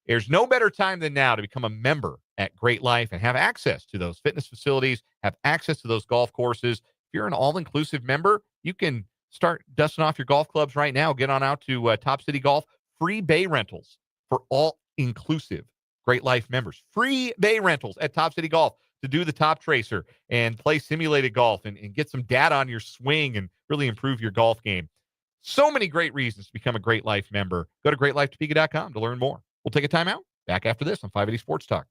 There's no better time than now to become a member at Great Life and have access to those fitness facilities, have access to those golf courses. If you're an all-inclusive member, you can start dusting off your golf clubs right now. Get on out to Top City Golf. Free bay rentals for all-inclusive Great Life members. Free bay rentals at Top City Golf to do the Top Tracer and play simulated golf and get some data on your swing and really improve your golf game. So many great reasons to become a Great Life member. Go to greatlifetopeka.com to learn more. We'll take a timeout. Back after this on 580 Sports Talk.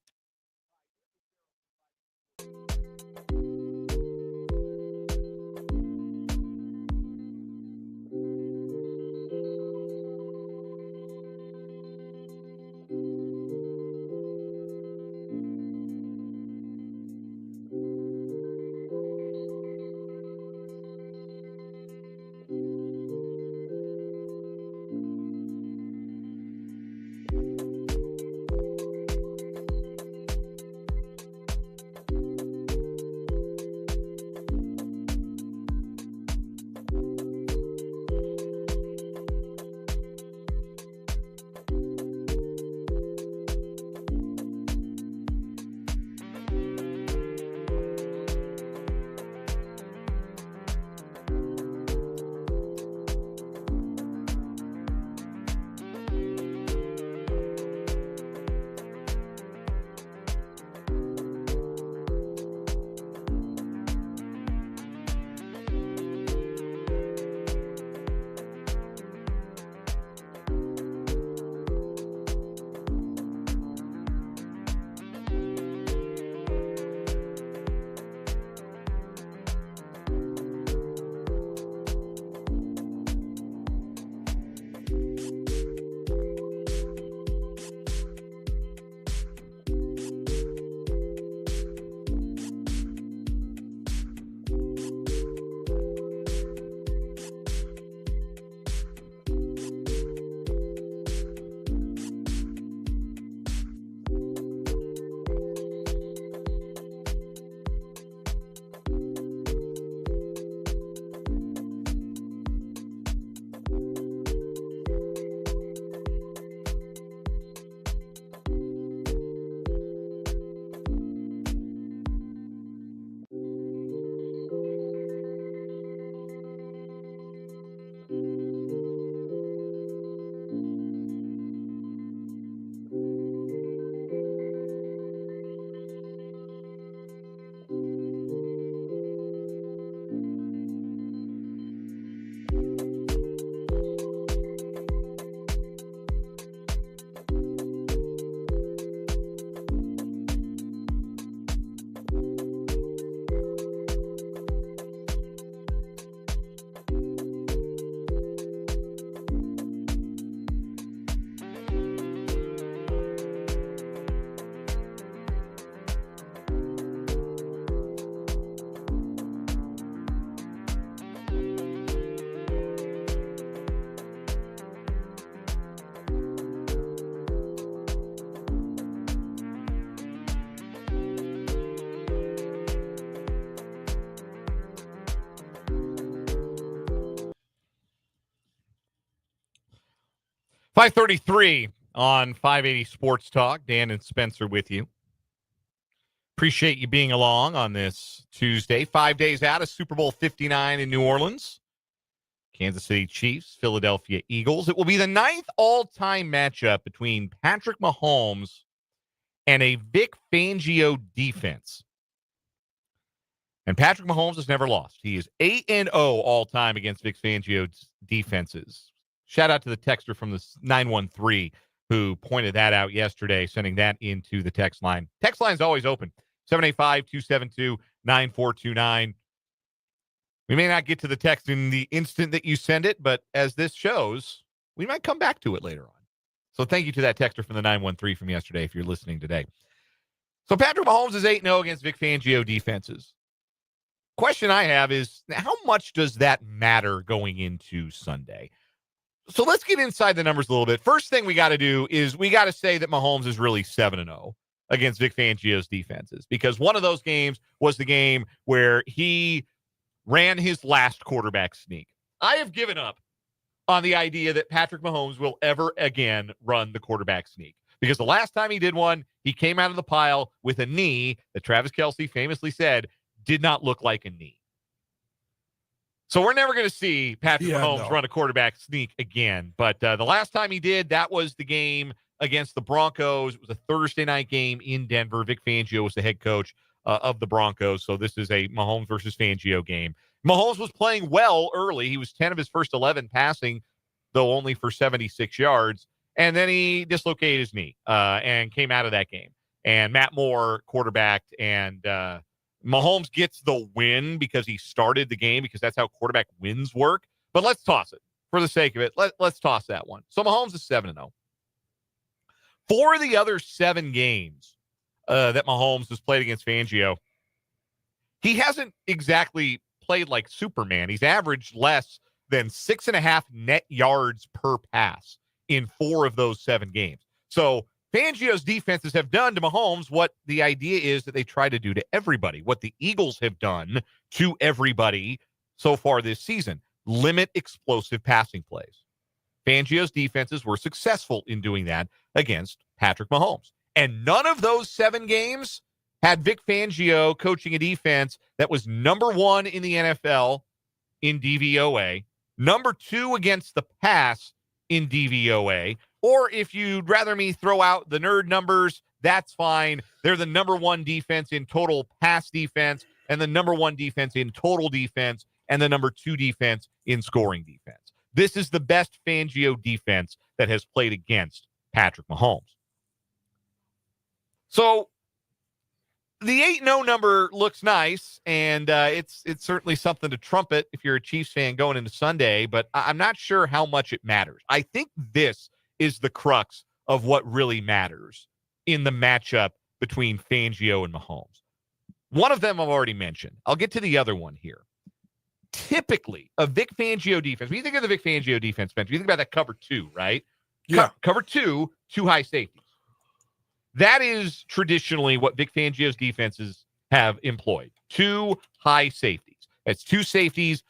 5:33 on 580 Sports Talk. Dan and Spencer with you. Appreciate you being along on this Tuesday. 5 days out of Super Bowl 59 in New Orleans. Kansas City Chiefs, Philadelphia Eagles. It will be the 9th all-time matchup between Patrick Mahomes and a Vic Fangio defense. And Patrick Mahomes has never lost. He is 8-0 all-time against Vic Fangio's defenses. Shout out to the texter from the 913 who pointed that out yesterday, sending that into the text line. Text line is always open. 785-272-9429. We may not get to the text in the instant that you send it, but as this shows, we might come back to it later on. So thank you to that texter from the 913 from yesterday if you're listening today. So Patrick Mahomes is 8-0 against Vic Fangio defenses. Question I have is, how much does that matter going into Sunday? So let's get inside the numbers a little bit. First thing we got to do is we got to say that Mahomes is really 7-0 against Vic Fangio's defenses, because one of those games was the game where he ran his last quarterback sneak. I have given up on the idea that Patrick Mahomes will ever again run the quarterback sneak, because the last time he did one, he came out of the pile with a knee that Travis Kelce famously said did not look like a knee. So we're never going to see Patrick Mahomes run a quarterback sneak again. But the last time he did, that was the game against the Broncos. It was a Thursday night game in Denver. Vic Fangio was the head coach of the Broncos. So this is a Mahomes versus Fangio game. Mahomes was playing well early. He was 10 of his first 11 passing, though only for 76 yards. And then he dislocated his knee and came out of that game. And Matt Moore quarterbacked, and Mahomes gets the win because he started the game, because that's how quarterback wins work. But let's toss it for the sake of it. Let's toss that one. So Mahomes is 7-0. For the other 7 games that Mahomes has played against Fangio, he hasn't exactly played like Superman. He's averaged less than 6.5 net yards per pass in 4 of those 7 games. So Fangio's defenses have done to Mahomes what the idea is that they try to do to everybody, what the Eagles have done to everybody so far this season: limit explosive passing plays. Fangio's defenses were successful in doing that against Patrick Mahomes. And none of those 7 games had Vic Fangio coaching a defense that was number 1 in the NFL in DVOA, number 2 against the pass in DVOA, or if you'd rather me throw out the nerd numbers, that's fine. They're the number 1 defense in total pass defense, and the number 1 defense in total defense, and the number 2 defense in scoring defense. This is the best Fangio defense that has played against Patrick Mahomes. So the 8-0 number looks nice, and it's certainly something to trumpet if you're a Chiefs fan going into Sunday, but I'm not sure how much it matters. I think this is the crux of what really matters in the matchup between Fangio and Mahomes. One of them I've already mentioned. I'll get to the other one here. Typically, a Vic Fangio defense, when you think of the Vic Fangio defense, Spencer, you think about that cover 2, right? Yeah. Cover 2, 2 high safeties. That is traditionally what Vic Fangio's defenses have employed. 2 high safeties. That's 2 safeties,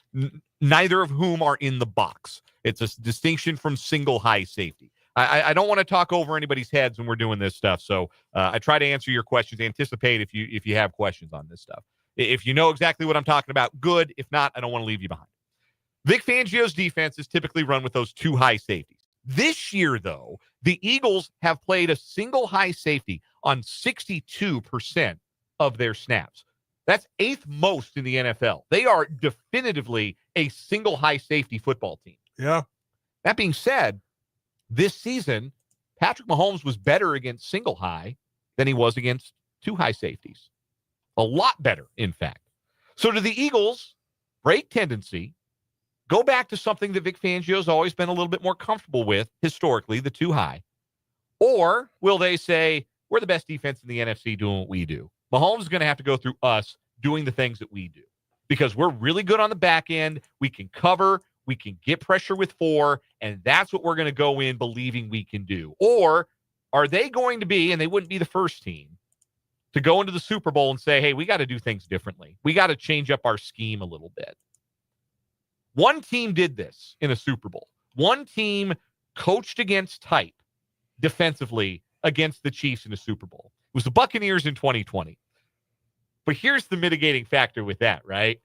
neither of whom are in the box. It's a distinction from single high safety. I don't want to talk over anybody's heads when we're doing this stuff, so I try to answer your questions. Anticipate if you have questions on this stuff. If you know exactly what I'm talking about, good. If not, I don't want to leave you behind. Vic Fangio's defense is typically run with those 2 high safeties. This year, though, the Eagles have played a single high safety on 62% of their snaps. That's 8th most in the NFL. They are definitively a single high safety football team. Yeah. That being said, this season, Patrick Mahomes was better against single high than he was against 2 high safeties. A lot better, in fact. So do the Eagles break tendency, go back to something that Vic Fangio's always been a little bit more comfortable with historically, the 2 high? Or will they say, we're the best defense in the NFC doing what we do? Mahomes is going to have to go through us doing the things that we do, because we're really good on the back end. We can cover. We can get pressure with 4, and that's what we're going to go in believing we can do. Or are they going to be, and they wouldn't be the first team, to go into the Super Bowl and say, hey, we got to do things differently. We got to change up our scheme a little bit. One team did this in a Super Bowl. One team coached against type defensively against the Chiefs in the Super Bowl. It was the Buccaneers in 2020. But here's the mitigating factor with that, right?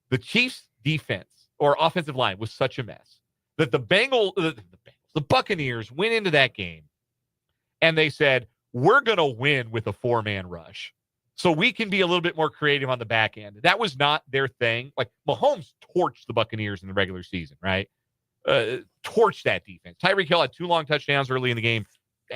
The Chiefs' defense or offensive line was such a mess that the Buccaneers went into that game and they said, we're going to win with a 4-man rush. So we can be a little bit more creative on the back end. That was not their thing. Like, Mahomes torched the Buccaneers in the regular season, right? Torched that defense. Tyreek Hill had 2 long touchdowns early in the game,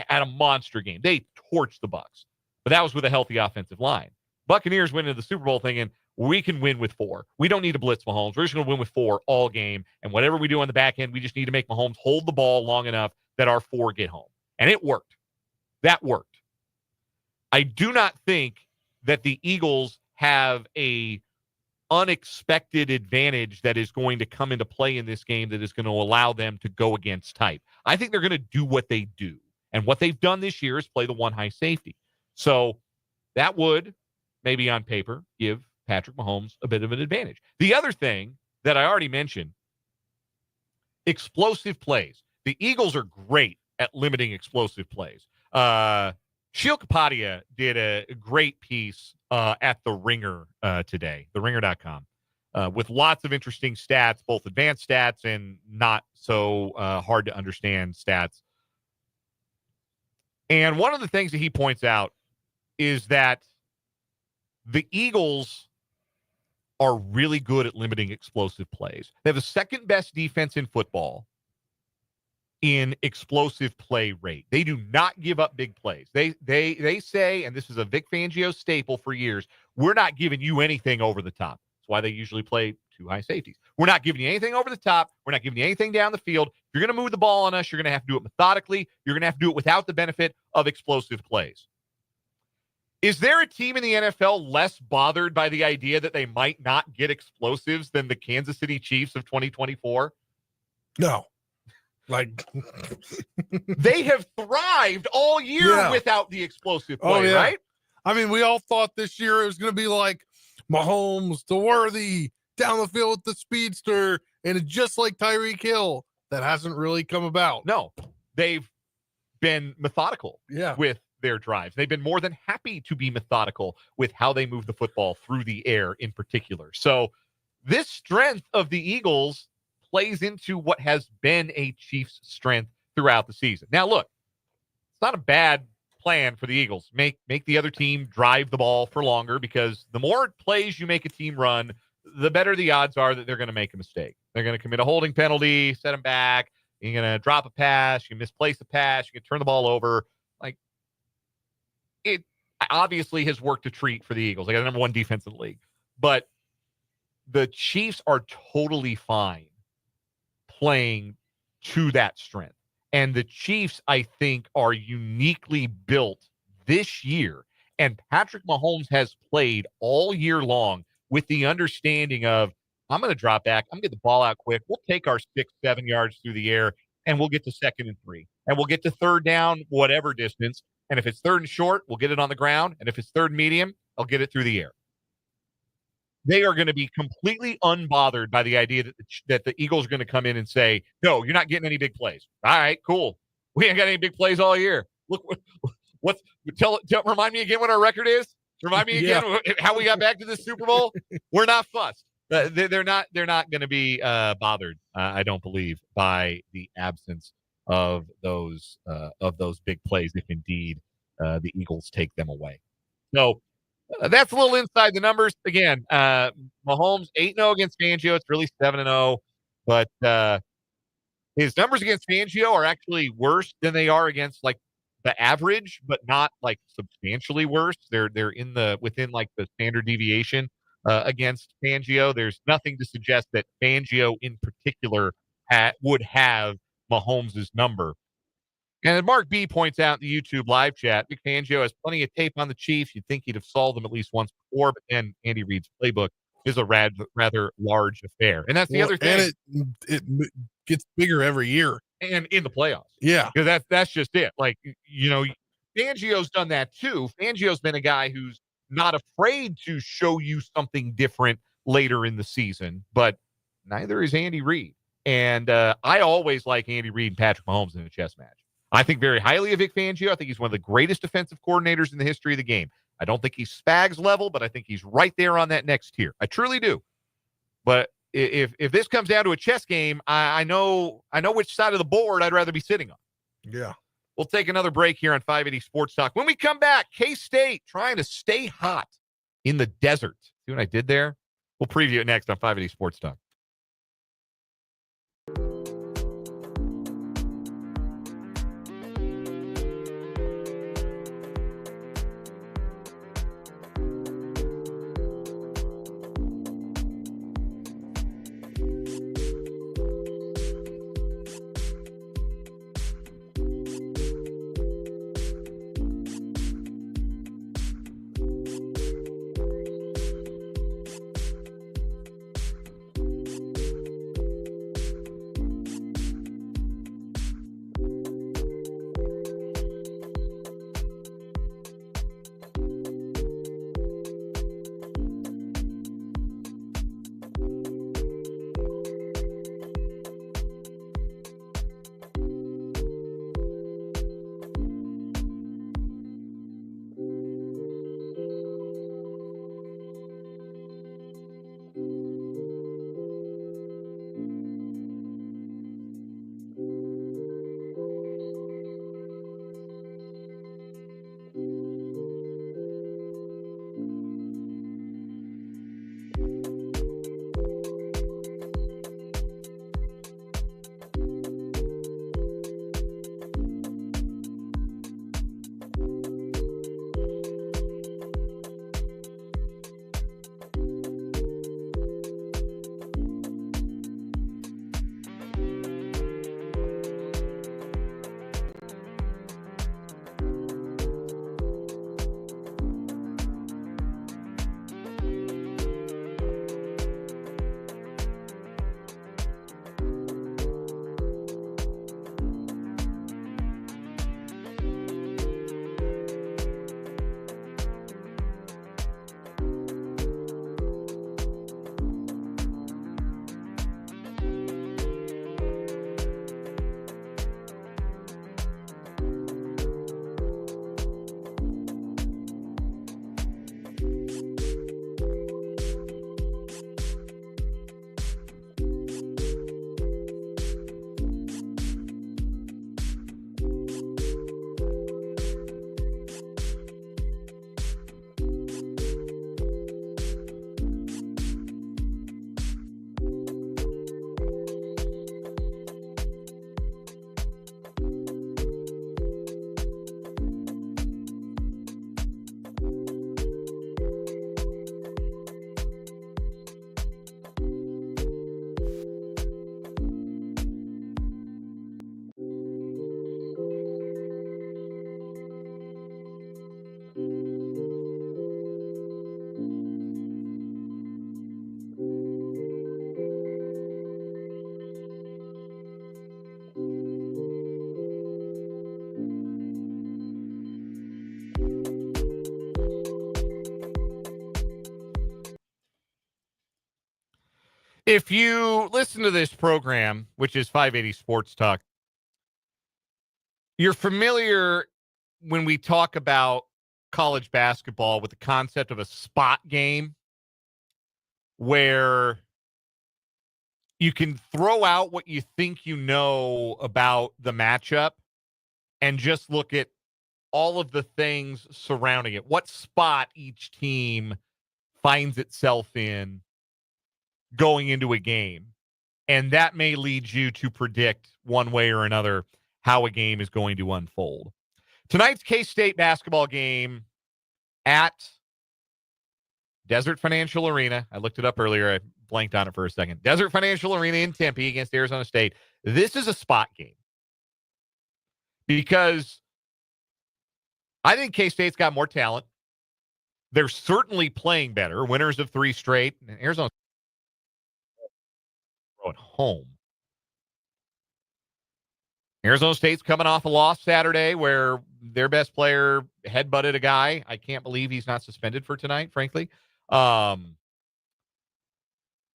at a monster game. They torched the Bucs, but that was with a healthy offensive line. Buccaneers went into the Super Bowl thinking, we can win with 4. We don't need to blitz Mahomes. We're just going to win with 4 all game. And whatever we do on the back end, we just need to make Mahomes hold the ball long enough that our 4 get home. And it worked. That worked. I do not think that the Eagles have a unexpected advantage that is going to come into play in this game that is going to allow them to go against type. I think they're going to do what they do. And what they've done this year is play the 1 high safety. So that would, maybe on paper, give Patrick Mahomes a bit of an advantage. The other thing that I already mentioned, explosive plays. The Eagles are great at limiting explosive plays. Sheil Kapadia did a great piece at The Ringer today, theringer.com, with lots of interesting stats, both advanced stats and not so hard to understand stats. And one of the things that he points out is that the Eagles are really good at limiting explosive plays. They have the second best defense in football in explosive play rate. They do not give up big plays. They say, and this is a Vic Fangio staple for years, we're not giving you anything over the top. That's why they usually play 2 high safeties. We're not giving you anything over the top. We're not giving you anything down the field. If you're going to move the ball on us, you're going to have to do it methodically. You're going to have to do it without the benefit of explosive plays. Is there a team in the NFL less bothered by the idea that they might not get explosives than the Kansas City Chiefs of 2024? No. Like, they have thrived all year without the explosive play, right? I mean, we all thought this year it was going to be like Mahomes to Worthy down the field with the speedster, and it's just like Tyreek Hill. That hasn't really come about. No, they've been methodical Yeah. with their drives. They've been more than happy to be methodical with how they move the football through the air in particular. So this strength of the Eagles plays into what has been a Chiefs strength throughout the season. Now, look, it's not a bad plan for the Eagles. Make the other team drive the ball for longer, because the more plays you make a team run, the better the odds are that they're going to make a mistake. They're going to commit a holding penalty, set them back. You're going to drop a pass. You misplace a pass. You can turn the ball over. Like, it obviously has worked a treat for the Eagles. They got the number 1 defense in the league. But the Chiefs are totally fine playing to that strength. And the Chiefs, I think, are uniquely built this year. And Patrick Mahomes has played all year long with the understanding of, I'm going to drop back. I'm going to get the ball out quick. We'll take our 6-7 yards through the air, and we'll get to 2nd and 3. And we'll get to 3rd down, whatever distance. And if it's 3rd and short, we'll get it on the ground. And if it's 3rd and medium, I'll get it through the air. They are going to be completely unbothered by the idea that the Eagles are going to come in and say, no, you're not getting any big plays. All right, cool. We ain't got any big plays all year. Look, remind me again what our record is. Remind me again how we got back to the Super Bowl. We're not fussed. They're not going to be bothered, I don't believe, by the absence of those big plays if indeed the Eagles take them away. So that's a little inside the numbers. Again, Mahomes 8-0 against Fangio. It's really 7-0, but his numbers against Fangio are actually worse than they are against like the average, but not like substantially worse. They're within like the standard deviation against Fangio. There's nothing to suggest that Fangio in particular would have Mahomes' number. And then Mark B points out in the YouTube live chat, Vic Fangio has plenty of tape on the Chiefs. You'd think he'd have solved them at least once before, but then Andy Reid's playbook is a rather large affair. And that's the other thing. And it gets bigger every year. And in the playoffs. Yeah. Because that's just it. Like, you know, Fangio's done that too. Fangio's been a guy who's not afraid to show you something different later in the season, but neither is Andy Reid. And I always like Andy Reid and Patrick Mahomes in a chess match. I think very highly of Vic Fangio. I think he's one of the greatest defensive coordinators in the history of the game. I don't think he's Spags level, but I think he's right there on that next tier. I truly do. But if this comes down to a chess game, I know which side of the board I'd rather be sitting on. Yeah. We'll take another break here on 580 Sports Talk. When we come back, K-State trying to stay hot in the desert. See what I did there? We'll preview it next on 580 Sports Talk. If you listen to this program, which is 580 Sports Talk, you're familiar when we talk about college basketball with the concept of a spot game where you can throw out what you think you know about the matchup and just look at all of the things surrounding it. What spot each team finds itself in going into a game. And that may lead you to predict one way or another how a game is going to unfold. Tonight's K-State basketball game at Desert Financial Arena. I looked it up earlier. I blanked on it for a second. Desert Financial Arena in Tempe against Arizona State. This is a spot game because I think K-State's got more talent. They're certainly playing better. Winners of 3 straight. Arizona at home. Arizona State's coming off a loss Saturday where their best player headbutted a guy. I can't believe he's not suspended for tonight, frankly.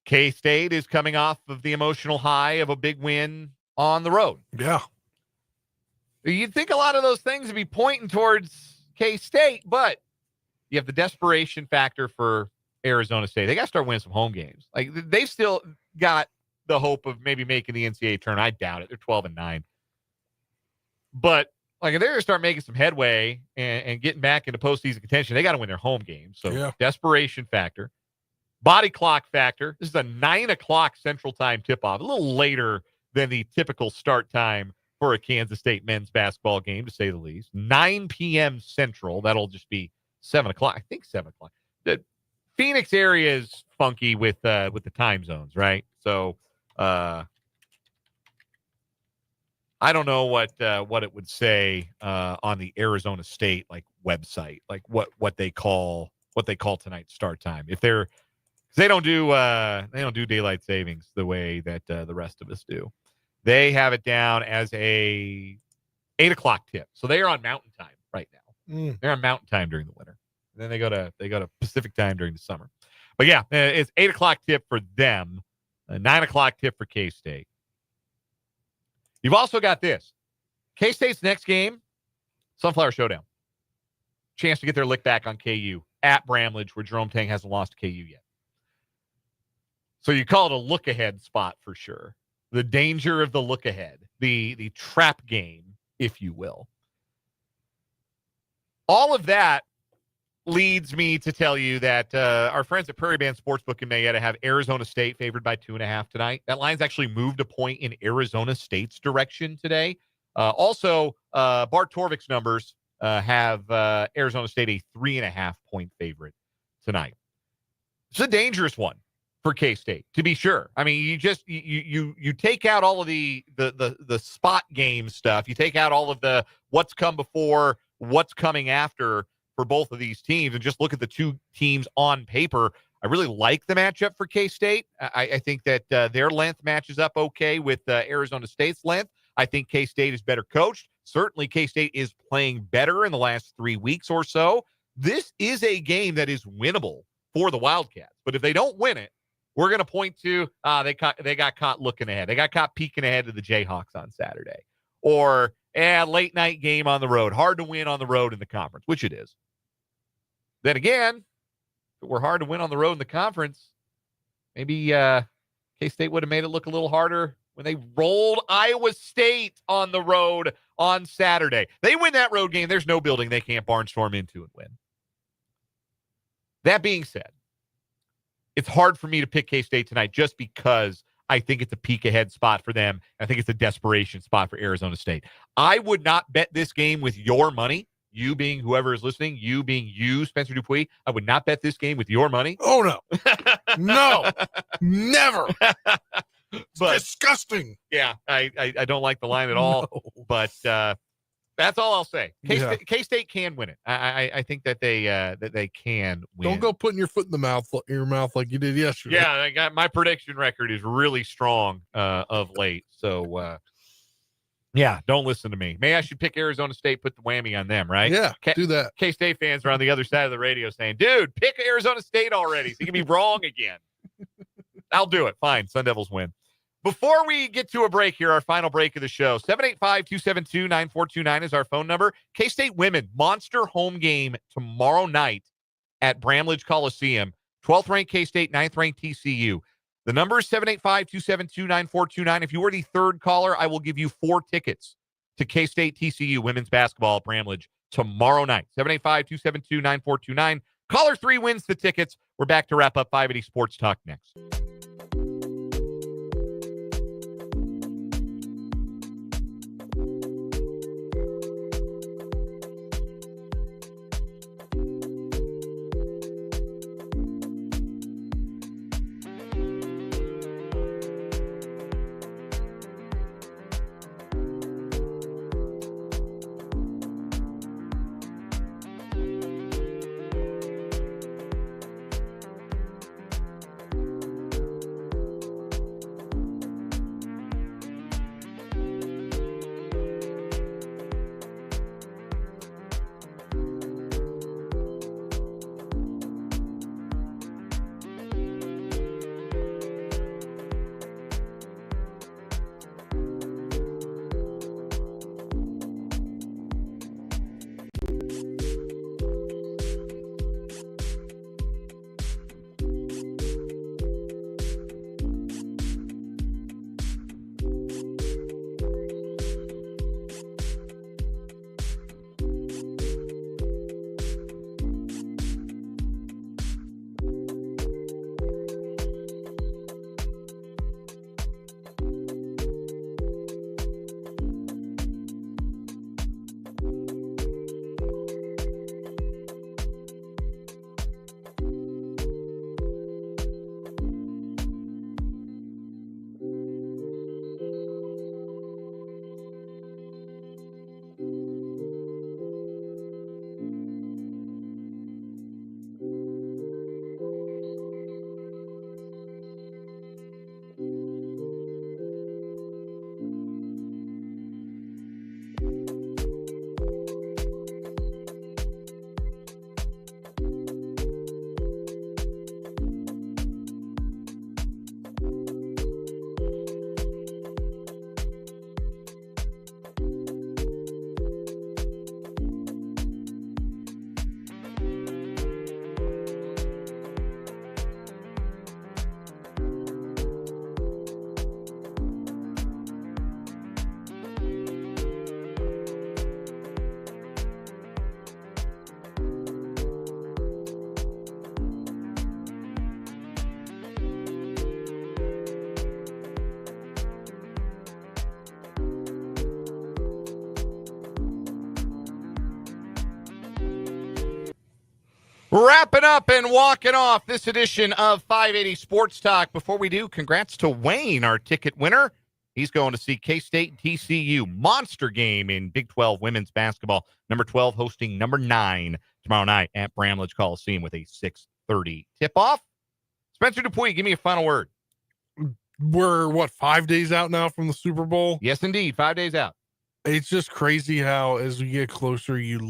K-State is coming off of the emotional high of a big win on the road. Yeah. You'd think a lot of those things would be pointing towards K-State, but you have the desperation factor for Arizona State. They got to start winning some home games. Like, they've still got the hope of maybe making the NCAA tournament. I doubt it. They're 12-9. But like, if they're going to start making some headway and getting back into postseason contention, they got to win their home games. So desperation factor, body clock factor. This is a 9:00 Central Time tip-off, a little later than the typical start time for a Kansas State men's basketball game, to say the least. 9 p.m. Central. That'll just be 7 o'clock. I think 7 o'clock. The Phoenix area is funky with the time zones, right? So I don't know what it would say on the Arizona State website, like what they call tonight's start time. If they don't do daylight savings the way that the rest of us do. They have it down as a 8 o'clock tip. So they are on Mountain Time right now. They're on Mountain Time during the winter. And then they go to Pacific Time during the summer. But yeah, it's 8 o'clock tip for them, a 9 o'clock tip for K-State. You've also got this. K-State's next game, Sunflower Showdown. Chance to get their lick back on KU at Bramlage, where Jerome Tang hasn't lost to KU yet. So you call it a look-ahead spot for sure. The danger of the look-ahead, the trap game, if you will. All of that leads me to tell you that our friends at Prairie Band Sportsbook in Mayetta have Arizona State favored by 2.5 tonight. That line's actually moved a point in Arizona State's direction today. Also, Bart Torvik's numbers have Arizona State a 3.5 point favorite tonight. It's a dangerous one for K-State, to be sure. I mean, you take out all of the spot game stuff. You take out all of the what's come before, what's coming after for both of these teams, and just look at the two teams on paper. I really like the matchup for K-State. I think that their length matches up okay with Arizona State's length. I think K-State is better coached. Certainly K-State is playing better in the last 3 weeks or so. This is a game that is winnable for the Wildcats. But if they don't win it, we're going to point to they got caught looking ahead. They got caught peeking ahead to the Jayhawks on Saturday. Or late night game on the road. Hard to win on the road in the conference, which it is. Then again, if it were hard to win on the road in the conference, maybe K-State would have made it look a little harder when they rolled Iowa State on the road on Saturday. They win that road game. There's no building they can't barnstorm into and win. That being said, it's hard for me to pick K-State tonight just because I think it's a peek ahead spot for them. I think it's a desperation spot for Arizona State. I would not bet this game with your money. You being whoever is listening, you being you, Spencer Dupuis. I would not bet this game with your money. Oh, no. No. Never. But, disgusting. Yeah, I don't like the line at all. No. But that's all I'll say. K-State can win it. I think that they can win. Don't go putting your foot in your mouth like you did yesterday. Yeah, my prediction record is really strong of late. So yeah, don't listen to me. Maybe I should pick Arizona State, put the whammy on them, right? Yeah, do that. K-State fans are on the other side of the radio saying, dude, pick Arizona State already so you can be wrong again. I'll do it. Fine. Sun Devils win. Before we get to a break here, our final break of the show, 785-272-9429 is our phone number. K-State women, monster home game tomorrow night at Bramlage Coliseum. 12th ranked K-State, 9th ranked TCU. The number is 785-272-9429. If you are the third caller, I will give you 4 tickets to K-State TCU women's basketball at Bramlage tomorrow night. 785-272-9429. Caller 3 wins the tickets. We're back to wrap up 580 Sports Talk next. Wrapping up and walking off this edition of 580 Sports Talk. Before we do, congrats to Wayne, our ticket winner. He's going to see K-State and TCU. Monster game in Big 12 women's basketball. Number 12 hosting number 9 tomorrow night at Bramlage Coliseum with a 6:30 tip-off. Spencer Dupuy, give me a final word. We're, 5 days out now from the Super Bowl? Yes, indeed. 5 days out. It's just crazy how as we get closer, you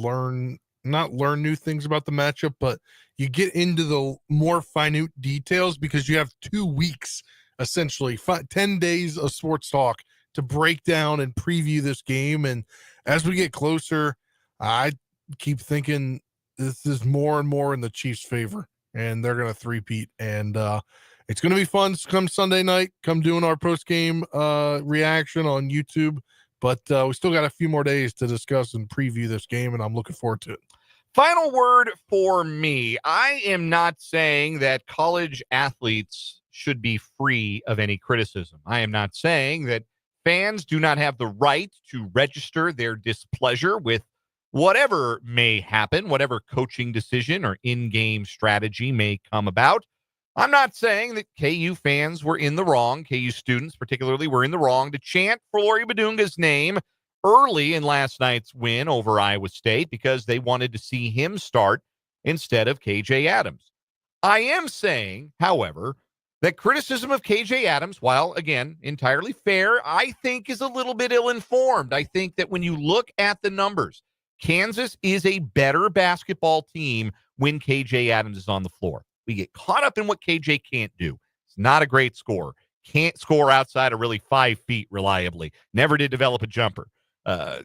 not learn new things about the matchup, but you get into the more minute details because you have 2 weeks, essentially 10 days of sports talk to break down and preview this game. And as we get closer, I keep thinking this is more and more in the Chiefs' favor, and they're going to three-peat. And it's going to be fun come Sunday night. Come doing our post-game reaction on YouTube. But we still got a few more days to discuss and preview this game, and I'm looking forward to it. Final word for me. I am not saying that college athletes should be free of any criticism. I am not saying that fans do not have the right to register their displeasure with whatever may happen, whatever coaching decision or in-game strategy may come about. I'm not saying that KU fans were in the wrong. KU students, particularly, were in the wrong to chant for Flory Badunga's name early in last night's win over Iowa State because they wanted to see him start instead of KJ Adams. I am saying, however, that criticism of KJ Adams, while, again, entirely fair, I think is a little bit ill-informed. I think that when you look at the numbers, Kansas is a better basketball team when KJ Adams is on the floor. We get caught up in what KJ can't do. He's not a great scorer. Can't score outside of really 5 feet reliably. Never did develop a jumper.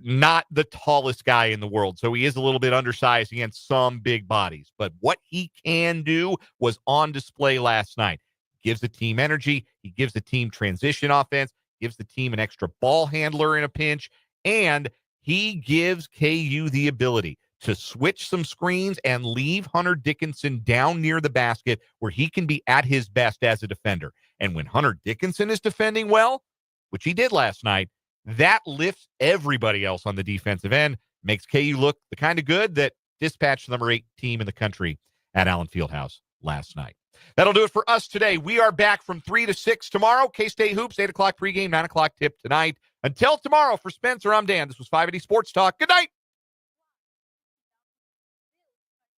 Not the tallest guy in the world, so he is a little bit undersized against some big bodies. But what he can do was on display last night. He gives the team energy. He gives the team transition offense. Gives the team an extra ball handler in a pinch. And he gives KU the ability to switch some screens and leave Hunter Dickinson down near the basket where he can be at his best as a defender. And when Hunter Dickinson is defending well, which he did last night, that lifts everybody else on the defensive end, makes KU look the kind of good that dispatched the number 8 team in the country at Allen Fieldhouse last night. That'll do it for us today. We are back from 3 to 6 tomorrow. K-State Hoops, 8 o'clock pregame, 9 o'clock tip tonight. Until tomorrow, for Spencer, I'm Dan. This was 580 Sports Talk. Good night.